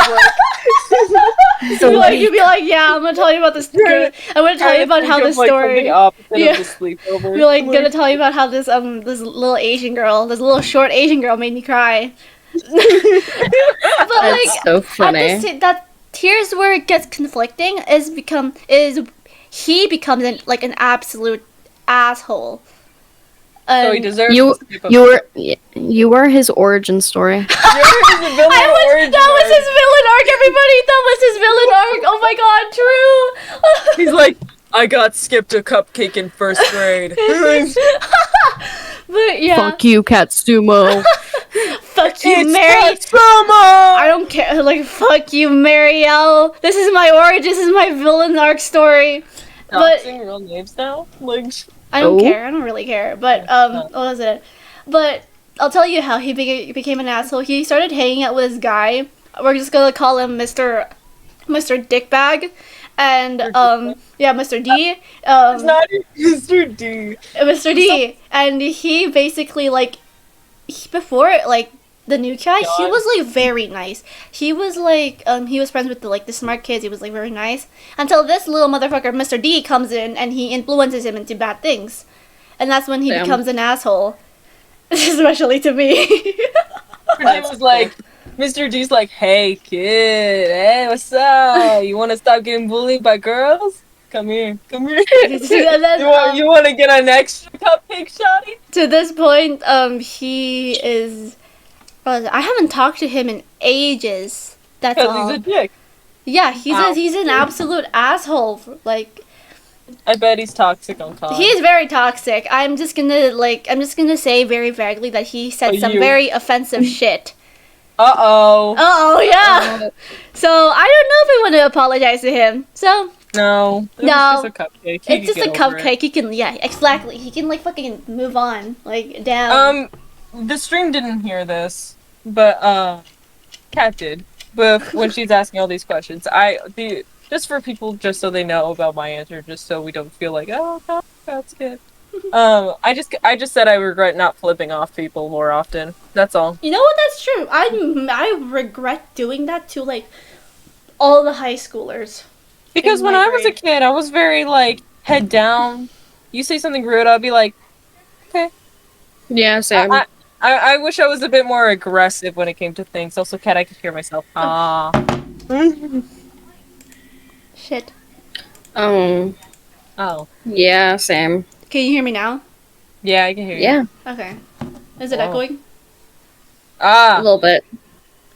he's you'd be like, yeah, I'm gonna tell you about this. I'm gonna tell you about how this story. Yeah. Of the Yeah. sleepover. We're gonna tell you about how this little Asian girl, this little short Asian girl, made me cry. But That's so funny. Here's where it gets conflicting. He becomes an absolute asshole. So he deserves You to skip him. you were his origin story. You're his villain origin. That was his villain arc, everybody. That was his villain arc. Oh my god, true. He's like, I got skipped a cupcake in first grade. But yeah. Fuck you, Katsumo. Fuck you, It's Mary. Katsumo! I don't care. Fuck you, Marielle. This is my origin. This is my villain arc story. But Doxing real names now? Like, I don't Oh. care. I don't really care. But what was it? But I'll tell you how he became an asshole. He started hanging out with this guy. We're just gonna call him Mr. Dickbag, and yeah, Mr. D. it's not Mr. D. Mr. D. And he basically before the new guy, he was very nice. He was he was friends with the smart kids. He was very nice until this little motherfucker, Mr. D, comes in and he influences him into bad things, and that's when he Damn. becomes an asshole, especially to me. It was like, Mr. D's like, hey kid, hey, what's up? You want to stop getting bullied by girls? Come here. And then, You want to get an extra cupcake, shawty? to this point, he is. I haven't talked to him in ages. That's all. Because he's a dick. Yeah, he's an absolute asshole. I bet he's toxic on COD. He is very toxic. I'm just gonna say very vaguely that he said some you. very offensive shit. Uh-oh. Oh yeah. So I don't know if I want to apologize to him. So No. It No. was just a cupcake. He it's could just a get over it. cupcake. He can exactly. He can fucking move on down. The stream didn't hear this, but Kat did. But when she's asking all these questions, just for people, just so they know about my answer, just so we don't feel like, oh, no, that's good. I just said I regret not flipping off people more often. That's all. You know what? That's true. I regret doing that to like all the high schoolers. Because In when my I was a grade. kid, I was very like head down. You say something rude, I'd be like, okay. Yeah, same. I wish I was a bit more aggressive when it came to things. Also, Cat, I could hear myself. Ah. Shit. Oh, yeah, same. Can you hear me now? Yeah, I can hear you. Yeah, Okay. Is it Wow. echoing? a Ah. little bit.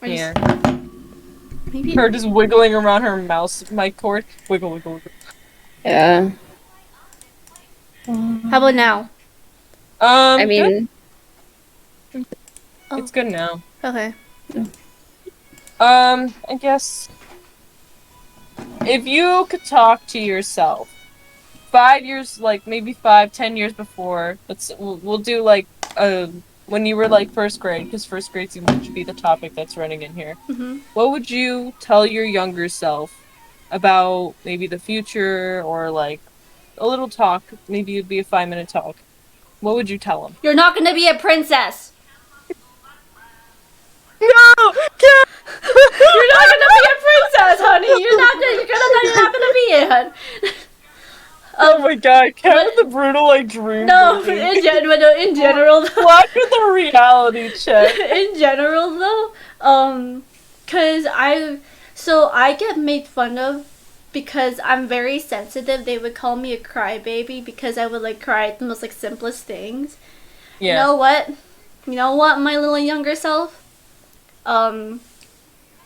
Are you Here. Maybe. Her just wiggling around her mouse mic cord. Wiggle, wiggle, wiggle. Yeah. How about now? I Good. mean, Oh. It's good now. Okay. I guess if you could talk to yourself 5 years, like maybe 5, 10 years before, we'll do like when you were like first grade, because first grade seems to be the topic that's running in here. Mhm. What would you tell your younger self about maybe the future or like a little talk? Maybe it'd be a 5-minute talk. What would you tell him? You're not gonna be a princess. No! You're not gonna be a princess, honey. You're not gonna be it, hun. Oh my god, Cat what- with the brutal like dream. No, movie. in general. Watch with the reality check. In general, though, cause I get made fun of because I'm very sensitive. They would call me a crybaby because I would like cry at the most like simplest things. Yeah. You know what? You know what, my little younger self?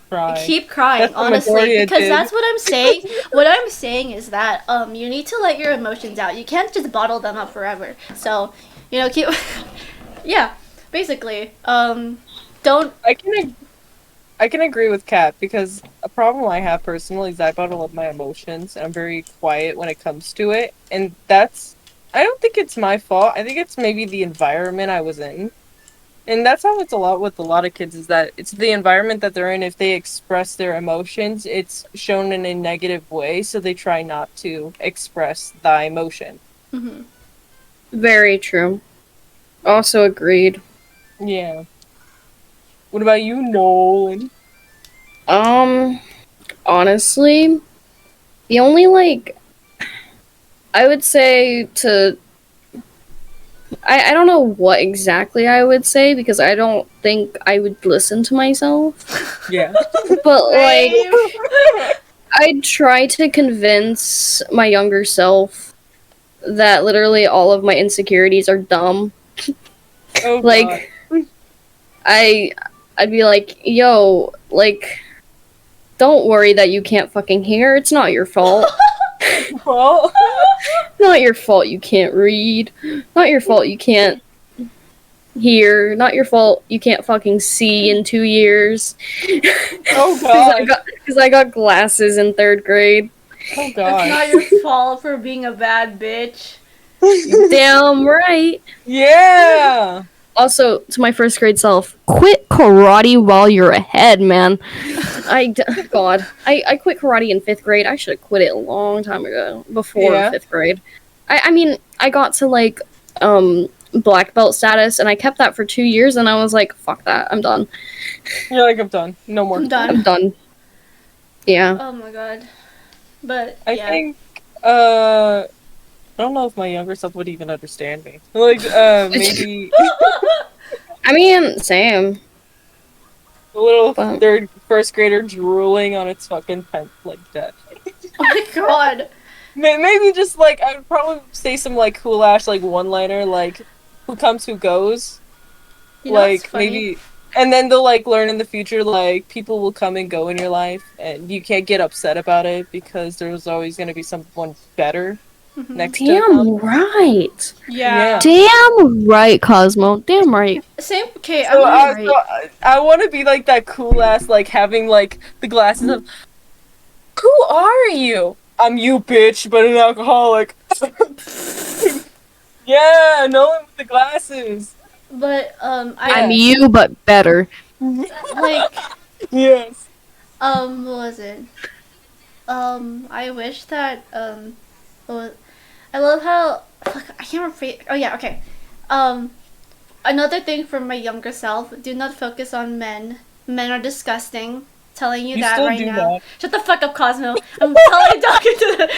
Cry. Keep crying, That's what honestly, Midoriya because did. that's what I'm saying. What I'm saying is that you need to let your emotions out. You can't just bottle them up forever. So, keep yeah, basically. Don't I can agree with Kat because a problem I have personally is I bottle up my emotions and I'm very quiet when it comes to it, and I don't think it's my fault. I think it's maybe the environment I was in. And that's how it's a lot with a lot of kids, is that it's the environment that they're in. If they express their emotions, it's shown in a negative way, so they try not to express the emotion. Mhm. Very true. Also agreed. Yeah. What about you, Nolan? Honestly, the only like I would say to I don't know what exactly I would say because I don't think I would listen to myself. Yeah. But like I'd try to convince my younger self that literally all of my insecurities are dumb. Oh, God. Like I'd be like, "Yo, like don't worry that you can't fucking hear. It's not your fault. Well, Not your fault you can't read. Not your fault you can't hear. Not your fault you can't fucking see in 2 years." oh God. Because I got glasses in 3rd grade. Oh It's God. not your fault for being a bad bitch. Damn right. Yeah. Also, to my 1st grade self, quit karate while you're ahead, man. God. I quit karate in 5th grade. I should have quit it a long time ago, before Yeah. 5th grade. I mean, I got to, like, black belt status, and I kept that for 2 years, and I was like, fuck that, I'm done. You're like, I'm done. No more. I'm done. I'm done. Yeah. Oh my god. But I yeah. think, I don't know if my younger self would even understand me. Like, maybe I mean, same. a little Wow. first grader drooling on its fucking pen like that. Oh my god. Maybe just like I would probably say some like cool ass like one-liner like "Who comes, who goes." You know what's Like funny? maybe, and then they'll like learn in the future like people will come and go in your life, and you can't get upset about it because there's always gonna be someone better Mhm. next to Damn them. right. Yeah. Damn right, Cosmo. Damn right. Same. Okay, So, I'm right. I want to be like that cool ass, like having like the glasses of. Who are you? I'm you, bitch, but an alcoholic. Yeah, Nolan with the glasses. but Yeah. I'm you, but better. like Yes. What was it? I wish that, what was, I love how, fuck, I can't remember, oh yeah, okay. Another thing from my younger self, do not focus on men. Men are disgusting. Telling you that still right do now. that. Shut the fuck up, Cosmo. I'm talking to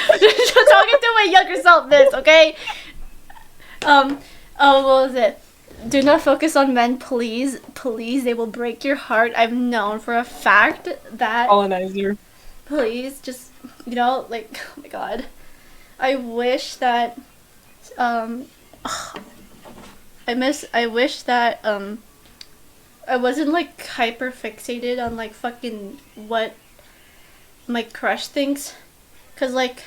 my younger self this, okay? What was it? Do not focus on men, please. Please, they will break your heart. I've known for a fact that. Colonizer. Please, just, like, oh my god. I wish that, I wish that, I wasn't, like, hyper fixated on, like, fucking what my crush thinks. Cause, like,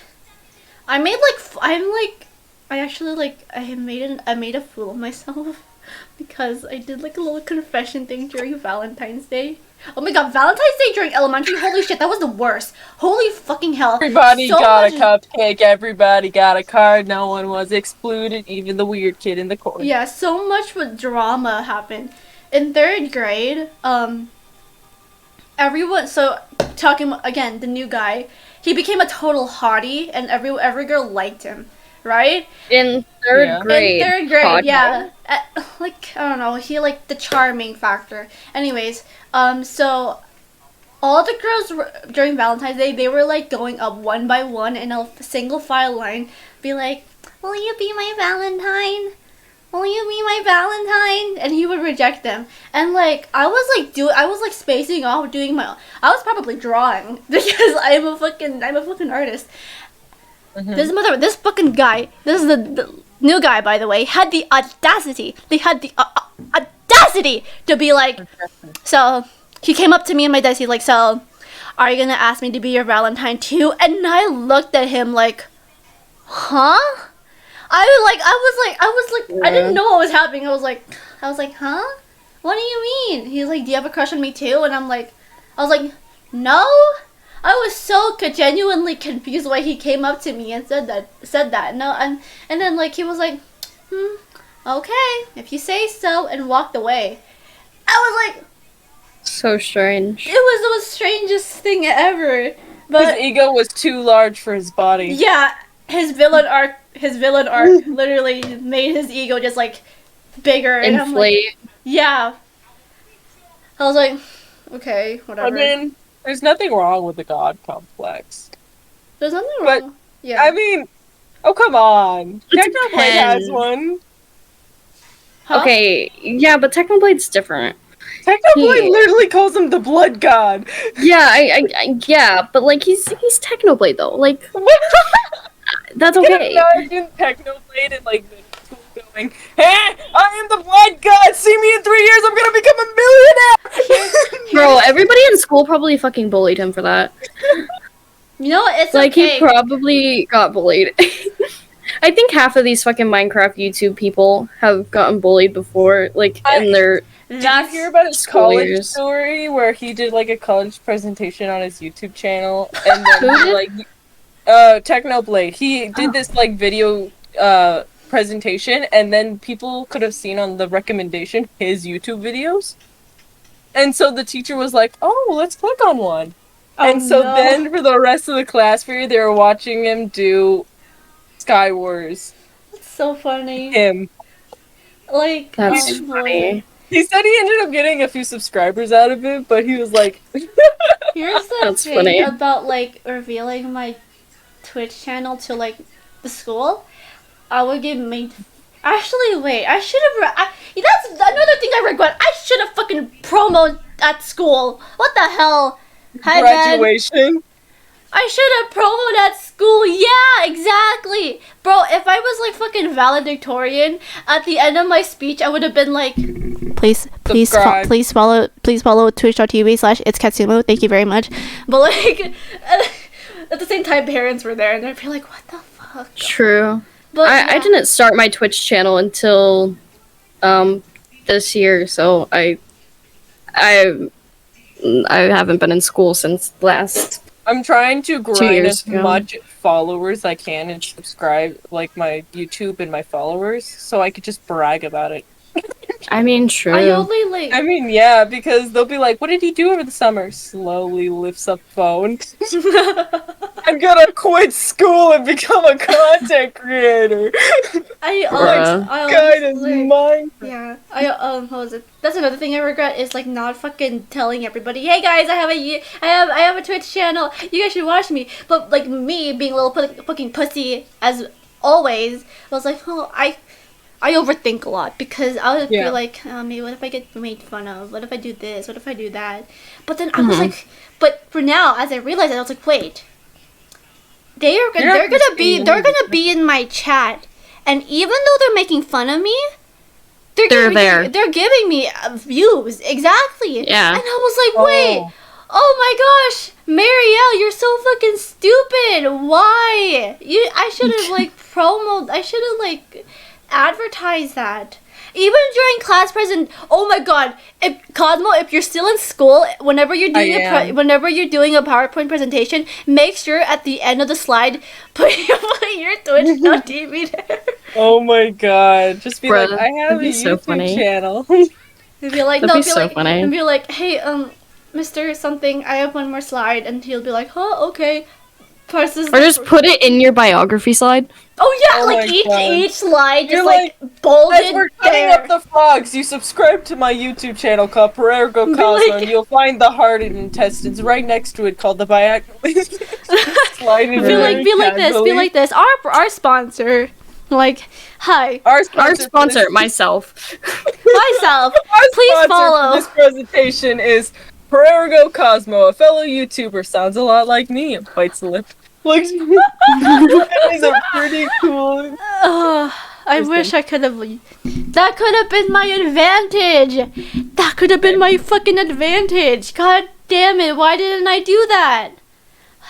I made a fool of myself because I did, like, a little confession thing during Valentine's Day. Oh my god, Valentine's Day during elementary, holy shit, that was the worst. Holy fucking hell. Everybody got a cupcake, everybody got a card, no one was excluded, even the weird kid in the corner. Yeah, so much with drama happened. In 3rd grade, everyone, so, talking, again, the new guy, he became a total hottie, and every girl liked him, right? In third grade. In 3rd grade, yeah. Like, I don't know, he, like, the charming factor. Anyways, so, all the girls during Valentine's Day, they were, like, going up one by one in a single file line, be like, will you be my Valentine? Will you be my Valentine? And he would reject them. And, like, I was, like, spacing off doing I was probably drawing, because I'm a fucking artist. Mm-hmm. This fucking guy, this is the new guy, by the way, had the audacity. They had the audacity to be like, so, he came up to me and my desk, he's like, so, are you gonna ask me to be your Valentine too? And I looked at him like, huh? I was like, I didn't know what was happening. I was like, huh? What do you mean? He's like, do you have a crush on me too? And I was like, no. I was so genuinely confused why he came up to me and said that. No, and then like he was like, okay, if you say so, and walked away. I was like, so strange. It was the strangest thing ever. But his ego was too large for his body. Yeah, his villain arc literally made his ego just like bigger. And inflate. I'm like, yeah. I was like, okay, whatever. I mean, there's nothing wrong with the god complex. There's nothing wrong. But, yeah. I mean, oh come on. Technoblade has one. Huh? Okay, yeah, but Technoblade's different. Technoblade literally calls him the blood god. Yeah, yeah, but like he's Technoblade though. Like that's okay. Can you imagine Technoblade in like middle school going, "Hey, I am the blood god. See me in 3 years. I'm gonna become a millionaire." Bro, everybody in school probably fucking bullied him for that. You know, it's like okay. He probably got bullied. I think half of these fucking Minecraft YouTube people have gotten bullied before, like in their. Did you hear about his college story where he did like a college presentation on his YouTube channel and then like Technoblade. He did this like video presentation and then people could have seen on the recommendation his YouTube videos. And so the teacher was like, "Oh, let's click on one." And so then for the rest of the class period they were watching him do Sky Wars. That's so funny. Him. Like that's funny. He said he ended up getting a few subscribers out of it, but he was like... Here's the thing about, like, revealing my Twitch channel to, like, the school. I would get made... Actually, wait, I should have... That's another thing I regret. I should have fucking promoed at school. What the hell? Hi, graduation? Ben. I should have promoted at school. Yeah, exactly. Bro, if I was, like, fucking valedictorian, at the end of my speech, I would have been like... Please follow twitch.tv/ItsKatsumo. Thank you very much. But like at the same time, parents were there and they'd be like, "What the fuck?" True. But I didn't start my Twitch channel until this year, so I haven't been in school since last. I'm trying to grind as much followers I can and subscribe like my YouTube and my followers, so I could just brag about it. I mean, true. I only like. I mean, yeah, because they'll be like, "What did he do over the summer?" Slowly lifts up phone. I'm gonna quit school and become a content creator. I God is like, mine. yeah. What was it? That's another thing I regret is like not fucking telling everybody, hey guys, I have a Twitch channel. You guys should watch me. But like me being a little fucking pussy as always, I was like, oh, I overthink a lot because I would Yeah. be like, maybe what if I get made fun of? What if I do this? What if I do that? But then I was like, but for now, as I realized it, I was like, wait, they're gonna be in my chat, and even though they're making fun of me, they're giving me views exactly. Yeah. And I was like, wait. Oh my gosh, Marielle, you're so fucking stupid. Why? I should have I should have advertised that. Even during class present. Oh my god, Cosmo, if you're still in school, whenever you're doing a PowerPoint presentation, make sure at the end of the slide put your Twitch.tv there. Oh my god. Just be Bruh, like, I have a that'd be so YouTube funny. channel. He'd be like, That'd be so funny. And be like, hey, Mr. Something, I have one more slide, and he'll be like, huh, okay. Presses Or just put it in your biography slide. Oh yeah, Oh like my God. each slide You're just bolded As we're cutting there. up the frogs, you subscribe to my YouTube channel called Periergo Kosmo, like- and you'll find the heart and intestines right next to it called the biography. Sliding Be like this. Our sponsor. Like, hi. Our Our sponsor, myself. Myself. Our Please sponsor follow. for this presentation is Periergo Kosmo, a fellow YouTuber. Sounds a lot like me. And bites the lip. Looks. That is a pretty cool. I wish I could have. That could have been my advantage. That could have been my fucking advantage. God damn it! Why didn't I do that?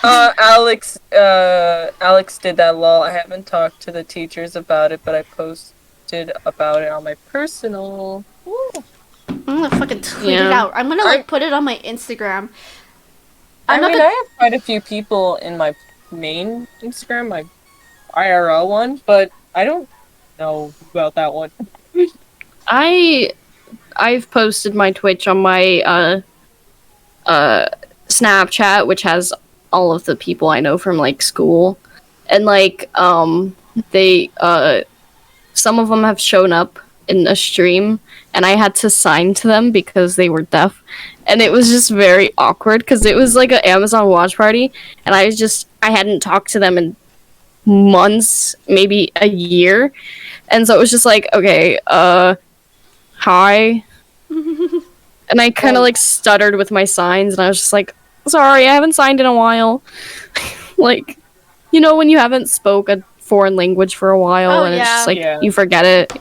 Alex did that lol. I haven't talked to the teachers about it, but I posted about it on my personal. Ooh. I'm gonna fucking tweet it out. I'm gonna put it on my Instagram. I have quite a few people in my main Instagram, my IRL one, but I don't know about that one. I've posted my Twitch on my Snapchat, which has all of the people I know from like school, and like they some of them have shown up in a stream, and I had to sign to them because they were deaf, and it was just very awkward because it was like an Amazon watch party, and I hadn't talked to them in months, maybe a year, and so it was just like, okay, hi. And I kind of like stuttered with my signs, and I was just like, sorry, I haven't signed in a while. Like, you know, when you haven't spoke a foreign language for a while, and it's just like, you forget it.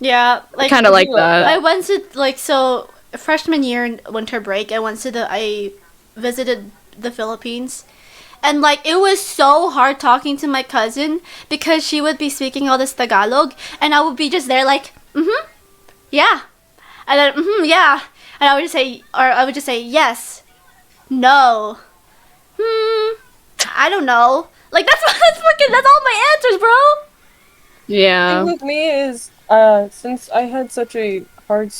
Yeah, like kind of like that. I went to freshman year in winter break. I visited the Philippines, and like it was so hard talking to my cousin because she would be speaking all this Tagalog, and I would be just there like, yeah, and then yeah, and I would just say yes, no, I don't know. Like that's all my answers, bro. Yeah. The thing with me is, since I had such a hard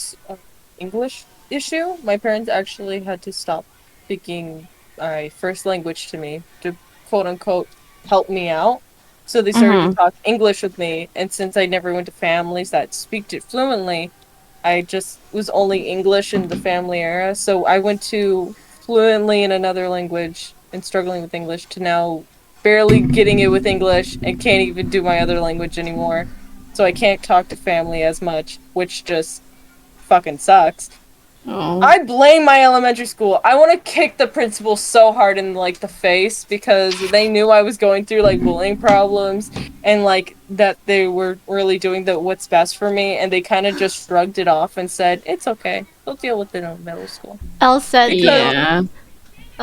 English issue, my parents actually had to stop speaking my first language to me to quote unquote help me out. So they started to talk English with me, and since I never went to families that speak it fluently, I just was only English in the family era. So I went to fluently in another language and struggling with English to now barely getting it with English and can't even do my other language anymore. So I can't talk to family as much, which just fucking sucks. Oh. I blame my elementary school. I want to kick the principal so hard in like the face because they knew I was going through like bullying problems and like that they were really doing what's best for me, and they kind of just shrugged it off and said it's okay. They'll deal with it in middle school. Elle said Yeah.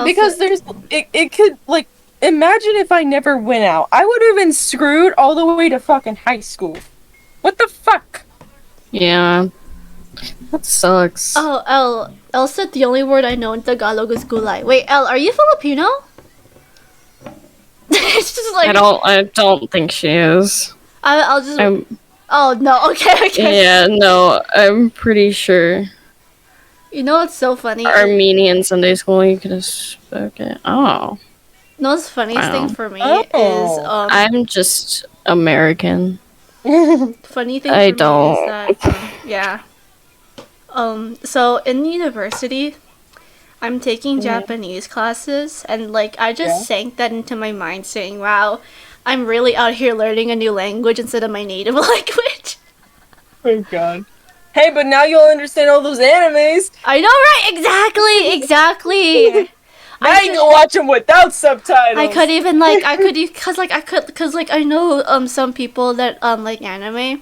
Because there's it could like imagine if I never went out. I would have been screwed all the way to fucking high school. What the fuck? Yeah. That sucks. Oh, Elle said the only word I know in Tagalog is gulay. Wait, Elle, are you Filipino? It's just like I don't think she is. I'll just. Oh no. Okay. Yeah, no, I'm pretty sure. You know what's so funny? Armenian Sunday school, you could have spoken. Oh, You know what's funniest thing wow. for me is Oh. I'm just American. funny thing I for me is don't. that yeah. So in university, I'm taking Japanese classes, and like I just Yeah. sank that into my mind, saying, "Wow, I'm really out here learning a new language instead of my native language." Oh god. Hey, but now you'll understand all those animes. I know, right? Exactly. Now you can watch them without subtitles. I could even cause I know some people that like anime.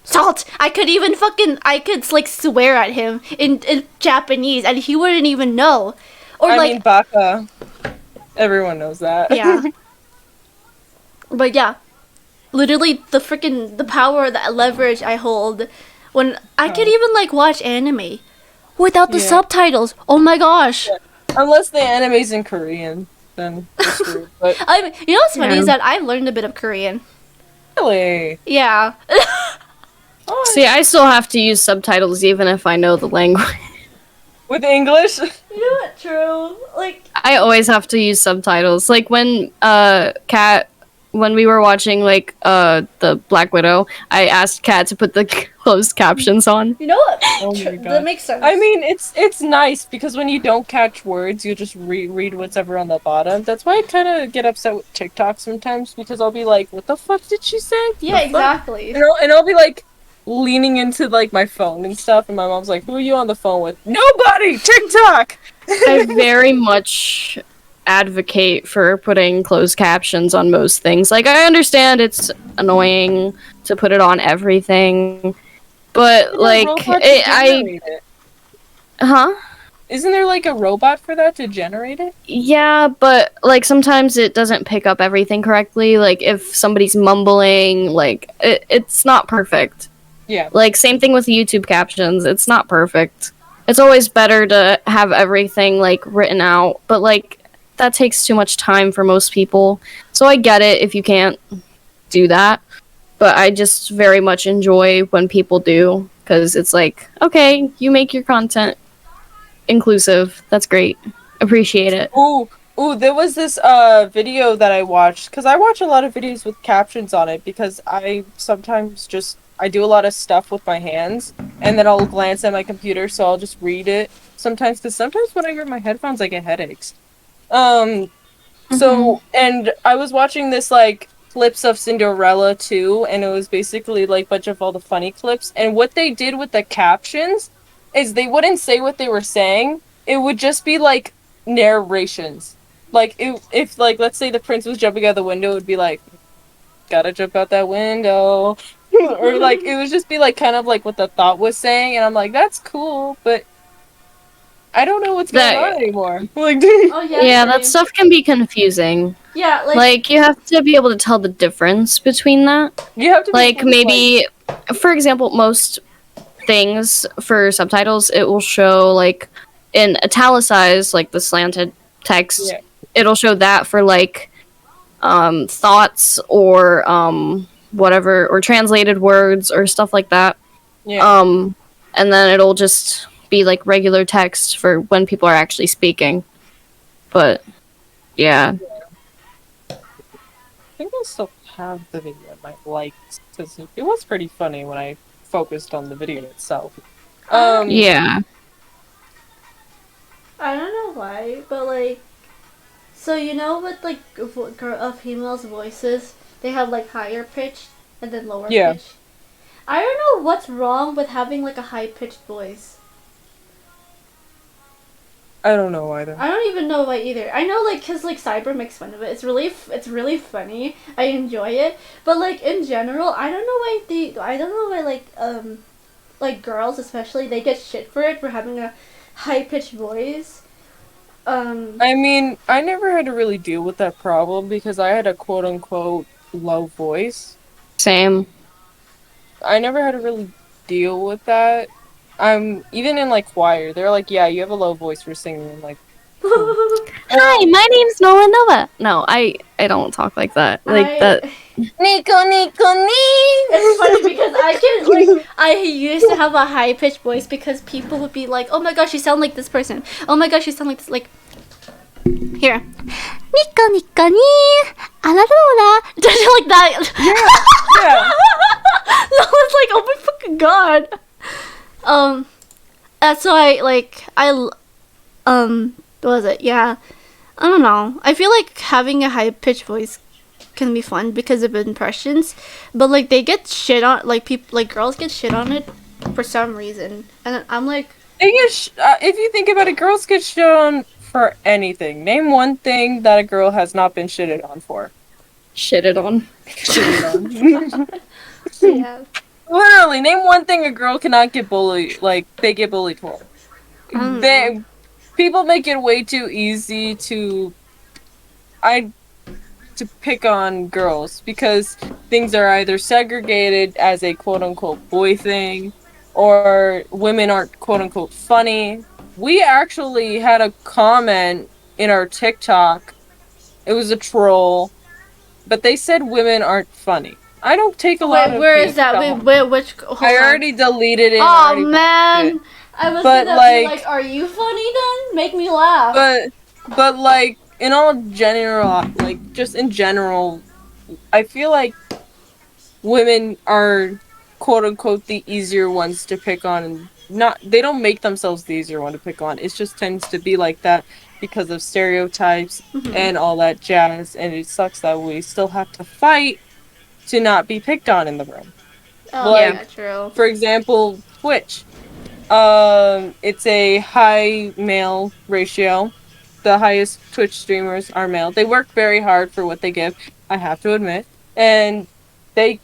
Salt. I could even I could like swear at him in Japanese and he wouldn't even know. Or I like mean, baka. Everyone knows that. yeah. But yeah, literally the power, that leverage I hold when I could even like watch anime without the Yeah. subtitles. Oh my gosh. Unless the anime's in Korean, then you're screwed. But You know what's funny Yeah. is that I've learned a bit of Korean. really, Yeah. oh, See, I still have to use subtitles even if I know the language. with English. You know what? True. Like I always have to use subtitles. Like when when we were watching like the Black Widow, I asked Kat to put the closed captions on. you know what? Oh my That god. makes sense. I mean, it's nice because when you don't catch words, you just read what's ever on the bottom. That's why I kind of get upset with TikTok sometimes because I'll be like, "What the fuck did she say?" yeah, The fuck?" exactly. And I'll be like leaning into like my phone and stuff, and my mom's like, "Who are you on the phone with?" Nobody. TikTok. I very much advocate for putting closed captions on most things. Like I understand it's annoying to put it on everything, but like huh? Isn't there like a robot for that to generate it? Yeah, but like sometimes it doesn't pick up everything correctly. Like if somebody's mumbling, like it's not perfect. Yeah. Like same thing with YouTube captions. It's not perfect. It's always better to have everything like written out, but like that takes too much time for most people. So I get it if you can't do that, but I just very much enjoy when people do cuz it's like, okay, you make your content inclusive. That's great. Appreciate it. Ooh, there was this video that I watched because I watch a lot of videos with captions on it because I sometimes I do a lot of stuff with my hands and then I'll glance at my computer, so I'll just read it sometimes because sometimes when I wear my headphones I get headaches. So and I was watching this like clips of Cinderella too, and it was basically like a bunch of all the funny clips, and what they did with the captions is they wouldn't say what they were saying. It would just be like narrations. Like if like let's say the prince was jumping out the window, it would be like, gotta jump out that window. Or like it would just be like kind of like what the thought was saying, and I'm like, that's cool, but I don't know what's going on anymore. Like Oh yeah. Yeah, same. that stuff can be confusing. Yeah, Like you have to be able to tell the difference between that. you have to be Like able to, maybe for example, most things for subtitles it will show like in italicized, like the slanted text. Yeah. It'll show that for like thoughts or whatever, or translated words or stuff like that. yeah. And then it'll just be like regular text for when people are actually speaking. But yeah. I think I still have the video in my likes because it was pretty funny when I focused on the video itself. Yeah. I don't know why, but like, so you know with like females' voices, they have like higher pitch and then lower Yeah. pitch. I don't know what's wrong with having like a high pitched voice. I don't know either. I don't even know why either. I know like cause like Cyber makes fun of it. It's really funny. I enjoy it, but like in general, I don't know why I don't know why like girls especially they get shit for it for having a high pitched voice. I mean, I never had to really deal with that problem because I had a quote unquote low voice. Same. I never had to really deal with that. Even in like choir, they're like, yeah, you have a low voice for singing. I'm like, Hi, my name's NolanNovaa. No, I don't talk like that. Like that. Nico, Nico, It's funny because I used to have a high pitched voice because people would be like, "Oh my gosh, you sound like this person. Oh my gosh, you sound like this." Like here, Nico, Nico, ni, alarola, just like that. Yeah. No, it's like, oh my fucking god. That's why what was it? Yeah, I don't know. I feel like having a high pitched voice can be fun because of impressions, but like they get shit on, like people, like girls get shit on it for some reason, and I'm like, if you think about it, girls get shit on for anything. Name one thing that a girl has not been shitted on for. Shitted on. Shitted on. yeah. Literally, name one thing a girl cannot get bullied. Like they get bullied for. People make it way too easy to pick on girls because things are either segregated as a quote unquote boy thing or women aren't quote unquote funny. We actually had a comment in our TikTok. It was a troll, but they said women aren't funny. I don't take a lot of where is that? Wait, which? I already deleted it. Oh man, I was but gonna be like, are you funny then? Make me laugh. But like in all general, like just in general, I feel like women are quote unquote the easier ones to pick on, and they don't make themselves the easier one to pick on. It just tends to be like that because of stereotypes and all that jazz, and it sucks that we still have to fight to not be picked on in the room. Oh, like, yeah, true. For example, Twitch. It's a high male ratio. The highest Twitch streamers are male. They work very hard for what they give, I have to admit. And there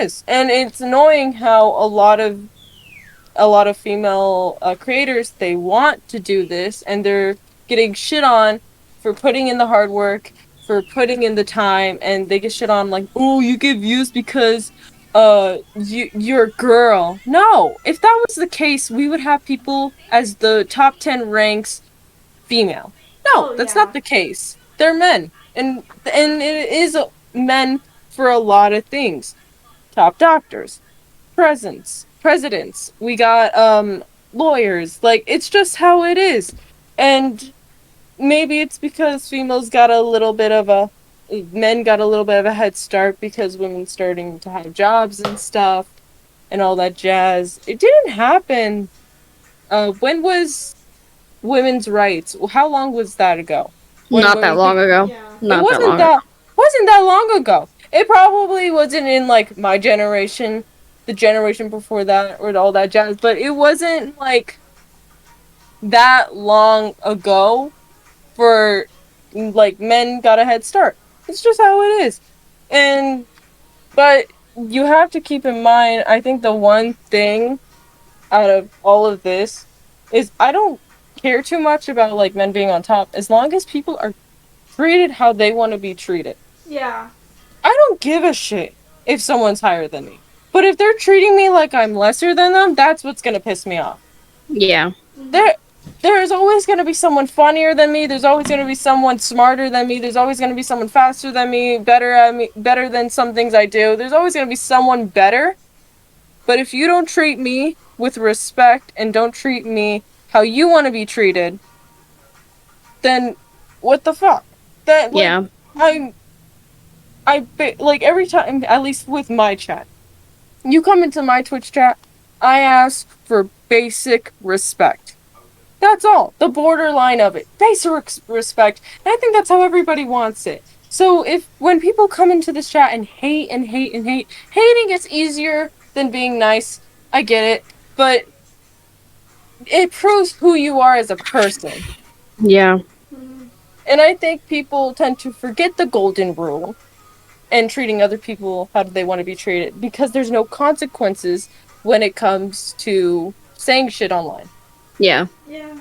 is. And it's annoying how a lot of female creators, they want to do this and they're getting shit on for putting in the hard work, for putting in the time, and they get shit on like, oh, you get views because you're a girl. No, if that was the case, we would have people as the top 10 ranks female. No, that's not the case. They're men, and it is men for a lot of things. Top doctors, presidents. We got lawyers. Like it's just how it is, and maybe it's because females got a little bit of a men got a little bit of a head start because women starting to have jobs and stuff and all that jazz. It didn't happen. When was women's rights? How long was that ago? Not that long ago. Yeah. Not that long. Wasn't that long ago. It probably wasn't in like my generation, the generation before that, or all that jazz. But it wasn't like that long ago for like men got a head start. It's just how it is. But you have to keep in mind, I think the one thing out of all of this is I don't care too much about like men being on top as long as people are treated how they want to be treated. Yeah. I don't give a shit if someone's higher than me. But if they're treating me like I'm lesser than them, that's what's gonna piss me off. Yeah. There's always going to be someone funnier than me. There's always going to be someone smarter than me. There's always going to be someone faster than me, better than some things I do. There's always going to be someone better. But if you don't treat me with respect and don't treat me how you want to be treated, then what the fuck? Yeah. Like every time, at least with my chat, you come into my Twitch chat, I ask for basic respect. That's all. The borderline of it. Basic respect. And I think that's how everybody wants it. So when people come into this chat and hate and hate and hate, hating gets easier than being nice. I get it. But it proves who you are as a person. Yeah. And I think people tend to forget the golden rule and treating other people how they want to be treated because there's no consequences when it comes to saying shit online. Yeah. Yeah.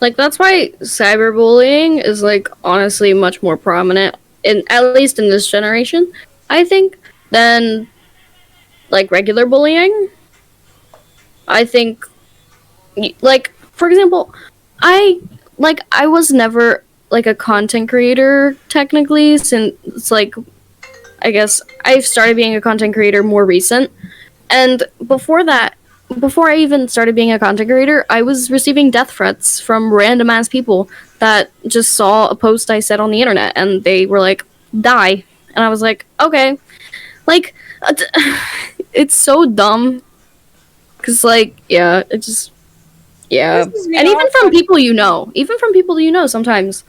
Like, that's why cyberbullying is, like, honestly much more prominent, at least in this generation, I think, than, like, regular bullying. I think, like, for example, I was never like a content creator technically, since like I guess I've started being a content creator more recent. And before that, before I even started being a content creator, I was receiving death threats from random ass people that just saw a post I said on the internet and they were like, die. And I was like, okay. Like, it's so dumb. Because, like, yeah, it just, yeah. This is me And even all from people you know. Even from people you know sometimes.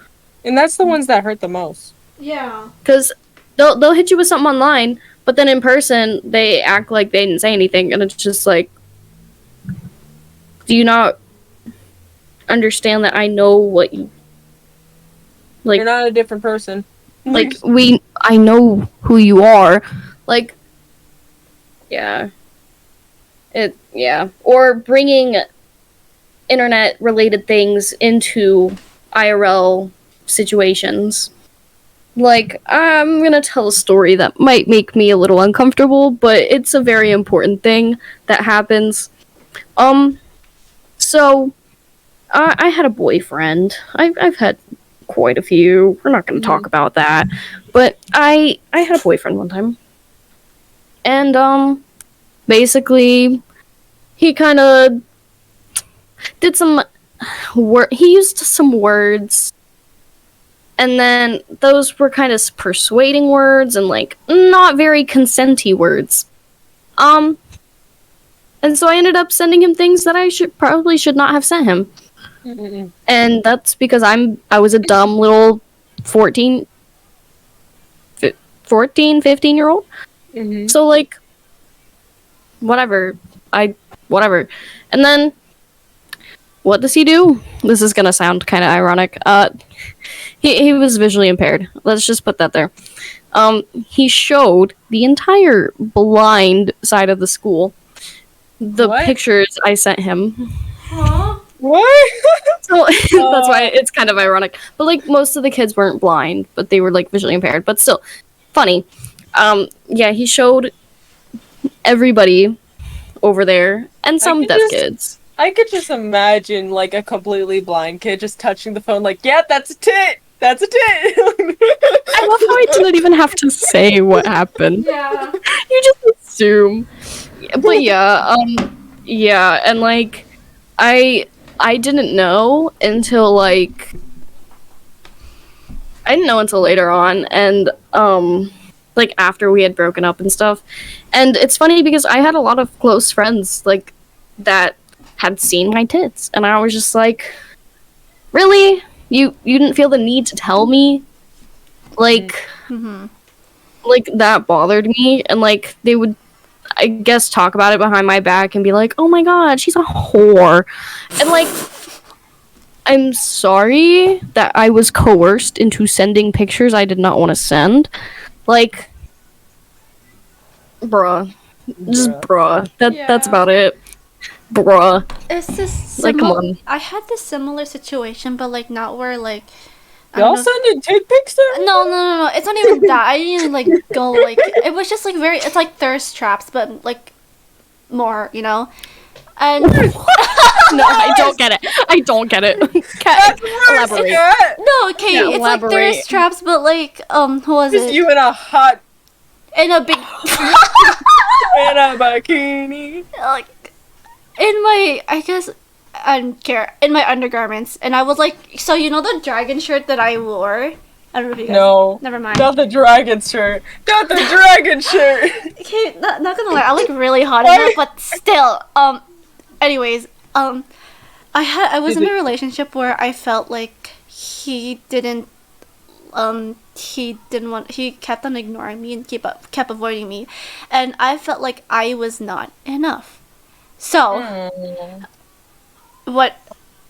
And that's the ones that hurt the most. Yeah. Because they'll hit you with something online, but then in person, they act like they didn't say anything. And it's just like, do you not understand that I know what you like? You're not a different person. Like I know who you are. Like, yeah, or bringing internet related things into IRL situations. Like, I'm gonna tell a story that might make me a little uncomfortable, but it's a very important thing that happens. So I had a boyfriend. I've had quite a few. We're not going to talk about that. But I had a boyfriend one time. And basically he kind of did some he used some words, and then those were kind of persuading words and like not very consenty words. And so I ended up sending him things that I probably should not have sent him. Mm-mm. And that's because I was a dumb little 14, 15 year old. Mm-hmm. So like, whatever. And then, what does he do? This is gonna sound kind of ironic. He was visually impaired. Let's just put that there. He showed the entire blind side of the school the What? pictures I sent him. Huh? What? So that's why it's kind of ironic. But like most of the kids weren't blind, but they were like visually impaired. But still, funny. Yeah, he showed everybody over there and some deaf kids. I could just imagine like a completely blind kid just touching the phone, like, yeah, that's a tit. That's a tit. I love how I didn't even have to say what happened. Yeah. You just assume. But yeah, yeah, and like I didn't know until like I didn't know until later on, and like after we had broken up and stuff. And it's funny because I had a lot of close friends like that had seen my tits, and I was just like, really? You didn't feel the need to tell me? Like, like that bothered me, and like they would, I guess, talk about it behind my back and be like, oh my god, she's a whore. And like, I'm sorry that I was coerced into sending pictures I did not want to send. Like, bruh. Just bruh. That's about it. Bruh. It's just Like, come on. I had this similar situation, but like not where like Y'all sending tit pics there? No. It's not even that. I didn't even like go like it was just like very. It's like thirst traps, but like more, you know. And No, I don't get it. I don't get it. Elaborate. no, okay, Yeah, it's elaborate. like thirst traps, but like who was Just it? you in a hot In a big in a bikini. like in my I guess in my undergarments, and I was like, so you know the dragon shirt that I wore. I don't know if you guys. No. Never mind. Not the dragon shirt. Not the dragon shirt. Okay, not gonna lie, I look really hot in it, but still. Anyways, I was in a relationship where I felt like he kept on ignoring me and kept avoiding me, and I felt like I was not enough. So, what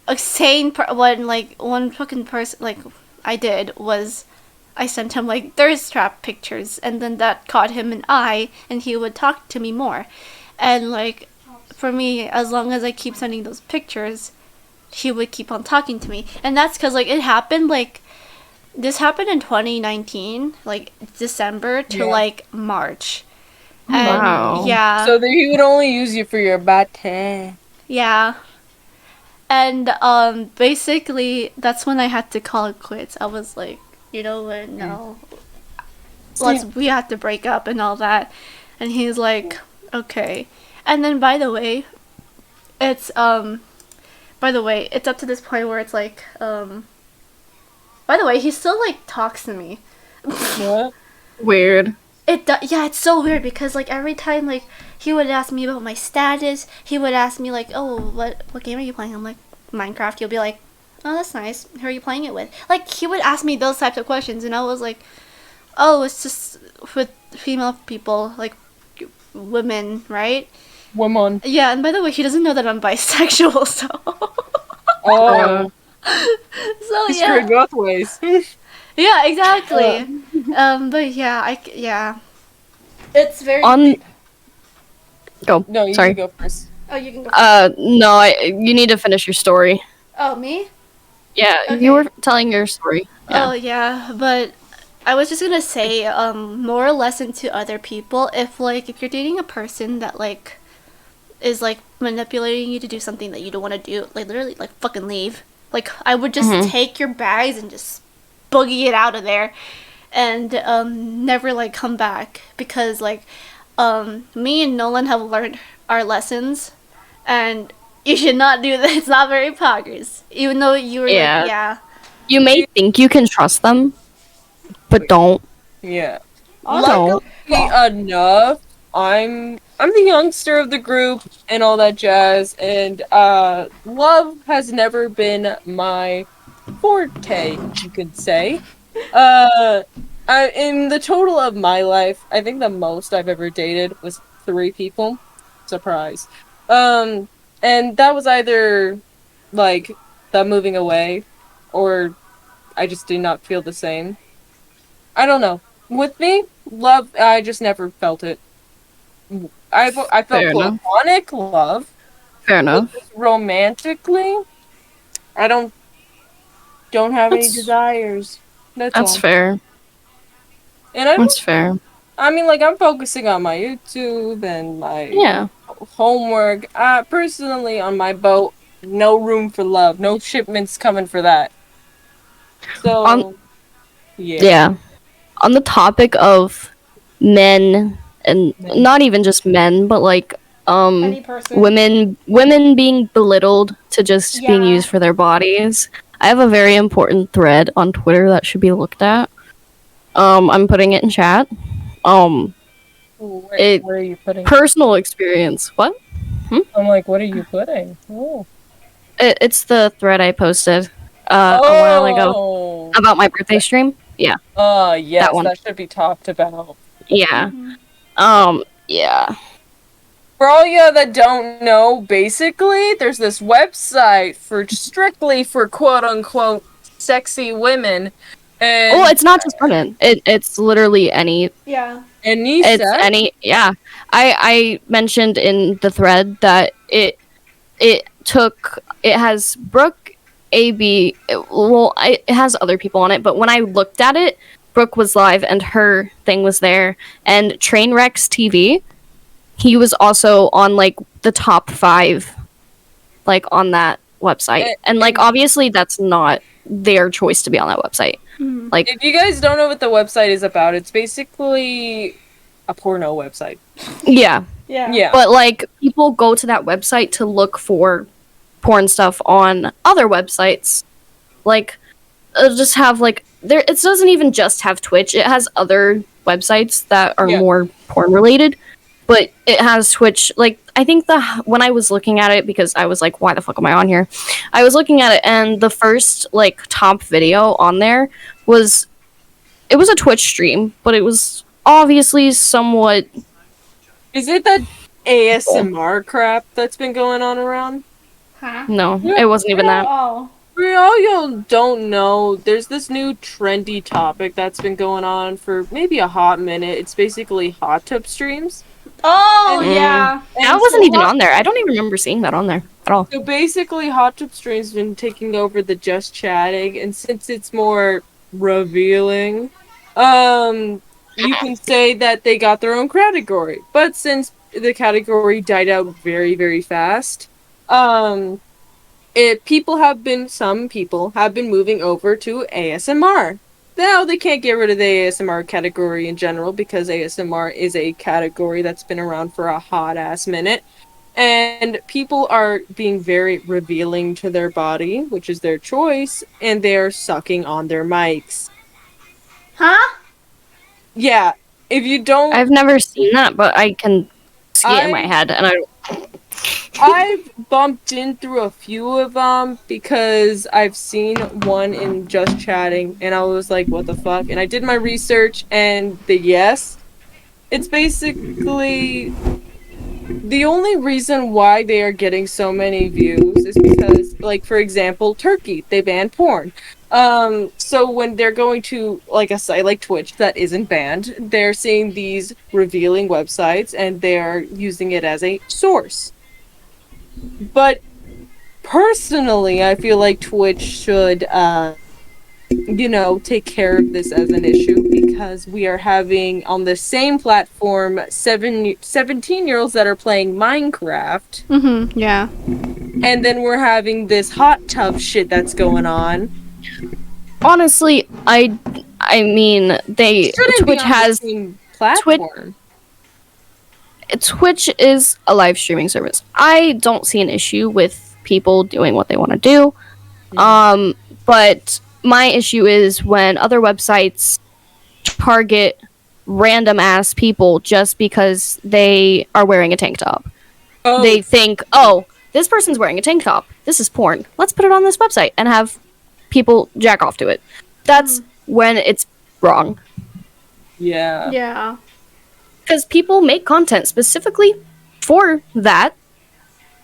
a sane one fucking person like I did was I sent him like thirst trap pictures, and then that caught him an eye, and he would talk to me more. And like for me, as long as I keep sending those pictures, he would keep on talking to me. And that's because like this happened in 2019, like December to like March. And, Wow. Yeah. So that he would only use you for your bate. Yeah. And basically that's when I had to call it quits. I was like, you know what, no. We have to break up and all that. And he's like, okay. And then it's it's up to this point where it's like, by the way, he still like talks to me. What? Weird. Yeah, it's so weird because like every time like he would ask me about my status, he would ask me like, oh, what game are you playing? I'm like, Minecraft. He'll be like, oh, that's nice. Who are you playing it with? Like he would ask me those types of questions, and I was like, oh, it's just with female people, like women, right? Woman. Yeah, and by the way, he doesn't know that I'm bisexual, so. Oh. So He's yeah. screwed both ways. Yeah, exactly. But yeah. It's very. Go. No, you Sorry. can go first. Oh, you can go. No, you need to finish your story. Oh, me? Yeah, Okay. you were telling your story. Yeah. Oh, yeah, but I was just gonna say, more or less into other people. If you're dating a person that like is like manipulating you to do something that you don't want to do, like literally, like fucking leave. Like I would just take your bags and just boogie it out of there, and never like come back because like me and Nolan have learned our lessons, and you should not do that. It's not very progress. Even though you were Yeah. like, yeah. You may think you can trust them, but don't. Yeah. Don't. Luckily enough, I'm the youngster of the group and all that jazz, and love has never been my forte, you could say. In the total of my life, I think the most I've ever dated was 3 people. Surprise. And that was either like them moving away, or I just did not feel the same. I don't know. With me, love, I just never felt it. I felt Fair enough. platonic love, Fair but enough. just romantically, I don't have any That's- desires. That's That's all. fair. And I That's fair. mean, like, I'm focusing on my YouTube and my Yeah. homework. Personally, on my boat, no room for love. No shipments coming for that. So, Yeah. On the topic of men, and not even just men, but like Any person. women being belittled to just being Yeah. used for their bodies. I have a very important thread on Twitter that should be looked at. I'm putting it in chat. Where are you putting? Personal experience. What? I'm like, what are you putting? Oh. It's the thread I posted a while ago about my birthday stream. Yeah. Yes, That one. that should be talked about. Yeah. Yeah. For all you that don't know, basically, there's this website strictly for quote-unquote sexy women. And Oh, it's not just women. It's literally any. Yeah. any It's sex? any. Yeah. I mentioned in the thread that it has Brooke, AB. It has other people on it, but when I looked at it, Brooke was live and her thing was there, and Trainwrecks TV. He was also on like the top 5, like on that website, and like obviously that's not their choice to be on that website. Like, If you guys don't know what the website is about, it's basically a porno website. yeah, Yeah. but like people go to that website to look for porn stuff on other websites. Like, it'll just have like there. It doesn't even just have Twitch. It has other websites that are more porn related. But it has Twitch. Like, I think when I was looking at it, because I was like, why the fuck am I on here? I was looking at it, and the first like top video on there was a Twitch stream, but it was obviously somewhat. Is it that ASMR crap that's been going on around? Huh? No, it wasn't even that. Oh. For all you don't know, there's this new trendy topic that's been going on for maybe a hot minute. It's basically hot tub streams. Oh, yeah. That wasn't even on there. I don't even remember seeing that on there at all. So basically, hot tub streams have been taking over the just chatting, and since it's more revealing, you can say that they got their own category. But since the category died out very, very fast, some people have been moving over to ASMR. Now they can't get rid of the ASMR category in general because ASMR is a category that's been around for a hot ass minute. And people are being very revealing to their body, which is their choice, and they're sucking on their mics. Huh? Yeah, if you don't, I've never seen that, but I can see it in my I head, and I've bumped in through a few of them because I've seen one in Just Chatting, and I was like, what the fuck? And I did my research, and it's basically the only reason why they are getting so many views is because, like, for example, Turkey, they banned porn. So when they're going to, like, a site like Twitch that isn't banned, they're seeing these revealing websites and they're using it as a source. But personally, I feel like Twitch should, take care of this as an issue because we are having on the same platform 17-year-olds that are playing Minecraft. Mm-hmm. Yeah. And then we're having this hot tub shit that's going on. honestly, I mean, Twitch has the same platform. Twitch is a live streaming service. I don't see an issue with people doing what they want to do. But my issue is when other websites target random ass people just because they are wearing a tank top. Oh. They think, oh, this person's wearing a tank top. This is porn. Let's put it on this website and have people jack off to it. That's when it's wrong. Yeah. Yeah. Because people make content specifically for that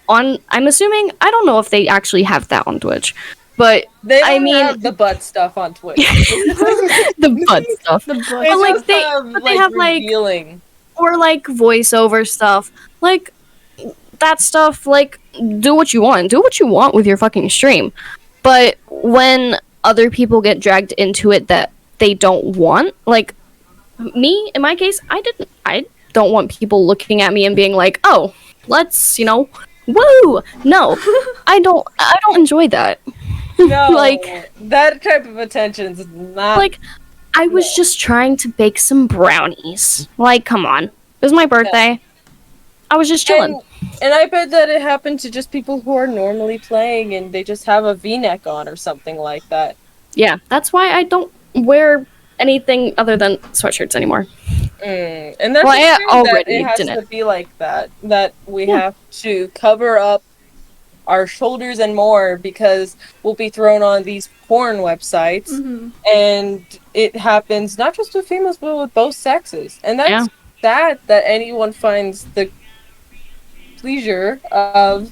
I'm assuming, I don't know if they actually have that on Twitch, but they don't have the butt stuff on Twitch. The butt stuff. The butt. But like they have revealing. Or like voiceover stuff. Like that stuff, like do what you want. Do what you want with your fucking stream. But when other people get dragged into it that they don't want, like me, in my case, I don't want people looking at me and being like, oh, let's, woo! No, I don't enjoy that. No, like that type of attention's not. Like, I was just trying to bake some brownies. Like, come on, it was my birthday. Yeah. I was just chilling. And I bet that it happened to just people who are normally playing and they just have a V-neck on or something like that. Yeah, that's why I don't wear anything other than sweatshirts anymore. And that's that it has to be like that. That we have to cover up our shoulders and more because we'll be thrown on these porn websites, and it happens not just with females but with both sexes. And that's sad that anyone finds the pleasure of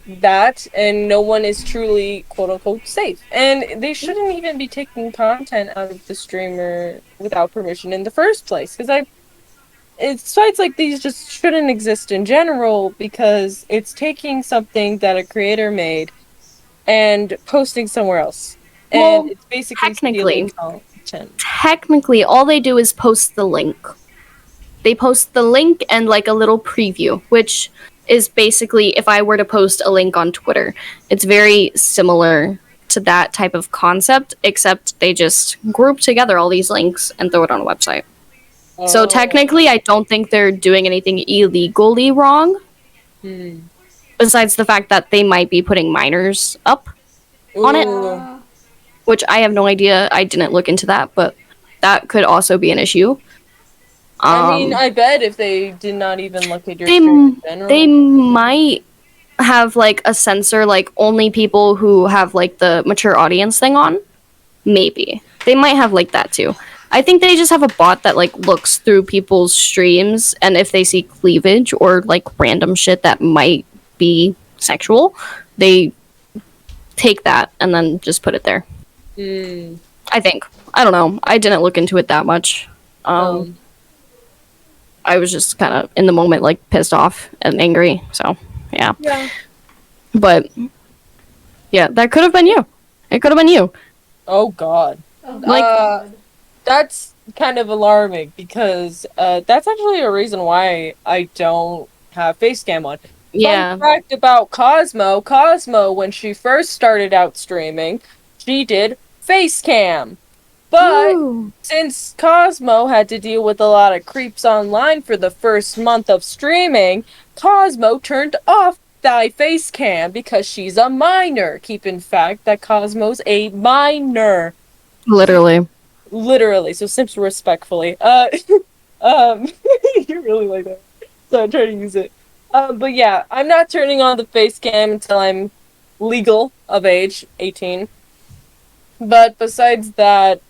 that, and no one is truly quote unquote safe. And they shouldn't even be taking content out of the streamer without permission in the first place, because sites like these just shouldn't exist in general, because it's taking something that a creator made and posting somewhere else. Well, and it's basically stealing content. Technically, all they do is post the link. They post the link and like a little preview, which is basically if I were to post a link on Twitter. It's very similar to that type of concept, except they just group together all these links and throw it on a website. Oh. So technically, I don't think they're doing anything illegally wrong. Besides the fact that they might be putting minors up on it. Which I have no idea. I didn't look into that, but that could also be an issue. I mean, I bet if they did not even look at your stream in general. They might have, like, a censor, like, only people who have, like, the mature audience thing on. Maybe. They might have, like, that, too. I think they just have a bot that, like, looks through people's streams, and if they see cleavage or, like, random shit that might be sexual, they take that and then just put it there. I think. I don't know. I didn't look into it that much. I was just kind of in the moment, like, pissed off and angry. So, yeah. But, yeah, that could have been you. It could have been you. Oh, God. Like, that's kind of alarming because that's actually a reason why I don't have face cam on. Yeah. Fun fact about Cosmo, when she first started out streaming, she did face cam. But Woo. since Cosmo had to deal with a lot of creeps online for the first month of streaming, Cosmo turned off thy face cam because she's a minor. Keep in fact that Cosmo's a minor. Literally. Literally, so Sims respectfully. You really like that. So I'm trying to use it. But yeah, I'm not turning on the face cam until I'm legal of age, 18. But besides that,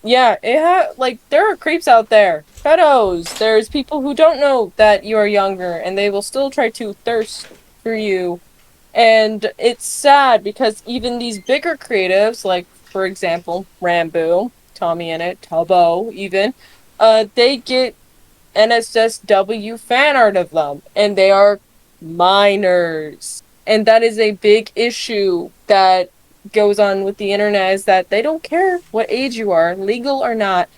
yeah, there are creeps out there. Pedos. There's people who don't know that you are younger, and they will still try to thirst for you. And it's sad because even these bigger creatives, like, for example, Rambo, Tommy in it, Tubbo, even, they get NSSW fan art of them, and they are minors. And that is a big issue that goes on with the internet, is that they don't care what age you are, legal or not.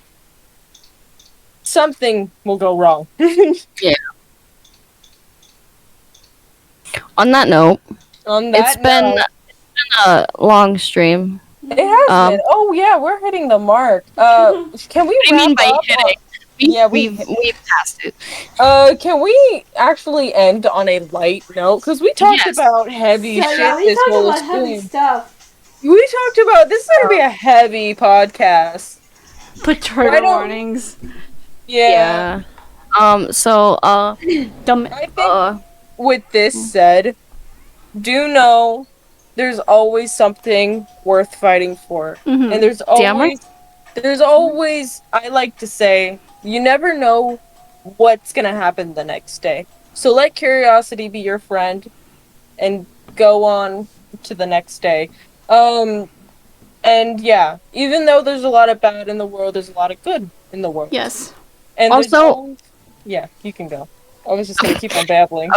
Something will go wrong. Yeah. On that note, it's been a long stream. It has been. Oh yeah, we're hitting the mark. Can we? What do you mean by hitting? We've passed it. Can we actually end on a light note? Because we talked about heavy shit this whole stream. stuff. We talked about this is gonna be a heavy podcast. Put trigger warnings. Yeah. So I think with this said, do know there's always something worth fighting for. Mm-hmm. And there's always, I like to say, you never know what's gonna happen the next day. So let curiosity be your friend and go on to the next day. And yeah, even though there's a lot of bad in the world, there's a lot of good in the world. Yes. And also, yeah, you can go. I was just gonna keep on babbling.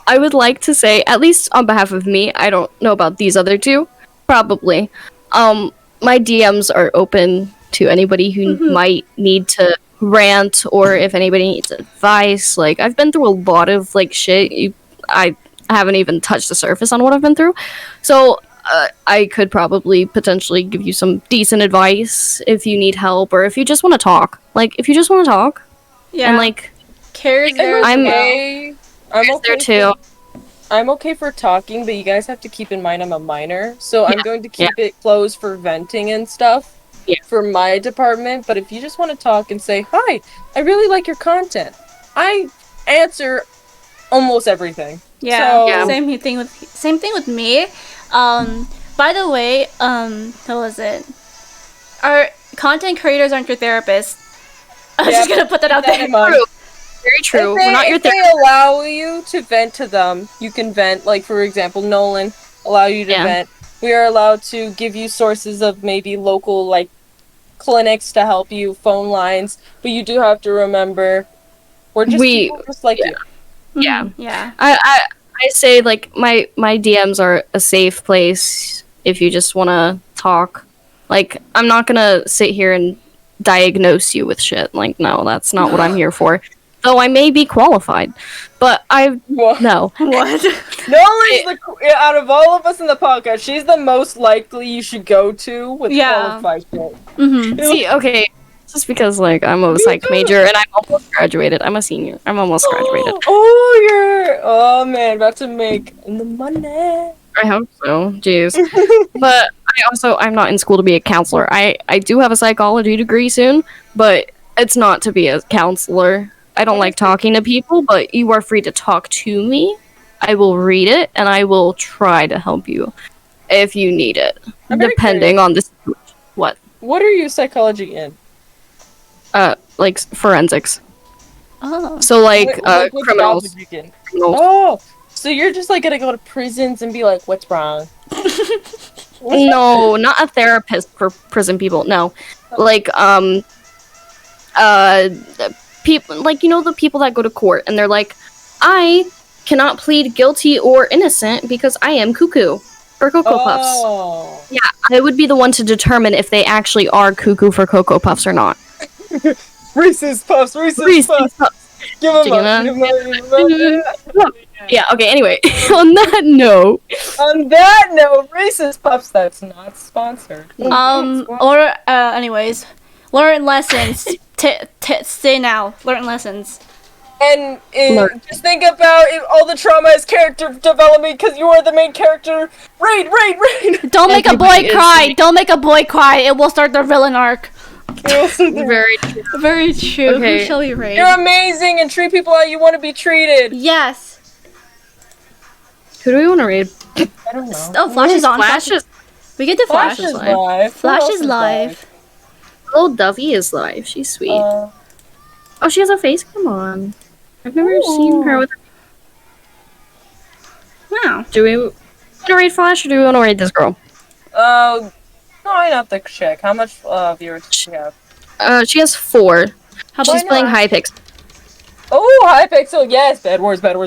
I would like to say, at least on behalf of me, I don't know about these other two, probably. My DMs are open to anybody who might need to rant, or if anybody needs advice. Like, I've been through a lot of like shit. I haven't even touched the surface on what I've been through, so I could probably potentially give you some decent advice if you need help, or if you just want to talk. Like, if you just want to talk, Yeah. and like, Cares there. I'm okay there too. I'm okay for talking, but you guys have to keep in mind I'm a minor, so I'm going to keep it closed for venting and stuff for my department. But if you just want to talk and say, hi, I really like your content, I answer almost everything. Yeah. Same thing with me. By the way, what was it? Our content creators aren't your therapists. I'm just gonna put that out there. Very true. If they allow you to vent to them, you can vent. Like, for example, Nolan allow you to vent. We are allowed to give you sources of maybe local, like, clinics to help you, phone lines. But you do have to remember, we're just people just like you. Yeah. Yeah. I say, like, my DMs are a safe place if you just want to talk. Like, I'm not gonna sit here and diagnose you with shit. Like, no, that's not what I'm here for. Though I may be qualified, but no. What? Nolan's out of all of us in the podcast, she's the most likely you should go to with qualified shit. Mm-hmm. See, okay, just because, like, I'm a psych major and I'm almost graduated. I'm a senior. I'm almost graduated. Oh man, about to make the money. I hope so. Jeez. But I'm not in school to be a counselor. I do have a psychology degree soon, but it's not to be a counselor. I don't like talking to people, but you are free to talk to me. I will read it, and I will try to help you if you need it, depending on the situation. What? What are you psychology in? Like forensics. Oh. So, like, criminals. Oh, so you're just, like, gonna go to prisons and be like, what's wrong? No, not a therapist for prison people. No. Like, people, like, you know, the people that go to court and they're like, I cannot plead guilty or innocent because I am cuckoo for Cocoa Puffs. Yeah, I would be the one to determine if they actually are cuckoo for Cocoa Puffs or not. Reese's Puffs. Give him Yeah, okay, anyway. On that note. On that note, Reese's Puffs, that's not sponsored. Or, anyways, learn lessons. Stay now. Learn lessons. And just think about all the trauma as character development because you are the main character. Raid! Don't make a boy cry. Don't make a boy cry. It will start the villain arc. Very true. Very true. Okay. Who shall we raid? You're amazing and treat people how you want to be treated. Yes. Who do we want to raid? I don't know. Oh, Flash is on. Flash is... We get to Flash. Flash is live. Flash is live. Oh, Duffy is live. She's sweet. Oh, she has a face cam on. I've never seen her with... Wow. Do we want to raid Flash or do we want to raid this girl? No, I have to check. How much viewers does she have? She has 4. She's playing Hypixel. Oh, Hypixel, yes! Bad Wars. Oh my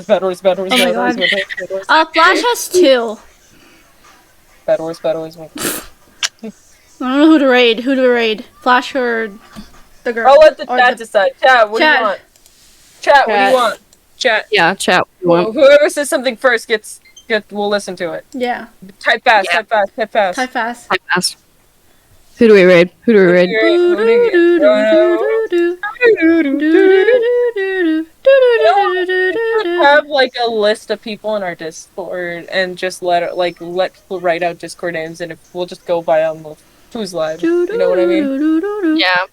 god. Flash has 2. Bad Wars. I don't know who to raid. Flash or the girl? I'll let the chat decide. Chat, what do you want? Chat, what do you want? Chat. Yeah, chat. Well, whoever says something first we'll listen to it. Yeah. Type fast. Type fast. Who do we raid? Have like a list of people in our Discord and just let people write out Discord names and if we'll just go by who's live. You know what I mean? Yeah.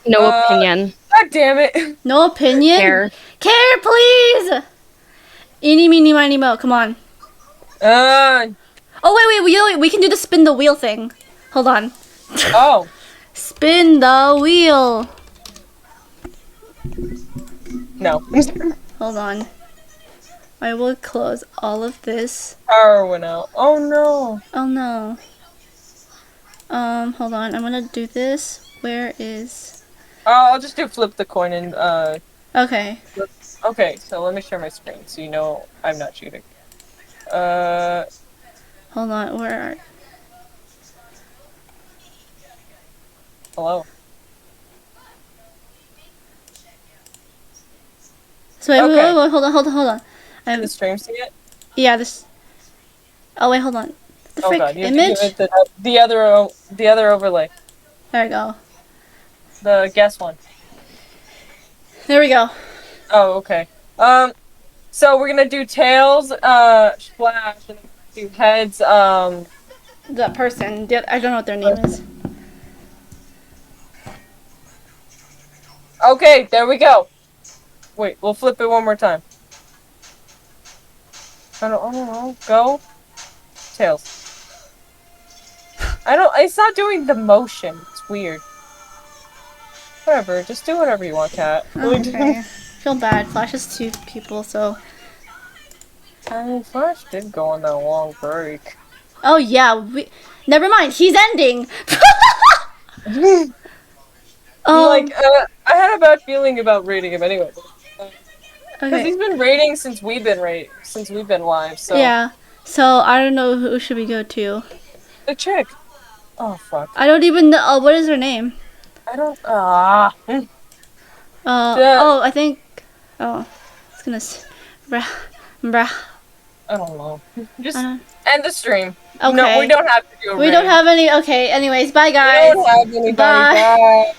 No opinion. God damn it. No opinion? Care, please! Eeny, meeny, miny, mo. Come on. Oh, wait. We can do the spin the wheel thing. Hold on. Oh. Spin the wheel. No. Hold on. I will close all of this. Power went out. Oh, no. Oh, no. Hold on. I'm gonna do this. Where is... I'll just do flip the coin and, Okay. Okay, so let me share my screen so you know I'm not cheating. Hold on, where are... Hello. So wait, hold on. Did the stream see it? Yeah, this... Oh, wait, hold on. The frick God, you image? have to give it the other overlay. There we go. The guess one. There we go. Oh, okay. So we're gonna do tails, Splash, and do heads, The person. I don't know what their name is. Okay, there we go. Wait, we'll flip it one more time. I don't know. Go. Tails. It's not doing the motion. It's weird. Whatever, just do whatever you want, Kat. Okay. Feel bad. Flash has 2 people, so... Flash did go on that long break. Oh, yeah. Never mind. He's ending. I had a bad feeling about rating him anyway. Because Okay. he's been rating since we've been live, so... Yeah. So, I don't know who should we go to. The chick. Oh, fuck. I don't even know... Oh, what is her name? I don't... Oh, I think... Oh. It's gonna... Bruh. I don't know. Just Uh, end the stream. Okay. No, we don't have to do a We don't have any... Okay, anyways, bye, guys. We don't have anybody. Bye. Bye.